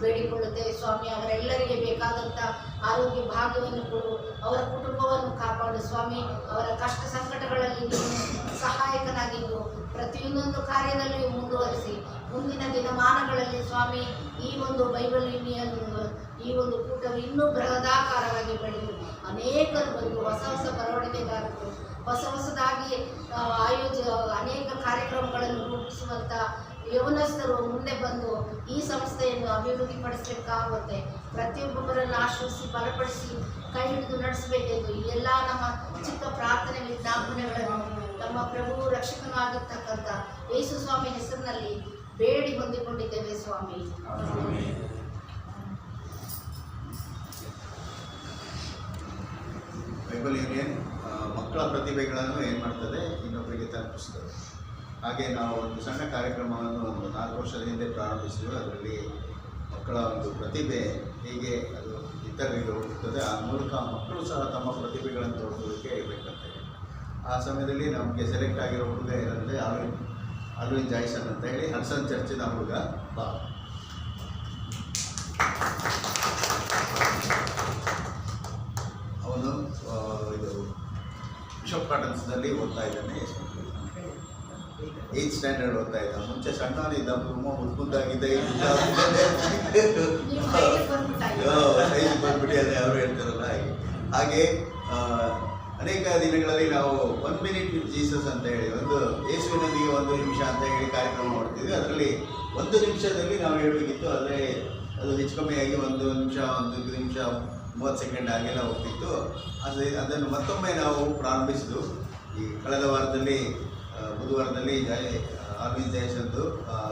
ಬೇಡಿಕೊಳ್ಳುತ್ತೇವೆ ಸ್ವಾಮಿ. ಅವರೆಲ್ಲರಿಗೆ ಬೇಕಾದಂಥ ಆರೋಗ್ಯ ಭಾಗ್ಯವನ್ನು ಕೊಡು, ಅವರ ಕುಟುಂಬವನ್ನು ಕಾಪಾಡು ಸ್ವಾಮಿ. ಅವರ ಕಷ್ಟ ಸಂಕಟಗಳಲ್ಲಿ ನೀನು ಸಹಾಯಕನಾಗಿದ್ದು ಪ್ರತಿಯೊಂದೊಂದು ಕಾರ್ಯದಲ್ಲಿಯೂ ಮುಂದುವರಿಸಿ ಮುಂದಿನ ದಿನಮಾನಗಳಲ್ಲಿ ಸ್ವಾಮಿ ಈ ಒಂದು ಬೈಬಲ್ ಯೂನಿಯನ್ ಈ ಒಂದು ಕೂಟವು ಇನ್ನೂ ಬೃಹದಾಕಾರವಾಗಿ ಬೆಳೆದು ಅನೇಕರು ಬಂದು ಹೊಸ ಬರವಣಿಗೆಗಾರರು ಹೊಸದಾಗಿ ಅನೇಕ ಕಾರ್ಯಕ್ರಮಗಳನ್ನು ರೂಪಿಸುವಂಥ ಯವನಸ್ಥರು ಮುಂದೆ ಬಂದು ಈ ಸಂಸ್ಥೆಯನ್ನು ಅಭಿವೃದ್ಧಿಪಡಿಸಲಿಕ್ಕಾಗುತ್ತೆ. ಪ್ರತಿಯೊಬ್ಬರನ್ನು ಆಶ್ರಯಿಸಿ ಬಲಪಡಿಸಿ ಕೈ ಹಿಡಿದು ನಡೆಸಬೇಕೆಂದು ಈ ಎಲ್ಲ ನಮ್ಮ ಚಿಕ್ಕ ಪ್ರಾರ್ಥನೆ ವಿಜ್ಞಾಪನೆಗಳನ್ನು ನಮ್ಮ ಪ್ರಭು ರಕ್ಷಕನೂ ಆಗಿರ್ತಕ್ಕಂಥ ಯೇಸು ಸ್ವಾಮಿ ಹೆಸರಿನಲ್ಲಿ ಬೇಡಿ ಹೊಂದಿಕೊಂಡಿದ್ದೇವೆ ಸ್ವಾಮಿ. ಬೈಬಲ್ ಯೂನಿಯನ್ ಮಕ್ಕಳ ಪ್ರತಿಭೆಗಳನ್ನು ಏನು ಮಾಡ್ತದೆ ಇನ್ನೊಬ್ಬರಿಗೆ ತಲುಪಿಸ್ತದೆ. ಹಾಗೆ ನಾವು ಒಂದು ಸಣ್ಣ ಕಾರ್ಯಕ್ರಮವನ್ನು 4 ವರ್ಷದ ಹಿಂದೆ ಪ್ರಾರಂಭಿಸಿದ್ವಿ. ಅದರಲ್ಲಿ ಮಕ್ಕಳ ಒಂದು ಪ್ರತಿಭೆ ಹೇಗೆ ಅದು ಇಂಟರ್ವ್ಯೂ ಹೋಗ್ತದೆ. ಆ ಮೂಲಕ ಮಕ್ಕಳು ಸಹ ತಮ್ಮ ಪ್ರತಿಭೆಗಳನ್ನು ತೋರಿಸೋದಕ್ಕೆ ಇರಬೇಕಂತೆ. ಆ ಸಮಯದಲ್ಲಿ ನಮಗೆ ಸೆಲೆಕ್ಟ್ ಆಗಿರೋ ಹುಡುಗ ಏನಂದರೆ ಅಲ್ವಿನ್ ಜಾಯ್ಸನ್ ಅಂತ ಹೇಳಿ ಹಡ್ಸನ್ ಚರ್ಚಿನ ಹುಡುಗ. ಬಾ ಅವನು ಇದು ಬಿಷಪ್ ಕಾಟನ್ಸ್ನಲ್ಲಿ ಓದ್ತಾ ಇದ್ದಾನೆ. 8th ಸ್ಟ್ಯಾಂಡರ್ಡ್ ಓದ್ತಾ ಇದ್ದ. ಮುಂಚೆ ಸಣ್ಣವನಿದ್ದ, ತುಂಬ ಮುದ್ದಾಗಿದ್ದ. ಸೈಜ್ ಬಂದ್ಬಿಟ್ಟಿದೆ ಅವರು ಹೇಳ್ತಾರಲ್ಲ ಹಾಗೆ. ಅನೇಕ ದಿನಗಳಲ್ಲಿ ನಾವು 1 minute with ಜೀಸಸ್ ಅಂತ ಹೇಳಿ, ಒಂದು ಯೇಸುವಿನೊಂದಿಗೆ 1 ನಿಮಿಷ ಅಂತ ಹೇಳಿ ಕಾರ್ಯಕ್ರಮ ಮಾಡ್ತಿದ್ವಿ. ಅದರಲ್ಲಿ 1 ನಿಮಿಷದಲ್ಲಿ ನಾವು ಹೇಳಬೇಕಿತ್ತು, ಆದರೆ ಅದು ಹೆಚ್ಚು ಕಮ್ಮಿಯಾಗಿ 1 ನಿಮಿಷ 1 ನಿಮಿಷ 30 ಸೆಕೆಂಡ್ ಹಾಗೆಲ್ಲ ಹೋಗ್ತಿತ್ತು. ಅದನ್ನು ಮತ್ತೊಮ್ಮೆ ನಾವು ಪ್ರಾರಂಭಿಸಿದ್ದು ಈ ಕಳೆದ ವಾರದಲ್ಲಿ, ಬುಧವಾರದಲ್ಲಿ ಅಲ್ವಿನ್ ಜಾಯ್ಸನ್ದು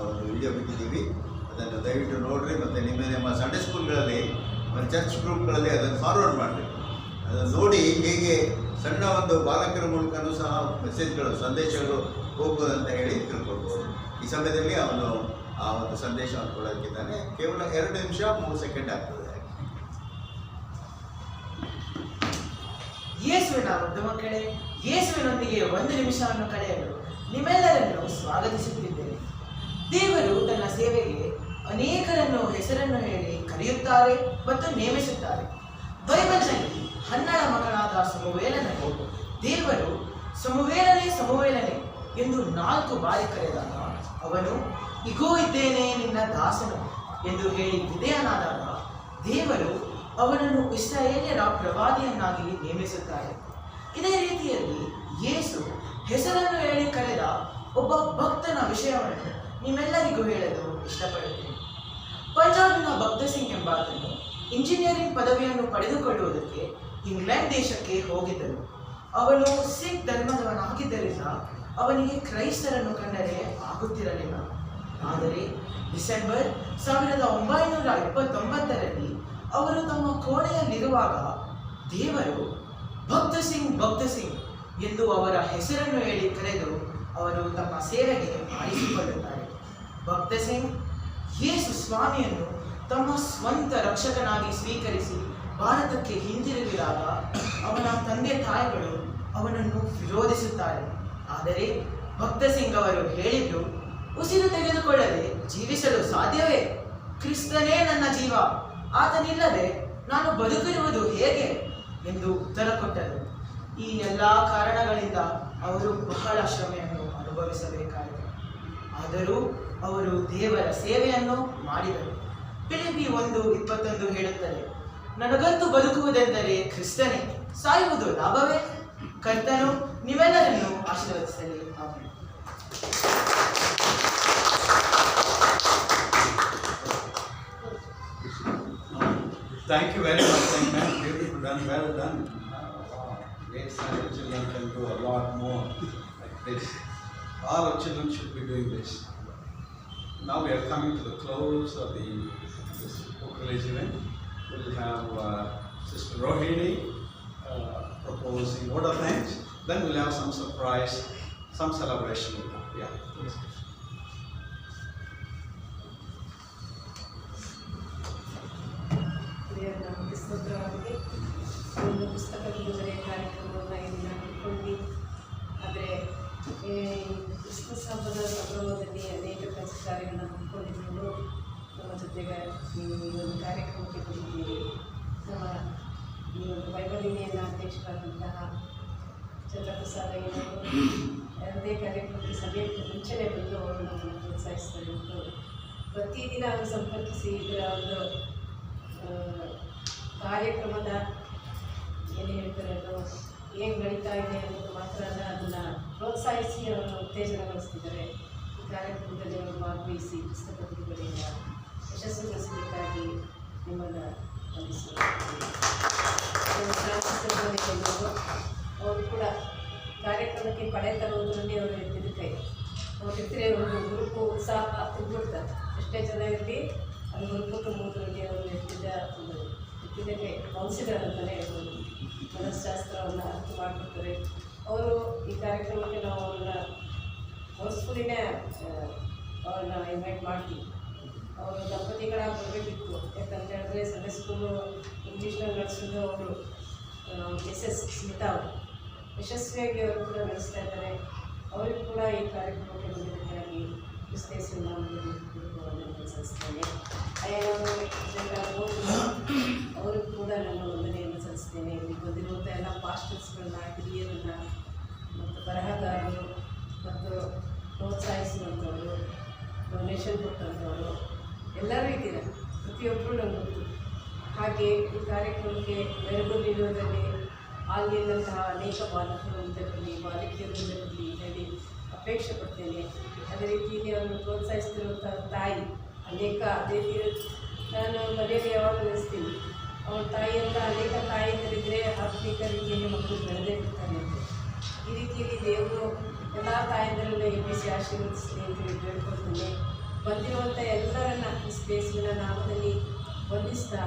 ಒಂದು ವಿಡಿಯೋ ಬಿಟ್ಟಿದ್ದೀವಿ. ಅದನ್ನು ದಯವಿಟ್ಟು ನೋಡಿರಿ. ಮತ್ತು ನಿಮ್ಮ ಸಂಡೇ ಸ್ಕೂಲ್ಗಳಲ್ಲಿ ಮತ್ತು ಚರ್ಚ್ ಗ್ರೂಪ್ಗಳಲ್ಲಿ ಅದನ್ನು ಫಾರ್ವರ್ಡ್ ಮಾಡಬೇಕು. ಅದನ್ನು ನೋಡಿ ಹೇಗೆ ಸಣ್ಣ ಒಂದು ಬಾಲಕರ ಮೂಲಕನೂ ಸಹ ಮೆಸೇಜ್ಗಳು, ಸಂದೇಶಗಳು ಹೋಗ್ಬೋದಂತ ಹೇಳಿ ತಿಳ್ಕೊಳ್ಬೋದು. ಈ ಸಮಯದಲ್ಲಿ ಅವನು ಆ ಒಂದು ಸಂದೇಶವನ್ನು ಕೊಡೋಕ್ಕಿದ್ದಾನೆ. ಕೇವಲ 2 ನಿಮಿಷ 3 ಸೆಕೆಂಡ್ ಆಗ್ತದೆ. ಯೇಸುವಿನ ಮುದ್ದು ಮಕ್ಕಳೇ, ಯೇಸುವಿನೊಂದಿಗೆ 1 ನಿಮಿಷವನ್ನು ಕಳೆಯಲು ನಿಮ್ಮೆಲ್ಲರನ್ನು ಸ್ವಾಗತಿಸುತ್ತಿದ್ದೇನೆ. ದೇವರು ತನ್ನ ಸೇವೆಗೆ ಅನೇಕರನ್ನು ಹೆಸರನ್ನು ಹೇಳಿ ಕರೆಯುತ್ತಾರೆ ಮತ್ತು ನೇಮಿಸುತ್ತಾರೆ. ಬೈಬಲ್ನಲ್ಲಿ ಹನ್ನಳ ಮಗನಾದ ಸಮುವೇಲನನ್ನು ದೇವರು ಸಮುವೇಲನೆ ಎಂದು 4 ಬಾರಿ ಕರೆದಾಗ ಅವನು ಇಗೋ ಇದ್ದೇನೆ ನಿನ್ನ ದಾಸನು ಎಂದು ಹೇಳಿ ವಿಧೇಯನಾದಾಗ ದೇವರು ಅವನನ್ನು ಇಸ್ರಾಯೇಲ್ಯರ ಪ್ರವಾದಿಯನ್ನಾಗಿ ನೇಮಿಸುತ್ತಾರೆ. ಇದೇ ರೀತಿಯಲ್ಲಿ ಯೇಸು ಹೆಸರನ್ನು ಹೇಳಿ ಕರೆದ ಒಬ್ಬ ಭಕ್ತನ ವಿಷಯವನ್ನು ನಿಮ್ಮೆಲ್ಲರಿಗೂ ಹೇಳಲು ಇಷ್ಟಪಡುತ್ತೇನೆ. ಪಂಜಾಬಿನ ಭಕ್ತ ಸಿಂಗ್ ಎಂಬಾತನು ಇಂಜಿನಿಯರಿಂಗ್ ಪದವಿಯನ್ನು ಪಡೆದುಕೊಳ್ಳುವುದಕ್ಕೆ ಇಂಗ್ಲೆಂಡ್ ದೇಶಕ್ಕೆ ಹೋಗಿದ್ದರು. ಅವನು ಸಿಖ್ ಧರ್ಮದವನಾಗಿದ್ದರಿಂದ ಅವನಿಗೆ ಕ್ರೈಸ್ತರನ್ನು ಕಂಡರೆ ಆಗುತ್ತಿರಲಿಲ್ಲ. ಆದರೆ ಡಿಸೆಂಬರ್ 1929ರಲ್ಲಿ ಅವರು ತಮ್ಮ ಕೋಣೆಯಲ್ಲಿರುವಾಗ ದೇವರು ಭಕ್ತ ಸಿಂಗ್ ಎಂದು ಅವರ ಹೆಸರನ್ನು ಹೇಳಿ ಕರೆದು ಅವರು ತಮ್ಮ ಸೇವೆಗೆ ಆರಿಸಿಕೊಳ್ಳುತ್ತಾರೆ. ಭಕ್ತ ಸಿಂಗ್ ಯೇಸು ಸ್ವಾಮಿಯನ್ನು ತಮ್ಮ ಸ್ವಂತ ರಕ್ಷಕನಾಗಿ ಸ್ವೀಕರಿಸಿ ಭಾರತಕ್ಕೆ ಹಿಂದಿರುಗಿದಾಗ ಅವನ ತಂದೆ ತಾಯಿಗಳು ಅವನನ್ನು ವಿರೋಧಿಸುತ್ತಾರೆ. ಆದರೆ ಭಕ್ತ ಸಿಂಗ್ ಅವರು ಹೇಳಿದ್ದು, ಉಸಿರು ತೆಗೆದುಕೊಳ್ಳದೆ ಜೀವಿಸಲು ಸಾಧ್ಯವೇ? ಕ್ರಿಸ್ತನೇ ನನ್ನ ಜೀವ, ಆತನಿಲ್ಲದೆ ನಾನು ಬದುಕಿರುವುದು ಹೇಗೆ ಎಂದು ಉತ್ತರ ಕೊಟ್ಟರು. ಈ ಎಲ್ಲ ಕಾರಣಗಳಿಂದ ಅವರು ಬಹಳ ಶ್ರಮೆಯನ್ನು ಅನುಭವಿಸಬೇಕಾಯಿತು. ಆದರೂ ಅವರು ದೇವರ ಸೇವೆಯನ್ನು ಮಾಡಿದರು. ಫಿಲಿಪ್ಪಿ 1:21 ಹೇಳುತ್ತದೆ, ನನಗಂತೂ ಬದುಕುವುದೆಂದರೆ ಕ್ರಿಸ್ತನೇ, ಸಾಯುವುದು ಲಾಭವೇ. ಕರ್ತನು ನೀವೆಲ್ಲರನ್ನು ಆಶೀರ್ವದಿಸಲಿ. Amen. Thank you very much, man. Beautiful done, well done. Wow. Great Sunday children can do a lot more like this. All our children should be doing this. Now we are coming to the close of this book release event. We'll have Sister Rohini proposing word of thanks. Then we'll have some surprise, some celebration. Yeah. Please. ದೇವರ ಸ್ತೋತ್ರವಾಗಿದೆ. ಒಂದು ಪುಸ್ತಕ ಬಿಡುಗಡೆ ಕಾರ್ಯಕ್ರಮವನ್ನು ಇಲ್ಲಿ ಹಮ್ಮಿಕೊಂಡ್ವಿ. ಆದರೆ Christmas ಹಬ್ಬದ ಸಂಭ್ರಮದಲ್ಲಿ ಅನೇಕ ಕೆಲಸ ಕಾರ್ಯಗಳನ್ನು ಹಮ್ಮಿಕೊಂಡಿದ್ದು ನಮ್ಮ ಜೊತೆಗೆ ನೀವು ಈ ಒಂದು ಕಾರ್ಯಕ್ರಮಕ್ಕೆ ಬಂದಿದ್ದೀರಿ. ನಮ್ಮ ಈ ಒಂದು ಬೈಬಲ್ ಯೂನಿಯನ್ನ ಅಧ್ಯಕ್ಷರಾದಂತಹ ಚಂದ್ರಪ್ರಸಾದ ಅವರು ಯಾವುದೇ ಕಾರ್ಯಕ್ರಮಕ್ಕೆ ಸಭೆಗೆ ಮುಂಚೆನೇ ಬಂದು ಅವರು ನಮ್ಮನ್ನು ಪ್ರೋತ್ಸಾಹಿಸ್ತಾರೆ ಮತ್ತು ಪ್ರತಿದಿನ ಅವರು ಸಂಪರ್ಕಿಸಿ ಇದರ ಒಂದು ಕಾರ್ಯಕ್ರಮದ ಏನು ಹೇಳ್ತಾರೆ ಅದು ಹೇಗೆ ನಡೀತಾ ಇದೆ ಅನ್ನೋದು ಮಾತ್ರ ಅಲ್ಲ, ಅದನ್ನು ಪ್ರೋತ್ಸಾಹಿಸಿ ಅವರನ್ನು ಉತ್ತೇಜನಗೊಳಿಸ್ತಿದ್ದಾರೆ. ಈ ಕಾರ್ಯಕ್ರಮದಲ್ಲಿ ಅವರು ಭಾಗವಹಿಸಿ ಪುಸ್ತಕ ಬಿಡುಗಡೆಯಿಂದ ಯಶಸ್ವಿಗೊಳಿಸಬೇಕಾಗಿ ನಿಮ್ಮನ್ನು ಅವರು ಕೂಡ ಕಾರ್ಯಕ್ರಮಕ್ಕೆ ಪಡೆ ತರುವುದರಲ್ಲಿ ಅವರು ಎತ್ತಿದ ಕೈ. ಅವರಿದ್ದರೆ ಒಂದು ಗುರುಪು ಉತ್ಸಾಹ ತುಂಬಿಡ್ತಾರೆ. ಎಷ್ಟೇ ಜನ ಇರಲಿ ಅದು ಗುರುಪು ತುಂಬುವುದರಲ್ಲಿ ಅವರು ಎತ್ತಿದ್ದಕ್ಕೆ ಕೌನ್ಸಿಲರ್ ಅಂತಲೇ ಹೇಳ್ಬೋದು. ಮನಸ್ಶಾಸ್ತ್ರವನ್ನು ಅರ್ಥ ಮಾಡಿಕೊಡ್ತಾರೆ. ಅವರು ಈ ಕಾರ್ಯಕ್ರಮಕ್ಕೆ ನಾವು ಅವ್ರನ್ನ ಫೋರ್ಸ್ಫುಲಿನೇ ಅವ್ರನ್ನ ಇನ್ವೈಟ್ ಮಾಡ್ತೀವಿ. ಅವರು ದಂಪತಿಗಳಾಗಿ ಬರಬೇಕಿತ್ತು. ಯಾಕಂತ ಹೇಳಿದ್ರೆ ಸಂಡೇ ಸ್ಕೂಲು ಇಂಗ್ಲೀಷ್ನಲ್ಲಿ ನಡೆಸೋದು ಅವರು ಮಿಸಸ್ ಸ್ಮಿತಾ ಅವರು ಯಶಸ್ವಿಯಾಗಿ ಅವರು ಕೂಡ ನಡೆಸ್ತಾ ಇದ್ದಾರೆ. ಅವರಿಗೂ ಕೂಡ ಈ ಕಾರ್ಯಕ್ರಮಕ್ಕೆ ಬಂದಿದ್ದಕ್ಕಾಗಿ ಕ್ರಿಸ್ತೇಶ್ವರ ನಾಮದಲ್ಲಿ ಸಲ್ಲಿಸ್ತೇನೆ. ಅವ್ರಿಗೂ ಕೂಡ ನನ್ನ ವಂದನೆಯನ್ನು ಸಲ್ಲಿಸ್ತೇನೆ. ಇಲ್ಲಿ ಬಂದಿರುವಂಥ ಎಲ್ಲ ಪಾಸ್ಟರ್ಸ್ಗಳನ್ನ, ಹಿರಿಯರನ್ನ ಮತ್ತು ಬರಹಗಾರರು ಮತ್ತು ಪ್ರೋತ್ಸಾಹಿಸುವಂಥವರು, ಡೊನೇಷನ್ ಕೊಟ್ಟಂಥವರು ಎಲ್ಲರೂ ಇದ್ದೀರ. ಪ್ರತಿಯೊಬ್ಬರು ನನಗೆ ಗೊತ್ತು. ಹಾಗೆ ಈ ಕಾರ್ಯಕ್ರಮಕ್ಕೆ ಮೆರುಗು ನೀಡುವುದರಲ್ಲಿ ಆಗಿರುವಂತಹ ಅನೇಕ ಬಾಲಕರು ಮುಂದೆ ಬರಲಿ, ಬಾಲಕಿಯರು ಮುಂದೆ ಬರಲಿ ಹೇಳಿ ಅಪೇಕ್ಷೆ ಪಡ್ತೇನೆ. ಅದೇ ರೀತಿಯಲ್ಲಿ ಅವರನ್ನು ಪ್ರೋತ್ಸಾಹಿಸ್ತಿರುವಂಥ ತಾಯಿ ಅನೇಕ ಅದೇ ರೀತಿ ನಾನು ಮನೆಯಲ್ಲಿ ಯಾವಾಗ ನೆನೆಸ್ತೀನಿ, ಅವಳ ತಾಯಿ ಅಂತ ಅನೇಕ ತಾಯಿಯರಿದ್ದರೆ ಆತ್ಮಿಕ ರೀತಿಯಲ್ಲಿ ಮಕ್ಕಳು ಬೆಳೆದೇ ಬಿಡ್ತಾನೆ ಅಂತ. ಈ ರೀತಿಯಲ್ಲಿ ದೇವರು ಎಲ್ಲ ತಾಯಂದಿರನ್ನು ಎಬ್ಬಿಸಿ ಆಶೀರ್ವದಿಸಲಿ ಅಂತ ಬೇಡ್ಕೊಳ್ತೇನೆ. ಬಂದಿರುವಂಥ ಎಲ್ಲರನ್ನ ಕ್ರಿಸ್ತೇಸುವಿನ ನಾಮದಲ್ಲಿ ವಂದಿಸ್ತಾ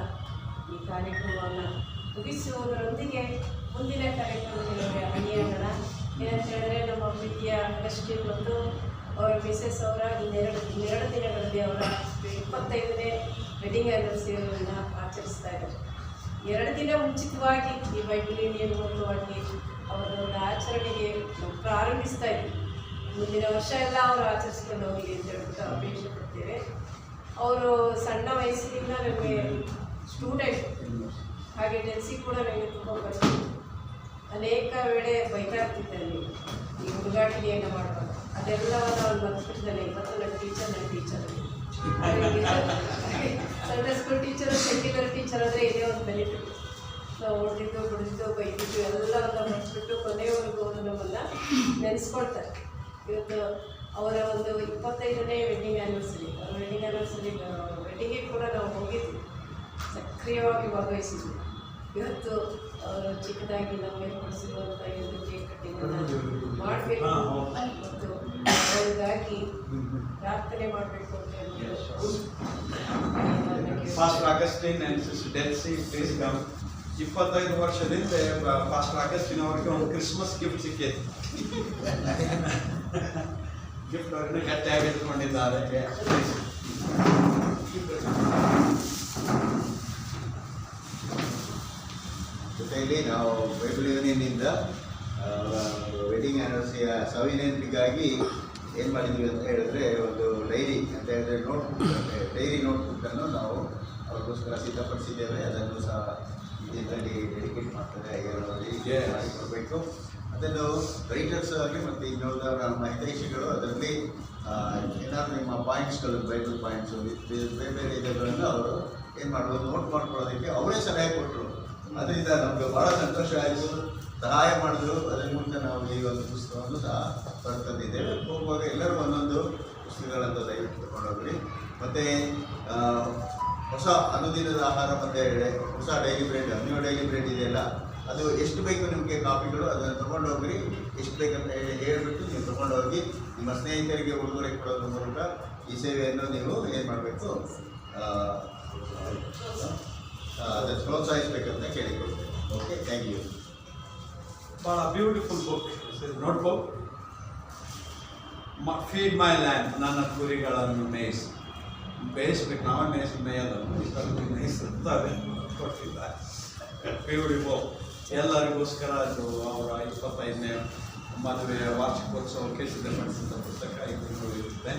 ಈ ಕಾರ್ಯಕ್ರಮವನ್ನು ಮುಗಿಸುವುದರೊಂದಿಗೆ ಮುಂದಿನ ಕಾರ್ಯಕ್ರಮಗಳಿಗೆ ಹಣಿಯೋಣ. ಏನಂತ ಹೇಳಿದ್ರೆ, ನಮ್ಮ ಪ್ರೀತಿಯ ಅಗಸ್ಟಿನ್ ಮತ್ತು ಅವರ ಮಿಸಸ್ ಅವರ ಇನ್ನೆರಡು ದಿನಗಳಲ್ಲಿ ಅವರ 25ನೇ ವೆಡ್ಡಿಂಗ್ ಆ್ಯನಿವರ್ಸರಿಯನ್ನು ಆಚರಿಸ್ತಾ ಇದ್ದಾರೆ. 2 ದಿನ ಮುಂಚಿತವಾಗಿ ಈ ಬೈಬಲ್ ಇಂಡಿಯನ್ ಮೂಲಕವಾಗಿ ಅವರ ಒಂದು ಆಚರಣೆಗೆ ಪ್ರಾರಂಭಿಸ್ತಾ ಇದ್ವಿ. ಮುಂದಿನ ವರ್ಷ ಎಲ್ಲ ಅವರು ಆಚರಿಸ್ಕೊಂಡು ಹೋಗಲಿ ಅಂತ ಹೇಳ್ಬಿಟ್ಟು ಅಪೇಕ್ಷೆ ಪಡ್ತೇವೆ. ಅವರು ಸಣ್ಣ ವಯಸ್ಸಿನಿಂದ ನಮಗೆ ಸ್ಟೂಡೆಂಟ್, ಹಾಗೆ ಡೆನ್ಸಿ ಕೂಡ ನನಗೆ ತುಂಬ ಕಷ್ಟ. ಅನೇಕ ವೇಳೆ ಬೈತಾ ಇರ್ತಿದ್ದಾರೆ, ಈ ಹುಡುಗಾಟಿಗೆಯನ್ನು ಮಾಡುವಾಗ ಅದೆಲ್ಲವನ್ನು ಅವ್ರು ಮರ್ತ್ಬಿಟ್ಟಿದ್ದಾನೆ. ಇವತ್ತು ನನ್ನ teacher Sunday school teacher, secular teacher ಅಂದರೆ ಇದೇ ಒಂದು ಬೆನಿಫಿಟ್. ನಾವು ಹೊಡೆದಿದ್ದು, ಬಿಡಿದ್ದು, ಬೈದಿದ್ದು ಎಲ್ಲವನ್ನು ಮರ್ತ್ಬಿಟ್ಟು ಕೊನೆಯವರೆಗೂ ಅವರು ನಮ್ಮನ್ನು ನೆನೆಸ್ಕೊಳ್ತಾರೆ. ಇವತ್ತು ಅವರ ಒಂದು 25ನೇ ವೆಡ್ಡಿಂಗ್ ಆ್ಯನಿವರ್ಸರಿ. ಅವರ ವೆಡ್ಡಿಂಗಿಗೆ ಕೂಡ ನಾವು ಹೋಗಿದ್ವಿ, ಸಕ್ರಿಯವಾಗಿ ಭಾಗವಹಿಸಿದ್ವಿ. ಇವತ್ತು ಅವರು ಚಿಕ್ಕದಾಗಿ ನಾವು ಏರ್ಪಡಿಸಿರುವಂಥ ಒಂದು ಕೇಕ್ ಕಟ್ಟಿಂಗನ್ನು ಮಾಡಬೇಕು ಮತ್ತು ಅವರಿಗಾಗಿ ಪ್ರಾರ್ಥನೆ ಮಾಡಬೇಕು ಅಂತ pastor Augustine and sister Delcy, please come. 25 ವರ್ಷದಿಂದ ಪಾಸ್ಟರ್ ಅಗಸ್ಟಿನ್ ಅವರಿಗೆ ಒಂದು ಕ್ರಿಸ್ಮಸ್ ಗಿಫ್ಟ್ ಸಿಕ್ಕಿತ್ತು. ಗಿಫ್ಟ್ ಅವರನ್ನು ಗಟ್ಟಿಯಾಗಿ ಇಟ್ಕೊಂಡಿದ್ದಾರೆ. ಜೊತೆಯಲ್ಲಿ ನಾವು ಬೈಬಲ್ ಯೂನಿಯನ್ನಿಂದ ವೆಡ್ಡಿಂಗ್ ಆ್ಯನಿವರ್ಸರಿಯ ಸವಿನೆನಪಿಗಾಗಿ ಏನು ಮಾಡಿದ್ವಿ ಅಂತ ಹೇಳಿದ್ರೆ, ಒಂದು ಡೈರಿ ಅಂತ ಹೇಳಿದ್ರೆ ಡೈರಿ ನೋಟ್ಬುಕ್ಕನ್ನು ನಾವು ಅವ್ರಿಗೋಸ್ಕರ ಸಿದ್ಧಪಡಿಸಿದ್ದೇವೆ. ಅದನ್ನು ಸಹ ಇದರಲ್ಲಿ ಡೆಡಿಕೇಟ್ ಮಾಡ್ತಾರೆ, ಕೊಡಬೇಕು. ಅದನ್ನು ರೈಟರ್ಸ್ ಆಗಿ ಮತ್ತು ಇನ್ನೊಂದು ನಮ್ಮ ಹಿತೈಷಿಗಳು ಅದರಲ್ಲಿ ಏನಾದರೂ ನಿಮ್ಮ ಪಾಯಿಂಟ್ಸ್ಗಳು, ಬೈಬಲ್ ಪಾಯಿಂಟ್ಸು ಬೇರೆ ಬೇರೆ ಇದೆಗಳನ್ನು ಅವರು ಏನು ಮಾಡ್ಬೋದು, ನೋಟ್ ಮಾಡ್ಕೊಳ್ಳೋದಕ್ಕೆ ಅವರೇ ಸಲಹೆ ಕೊಟ್ಟರು. ಅದರಿಂದ ನಮಗೆ ಭಾಳ ಸಂತೋಷ ಆಯಿತು, ಸಹಾಯ ಮಾಡಿದ್ರು. ಅದರ ಮೂಲಕ ನಾವು ಈ ಒಂದು ಪುಸ್ತಕವನ್ನು ಸಹ ಹೊರತಂದಿದ್ದೇವೆ. ಹೋಗುವಾಗ ಎಲ್ಲರೂ ಒಂದೊಂದು ಪುಸ್ತಕಗಳನ್ನು ದಯವಿಟ್ಟು ತಗೊಂಡೋಗ್ರಿ. ಮತ್ತು ಹೊಸ ಅನುದಿನದ ಆಹಾರ ಮತ್ತು ಹೊಸ daily bread, new daily bread ಇದೆಯಲ್ಲ, ಅದು ಎಷ್ಟು ಬೇಕು ನಿಮಗೆ ಕಾಪಿಗಳು, ಅದನ್ನು ತೊಗೊಂಡೋಗ್ರಿ. ಎಷ್ಟು ಬೇಕಂತ ಹೇಳಿಬಿಟ್ಟು ನೀವು ತೊಗೊಂಡೋಗಿ ನಿಮ್ಮ ಸ್ನೇಹಿತರಿಗೆ ಉಡುಗೊರೆ ಕೊಡೋದ್ರ ಮೂಲಕ ಈ ಸೇವೆಯನ್ನು ನೀವು ಏನು ಮಾಡಬೇಕು, ಅದನ್ನು ಪ್ರೋತ್ಸಾಹಿಸಬೇಕಂತ ಕೇಳಿಕೊಳ್ತೇವೆ. Okay, thank you. ಭಾಳ beautiful book, note book. Feed my land, ನನ್ನ ಕುರಿಗಳನ್ನು ಬೇಯಿಸ್ಬೇಕು. ನಾವೇ ಮೇಯಲ್ಲ, ಮೇಯಿಸುತ್ತಾರೆ ಕೊಟ್ಟಿದ್ದಾರೆ. ಬ್ಯೂಟಿಫುಲ್. ಎಲ್ಲರಿಗೋಸ್ಕರ ಅದು ಅವರ 25ನೇ ಮದುವೆಯ ವಾರ್ಷಿಕೋತ್ಸವಕ್ಕೆ ಸಿದ್ಧಪಡಿಸಿದ ಪುಸ್ತಕ ಇದು ಇರುತ್ತೆ.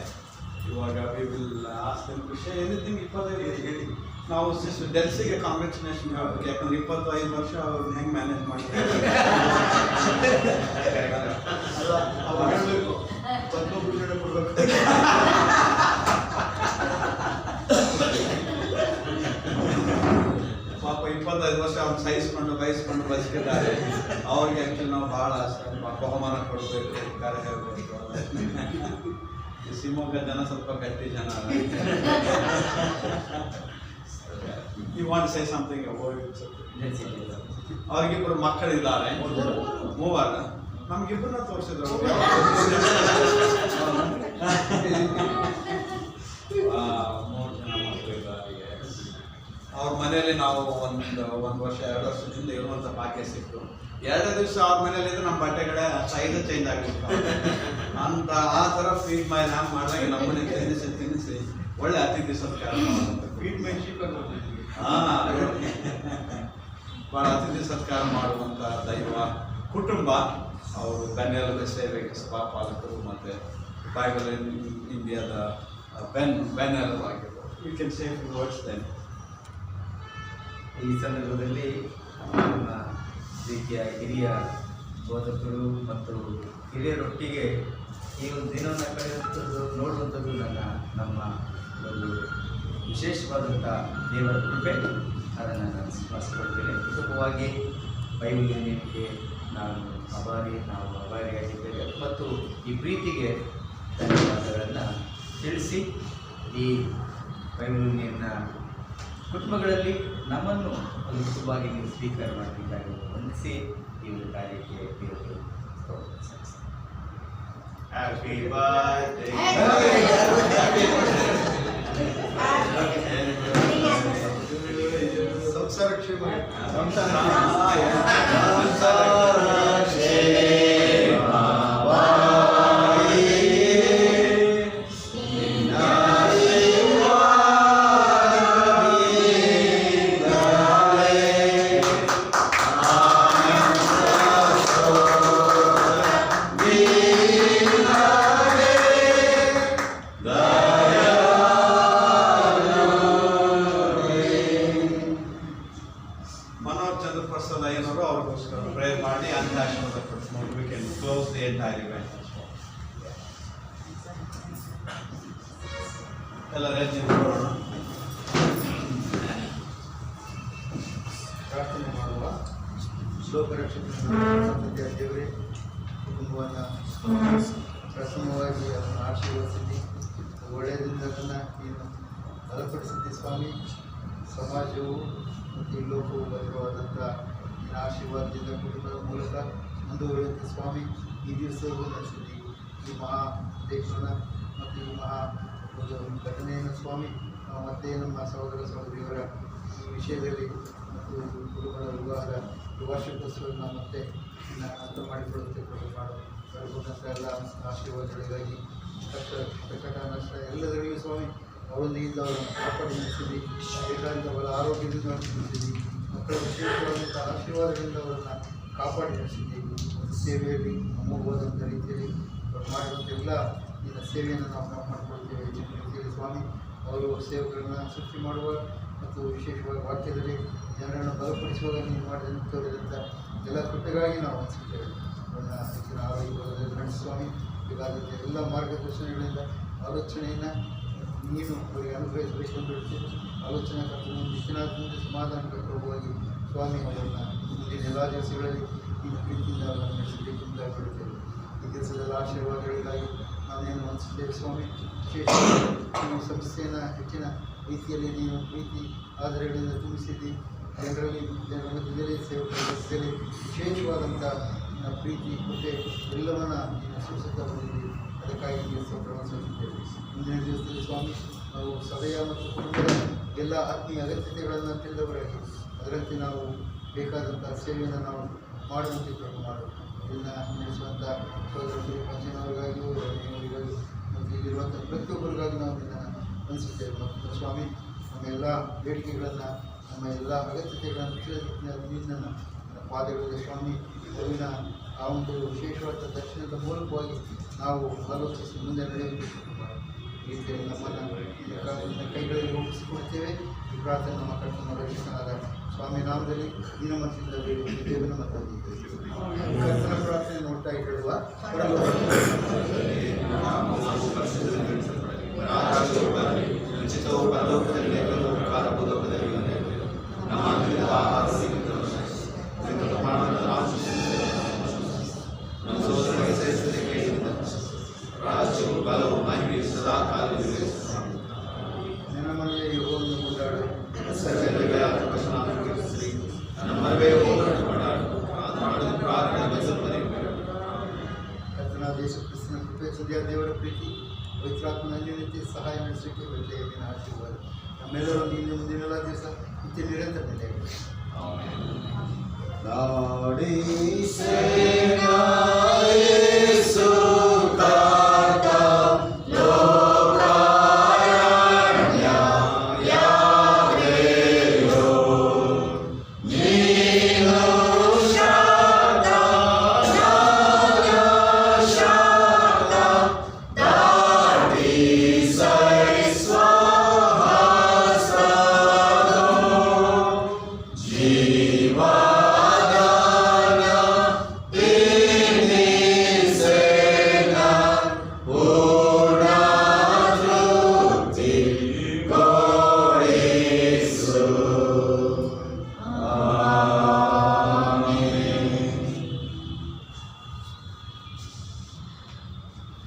ಇವಾಗ we will ask them to share anything. 25 ಹೇಳಿ, ನಾವು ಸಿಸ್ಟರ್ ಡೆಲ್ಸಿಗೆ ಕಾಂಗ್ರ್ಯಾಚುಲೇಷನ್ ಹೇಳ್ಬೇಕು. ಯಾಕಂದ್ರೆ 25 ವರ್ಷ ಅವ್ರನ್ನ ಹೆಂಗೆ ಮ್ಯಾನೇಜ್ ಮಾಡ್ತಾರೆ ಅವ್ರು ಹೇಳಬೇಕು, ಪದ್ಮಭೂಷಣ ಕೊಡಬೇಕು. ಪಾಪ 25 ವರ್ಷ ಅವ್ರು ಸಹಿಸ್ಕೊಂಡು ಬಯಸ್ಕಿದ್ದಾರೆ. ಅವ್ರಿಗೆ ಆ್ಯಕ್ಚುಲಿ ನಾವು ಭಾಳ ಬಹುಮಾನ ಕೊಡಬೇಕು, ಕಾರ್ಯ ಹೇಳಬೇಕು. ಶಿವಮೊಗ್ಗ ಜನ ಸ್ವಲ್ಪ ಗಟ್ಟಿ ಜನ. You want say something about? ಅವ್ರಿಗಿಬ್ಬರು ಮಕ್ಕಳಿದ್ದಾರೆ, ಮೂವರ. ನಮಗಿಬ್ಬರನ್ನ ತೋರಿಸಿದ್ರು. 3 ಜನ ಮಕ್ಕಳಿದ್ದಾರೆ. ಅವ್ರ ಮನೆಯಲ್ಲಿ ನಾವು ಒಂದು ವರ್ಷ 2 ವರ್ಷದಿಂದ ಇರುವಂಥ ಭಾಗ್ಯ ಸಿಕ್ತು. 2 ದಿವಸ ಅವ್ರ ಮನೇಲಿ ಇದ್ರೆ ನಮ್ಮ ಬಟ್ಟೆಗಳೇ ಸೈಜ್ ಚೇಂಜ್ ಆಗಿಬಿಟ್ಟು ಅಂತ ಆ ಥರ ಫೀಡ್ ಮೈ ಲ್ಯಾಂಪ್ ಮಾಡಿದಾಗ ನಮ್ಮನೆ ತಿನ್ನಿಸಿ ಒಳ್ಳೆ ಅತಿಥಿ ಸತ್ಕಾರ ಫೀಡ್ ಮೈ ಶೀಪ್ ಭಾಳ ಅತಿಥಿ ಸತ್ಕಾರ ಮಾಡುವಂಥ ದೈವ ಕುಟುಂಬ ಅವರು ಧನ್ಯವಾದ ಸೇವೆಗೆ ಪಾಲಕರು ಮತ್ತು ಬೈಬಲ್ ಇಂಡಿಯಾದ ಬ್ಯಾನರ್ ಆಗಿರ್ಬೋದು. You can say words then. ಈ ಸಂದರ್ಭದಲ್ಲಿ ನಮ್ಮ ರೀತಿಯ ಹಿರಿಯ ಬೋಧಕರು ಮತ್ತು ಹಿರಿಯರೊಟ್ಟಿಗೆ ಈ ಒಂದು ದಿನವನ್ನು ಕಳೆಯುವಂಥದ್ದು ನೋಡುವಂಥದ್ದು ನಮ್ಮ ಒಂದು ವಿಶೇಷವಾದಂಥ ದೇವರ ಕೃಪೆ. ಅದನ್ನು ನಾನು ಸ್ಮರಿಸಿಕೊಳ್ತೇನೆ. ಕುಟುಂಬವಾಗಿ ಬೈಬಲ್ ಯೂನಿಯನ್ಗೆ ನಾವು ಅಭಾರಿಯಾಗಿದ್ದೇವೆ ಮತ್ತು ಈ ಪ್ರೀತಿಗೆ ಧನ್ಯವಾದಗಳನ್ನು ತಿಳಿಸಿ ಈ ಬೈಬಲ್ ಯೂನಿಯನ್ನ ಕುಟುಂಬಗಳಲ್ಲಿ ನಮ್ಮನ್ನು ಒಂದು ಕುಟುಂಬವಾಗಿ ನೀವು ಸ್ವೀಕಾರ ಮಾಡಬೇಕಾಗಿ ವಂದಿಸಿ ಈ ಒಂದು ಕಾರ್ಯಕ್ಕೆ ದೇವರು ಹ್ಯಾಪಿ ಬರ್ತ್ಡೇ. ಸಂಸಾರ ಕ್ಷೇಮ ಚಂದ್ರಪ್ರಸಾದ್ ಅಯ್ಯನವರು ಅವ್ರಿಗೋಸ್ಕರ ಪ್ರೇಯರ್ ಮಾಡಿ ಅಂತ್ಯಾಶೀರ್ವಾದ ಪಡಿಸ್ಕೊಂಡು we can close the entire event. ಎಲ್ಲ ರೇಂಜ್ ಮಾಡೋಣ. ಪ್ರಾರ್ಥನೆ ಮಾಡುವ. ಲೋಕರಕ್ಷಕ ದೇವರೇ, ಕುಟುಂಬವನ್ನು ಪ್ರಥಮವಾಗಿ ಅದನ್ನು ಆಶೀರ್ವದಿಸಿ ಒಳ್ಳೆಯದಿಂದ ಅದನ್ನು ನೀನು ಬಲಪಡಿಸಿದ್ದೆ ಸ್ವಾಮಿ. ಸಮಾಜವು ಮತ್ತು ಈ ಲೋಕವು ಬಲಿರವಾದಂಥ ನಿನ್ನ ಆಶೀರ್ವಾದದಿಂದ ಕುಟುಂಬದ ಮೂಲಕ ಮುಂದುವರಿಯುತ್ತೆ ಸ್ವಾಮಿ. ಈ ದಿವಸವೂ ನಡೆಸಿದ್ದಿ ಈ ಮಹಾ ದೇಶವನ್ನು ಮತ್ತು ಈ ಮಹಾ ಒಂದು ಘಟನೆಯನ್ನು ಸ್ವಾಮಿ ಮತ್ತೆ ನಮ್ಮ ಸಹೋದರ ಸಹೋದರಿಯರ ಈ ವಿಷಯದಲ್ಲಿ ಮತ್ತು ಕುಟುಂಬದ ವಿವಾಹದ ವಾರ್ಷಿಕೋತ್ಸವವನ್ನು ಮತ್ತೆ ಅರ್ಥ ಮಾಡಿಕೊಳ್ಳುತ್ತೆ ಮಾಡು ಬರಬಹುದಂಥ ಎಲ್ಲ ಆಶೀರ್ವಾದಗಳಿಗಾಗಿ ಕಷ್ಟ ನಷ್ಟ ಎಲ್ಲದರಲ್ಲಿಯೂ ಸ್ವಾಮಿ ಅವರೊಂದಿಗಿಂದ ಅವರನ್ನು ಕಾಪಾಡಿ ನಡೆಸಿದ್ದಿ. ಬೇಕಾದಂಥ ಅವರ ಆರೋಗ್ಯದಿಂದ ನಡೆಸಿದ್ದಿ. ಮಕ್ಕಳ ವಿಶೇಷವಾದಂಥ ಆಶೀರ್ವಾದಗಳಿಂದ ಅವರನ್ನು ಕಾಪಾಡಿ ನಡೆಸಿದ್ದಿ. ಮತ್ತು ಸೇವೆಯಲ್ಲಿ ಅಮೋಘವಾದಂಥ ರೀತಿಯಲ್ಲಿ ಮಾಡುವಂಥ ಎಲ್ಲ ನಿನ್ನ ಸೇವೆಯನ್ನು ನಾವು ಮಾಡಿಕೊಳ್ತೇವೆ. ಹೆಚ್ಚಿನ ರೀತಿಯಲ್ಲಿ ಸ್ವಾಮಿ ಅವರು ಸೇವೆಗಳನ್ನು ಸೃಷ್ಟಿ ಮಾಡುವ ಮತ್ತು ವಿಶೇಷವಾಗಿ ವಾಕ್ಯದಲ್ಲಿ ಜನರನ್ನು ಬಲಪಡಿಸುವಾಗ ನೀವು ಮಾಡಿದಂಥ ಎಲ್ಲ ಕೃಪೆಗಾಗಿ ನಾವು ಅನಿಸುತ್ತೇವೆ. ಅವರನ್ನು ಹೆಚ್ಚಿನ ಆರೋಗ್ಯದಲ್ಲಿ ನಡೆಸಿ ಸ್ವಾಮಿ ಬೇಕಾದಂಥ ಎಲ್ಲ ಮಾರ್ಗದರ್ಶನಗಳಿಂದ ಆಲೋಚನೆಯನ್ನು ನೀನು ಅವರಿಗೆ ಅನುಗ್ರಹಿಸಬೇಕು ಅಂತ ಹೇಳ್ತೀವಿ. ಆಲೋಚನಾ ಕರ್ತನು ನಿತ್ಯನಾಥನಿಂದ ಸಮಾಧಾನಕರವಾಗಿ ಸ್ವಾಮಿ ಅವರನ್ನು ಮುಂದಿನ ಎಲ್ಲ ದಿವಸಗಳಲ್ಲಿ ಈ ಪ್ರೀತಿಯಿಂದ ಅವರನ್ನು ನಡೆಸಬೇಕು ಅಂತ ಹೇಳ್ತೇವೆ. ಈ ದಿವಸದ ಆಶೀರ್ವಾದಗಳಿಗಾಗಿ ನಾನೇನು ಅನಿಸುತ್ತೇವೆ ಸ್ವಾಮಿ. ವಿಶೇಷವಾಗಿ ನೀವು ಸಂಸ್ಥೆಯನ್ನು ಹೆಚ್ಚಿನ ರೀತಿಯಲ್ಲಿ ನೀವು ಪ್ರೀತಿ ಆಧಾರಗಳಿಂದ ತುಂಬಿಸಿದ್ದಿ. ಜನರ ಮಧ್ಯದಲ್ಲಿ ಸೇವಕರಲ್ಲಿ ವಿಶೇಷವಾದಂಥ ಪ್ರೀತಿ ಕೃಪೆ ಎಲ್ಲವನ್ನ ನೀನು ಸೂಚಿಸುತ್ತಾ ಬಂದಿದ್ದೀವಿ. ಅದಕ್ಕಾಗಿ ನೀವು ಸಲ್ಲಿಸುತ್ತೇವೆ. ಮುಂದಿನ ದಿವಸದಲ್ಲಿ ಸ್ವಾಮಿ ನಾವು ಸಭೆಯ ಮತ್ತು ಕುಟುಂಬದ ಎಲ್ಲ ಆತ್ಮೀಯ ಅಗತ್ಯತೆಗಳನ್ನು ತಿಳಿದವರಾಗಿ ಅದರಂತೆ ನಾವು ಬೇಕಾದಂಥ ಸೇವೆಯನ್ನು ನಾವು ಮಾಡುವಂತೆ ಕೃಪೆ ಮಾಡು. ಇದನ್ನು ನಡೆಸುವಂಥ ಸೋದರ ಪಂಚನವರಿಗಾಗಿಯೂ ರವಿಯವರಿಗಾಗಿಯೂ ಮತ್ತು ಇಲ್ಲಿರುವಂಥ ಪ್ರತಿಯೊಬ್ಬರಿಗಾಗಿ ನಾವು ನಿನ್ನನ್ನು ಅನಿಸುತ್ತೇವೆ. ಮತ್ತು ಸ್ವಾಮಿ ನಮ್ಮ ಎಲ್ಲ ಬೇಡಿಕೆಗಳನ್ನು ನಮ್ಮ ಎಲ್ಲ ಅಗತ್ಯತೆಗಳನ್ನು ನಿನ್ನನ್ನು ಪಾದಗಳಲ್ಲಿ ಸ್ವಾಮಿ ಅರಿವಿನ ಆ ಒಂದು ವಿಶೇಷವಾದ ದರ್ಶನದ ಮೂಲಕವಾಗಿ ನಾವು ಆಲೋಚಿಸಿ ಮುಂದೆ ನಡೆಯುವಂತೆ ಈ ರೀತಿಯಲ್ಲಿ ನಮ್ಮನ್ನು ಕೈಗಳಲ್ಲಿ ಒಪ್ಪಿಸಿಕೊಡ್ತೇವೆ. ಈ ಪ್ರಾರ್ಥನೆ ನಮ್ಮ ಕರ್ತನ ರಕ್ಷಕನಾದ ಸ್ವಾಮಿ ನಾಮದಲ್ಲಿ ದಿನ ಮನಸ್ಸಿಂದ ದೇವನ ಮಾತಾಡಿದ್ದೇವೆ. ಕರ್ತನ ಪ್ರಾರ್ಥನೆ ನೋಡ್ತಾ ಹೇಳುವ ನನ್ನ ಮನೆಯ ಯೋಗವನ್ನು ಕೊಂಡಾಡು ಕರ್ತನಾದ ಯೇಸು ಕ್ರಿಸ್ತನ ಕೃಪೆ ಸದ್ಯ ದೇವರ ಪ್ರೀತಿ ಪವಿತ್ರಾತ್ಮನ ಅನ್ಯೋನ್ಯತೆ ಸಹಾಯ ನಡೆಸಲಿಕ್ಕೆ ಬೆಳೆಯ ಆಶೀರ್ವಾದ ನಮ್ಮೆಲ್ಲರೂ ಮುಂದಿನೆಲ್ಲ ದಿವಸ ನಿತ್ಯ ನಿರಂತರತೆ. ನಾಡಿ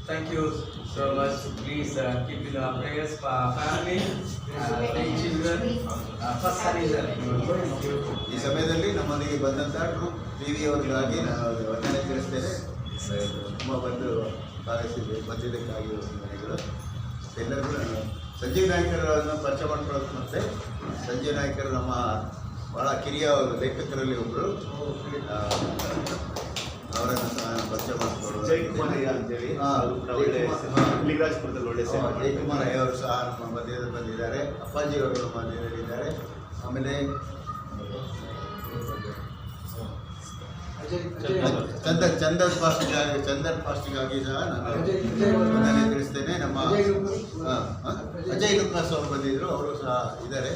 Thank you so much. Please keep in our prayers for our family, three children. First son is ಈ ಸಮಯದಲ್ಲಿ ನಮ್ಮೊಂದಿಗೆ ಬಂದಂಥ ಟಿ.ವಿ ಅವರಿಗಾಗಿ ನಾನು ವಂದನೆ ತಿಳಿಸ್ತೇನೆ. ತುಂಬ ಬಂದು ಬಂದಿದ್ದಕ್ಕಾಗಿ ವಂದನೆಗಳು. ಎಲ್ಲರಿಗೂ ನಾನು ಸಂಜೀವ್ ನಾಯ್ಕರನ್ನು ಪರಿಚಯ ಮಾಡ್ಕೊಳ್ಳೋದು ಮತ್ತೆ ಸಂಜೀವ್ ನಾಯ್ಕರು ನಮ್ಮ ಭಾಳ ಕಿರಿಯ ಲೇಖಕರಲ್ಲಿ ಒಬ್ಬರು. ಅವರನ್ನು ಸಹ ಪರಿಚಯ ಮಾಡಿಕೊಳ್ಳೋದು. ಜಯಕುಮಾರಯ್ಯ ಅಂತೇಳಿ ಲಿಂಗರಾಜಪುರದಲ್ಲಿ ಒಳ್ಳೆ ಸೇವೆ ಮಾಡಿದ್ದಾರೆ. ಜಯಕುಮಾರಯ್ಯ ಅವರು ಸಹ ನಮ್ಮ ಮಧ್ಯದಲ್ಲಿ ಬಂದಿದ್ದಾರೆ. ಅಪ್ಪಾಜಿ ಅವರು ನಮ್ಮ ಮಧ್ಯದಲ್ಲಿದ್ದಾರೆ. ಆಮೇಲೆ ಚಂದನ್ ಫಾಸ್ಟಿಗಾಗಿ ಸಹ ನಾನು ವಂದನೆ ತಿಳಿಸ್ತೇನೆ. ನಮ್ಮ ಅಜಯ್ ಲುಕಾಸ್ ಅವರು ಬಂದಿದ್ದರು, ಅವರು ಸಹ ಇದ್ದಾರೆ.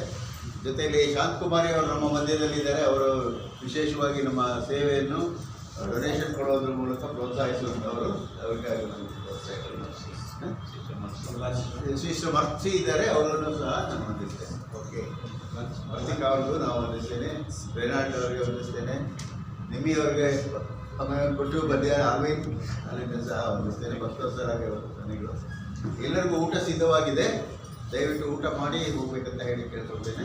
ಜೊತೆಯಲ್ಲಿ ಶಾಂತಕುಮಾರಿ ಅವರು ನಮ್ಮ ಮಧ್ಯದಲ್ಲಿದ್ದಾರೆ. ಅವರು ವಿಶೇಷವಾಗಿ ನಮ್ಮ ಸೇವೆಯನ್ನು ಡೊನೇಷನ್ ಕೊಡೋದ್ರ ಮೂಲಕ ಪ್ರೋತ್ಸಾಹಿಸುವಂಥವರು. ಅವರಿಗಾಗಿ ಸಿಸ್ಟರ್ ಮರ್ಸಿ ಇದ್ದಾರೆ, ಅವರನ್ನು ಸಹ ನಾನು ಹೊಂದಿಸ್ತೇನೆ. ಓಕೆ, ಮರ್ತಿಕ್ ಅವ್ರಿಗೂ ನಾವು ಹೊಂದಿಸ್ತೇನೆ. ರೆನಾಲ್ಡ್ ಅವರಿಗೆ ಹೊಂದಿಸ್ತೇನೆ. ನಿಮ್ಮಿ ಅವರಿಗೆ ಕೊಟ್ಟು ಬಂದಿದ್ದಾರೆ. ಅಲ್ಲಿಂದ ಸಹ ಹೊಂದಿಸ್ತೇನೆ. ಭಕ್ತೋತ್ಸರಾಗಿ ವಂದನೆಗಳು. ಎಲ್ಲರಿಗೂ ಊಟ ಸಿದ್ಧವಾಗಿದೆ. ದಯವಿಟ್ಟು ಊಟ ಮಾಡಿ ಹೋಗ್ಬೇಕಂತ ಹೇಳಿ ಕೇಳ್ಕೊಳ್ತೇನೆ.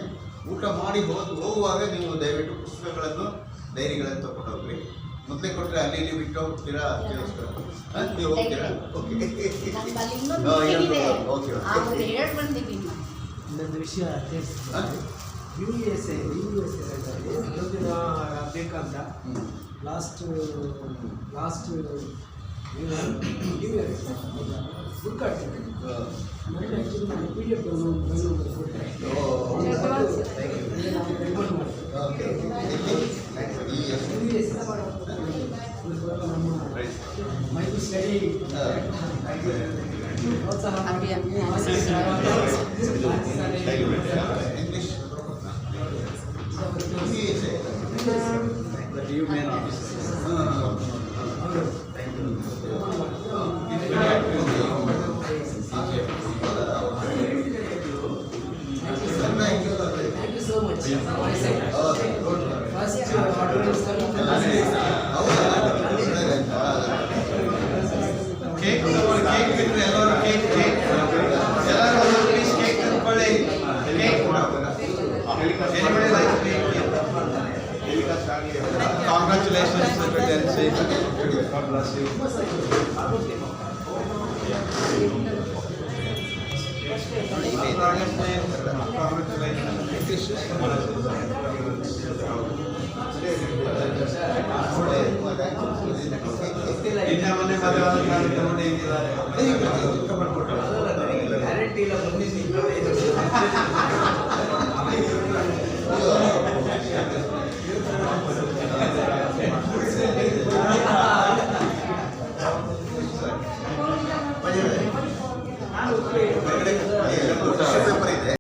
ಊಟ ಮಾಡಿ ಹೋಗುವಾಗ ನೀವು ದಯವಿಟ್ಟು ಪುಸ್ತಕಗಳನ್ನು ಡೈರಿಗಳನ್ನು ತಗೊಂಡು ಹೋಗ್ರಿ. ಮೊದಲೇ ಕೊಟ್ಟರೆ ಅಲ್ಲಿ ಇಲ್ಲಿ ಬಿಟ್ಟು ಹೋಗ್ತೀರಾ, ಅದಕ್ಕೋಸ್ಕರ ನೀವು ಹೋಗ್ತೀರಾ? ಓಕೆ ಇನ್ನೊಂದು ವಿಷಯ ಯು ಎಸ್ ಎ ದಿನ ಬೇಕಂತ ಲಾಸ್ಟ್ ನ್ಯೂ ಇಯರ್ ಬುಕ್ ಆಗ್ತದೆ. ಮೊನ್ನೆ ಆ್ಯಕ್ಚುಲಿ ನಾನು ಪಿ ಡಿ ಎಫ್ ಕೊಟ್ಟರೆ ನಮ್ಮ ಮೈಸೂರು ಸ್ಟಡಿ ಪ್ರೋತ್ಸಾಹ ಮಾಡಿ But you may not. Thank you. Thank you so much. First order is coming. Cake ಬಿಟ್ಟರೆ ಎಲ್ಲರೂ ಕೇಕ್ ಎಲ್ಲರೂ ಪ್ಲೀಸ್ ಕೇಕ್ ತಂದ್ಕೊಳ್ಳಿ. Cake Anybody like cake? Congratulations to Nancy. God bless you. ನಿನ್ನೆ ಮೊನ್ನೆ ಮದುವೆ ತಗೊಂಡು ಹೇಗಿದ್ದಾರೆ? ಗ್ಯಾರಂಟಿ ಇಲ್ಲ ಮುಂದಿನ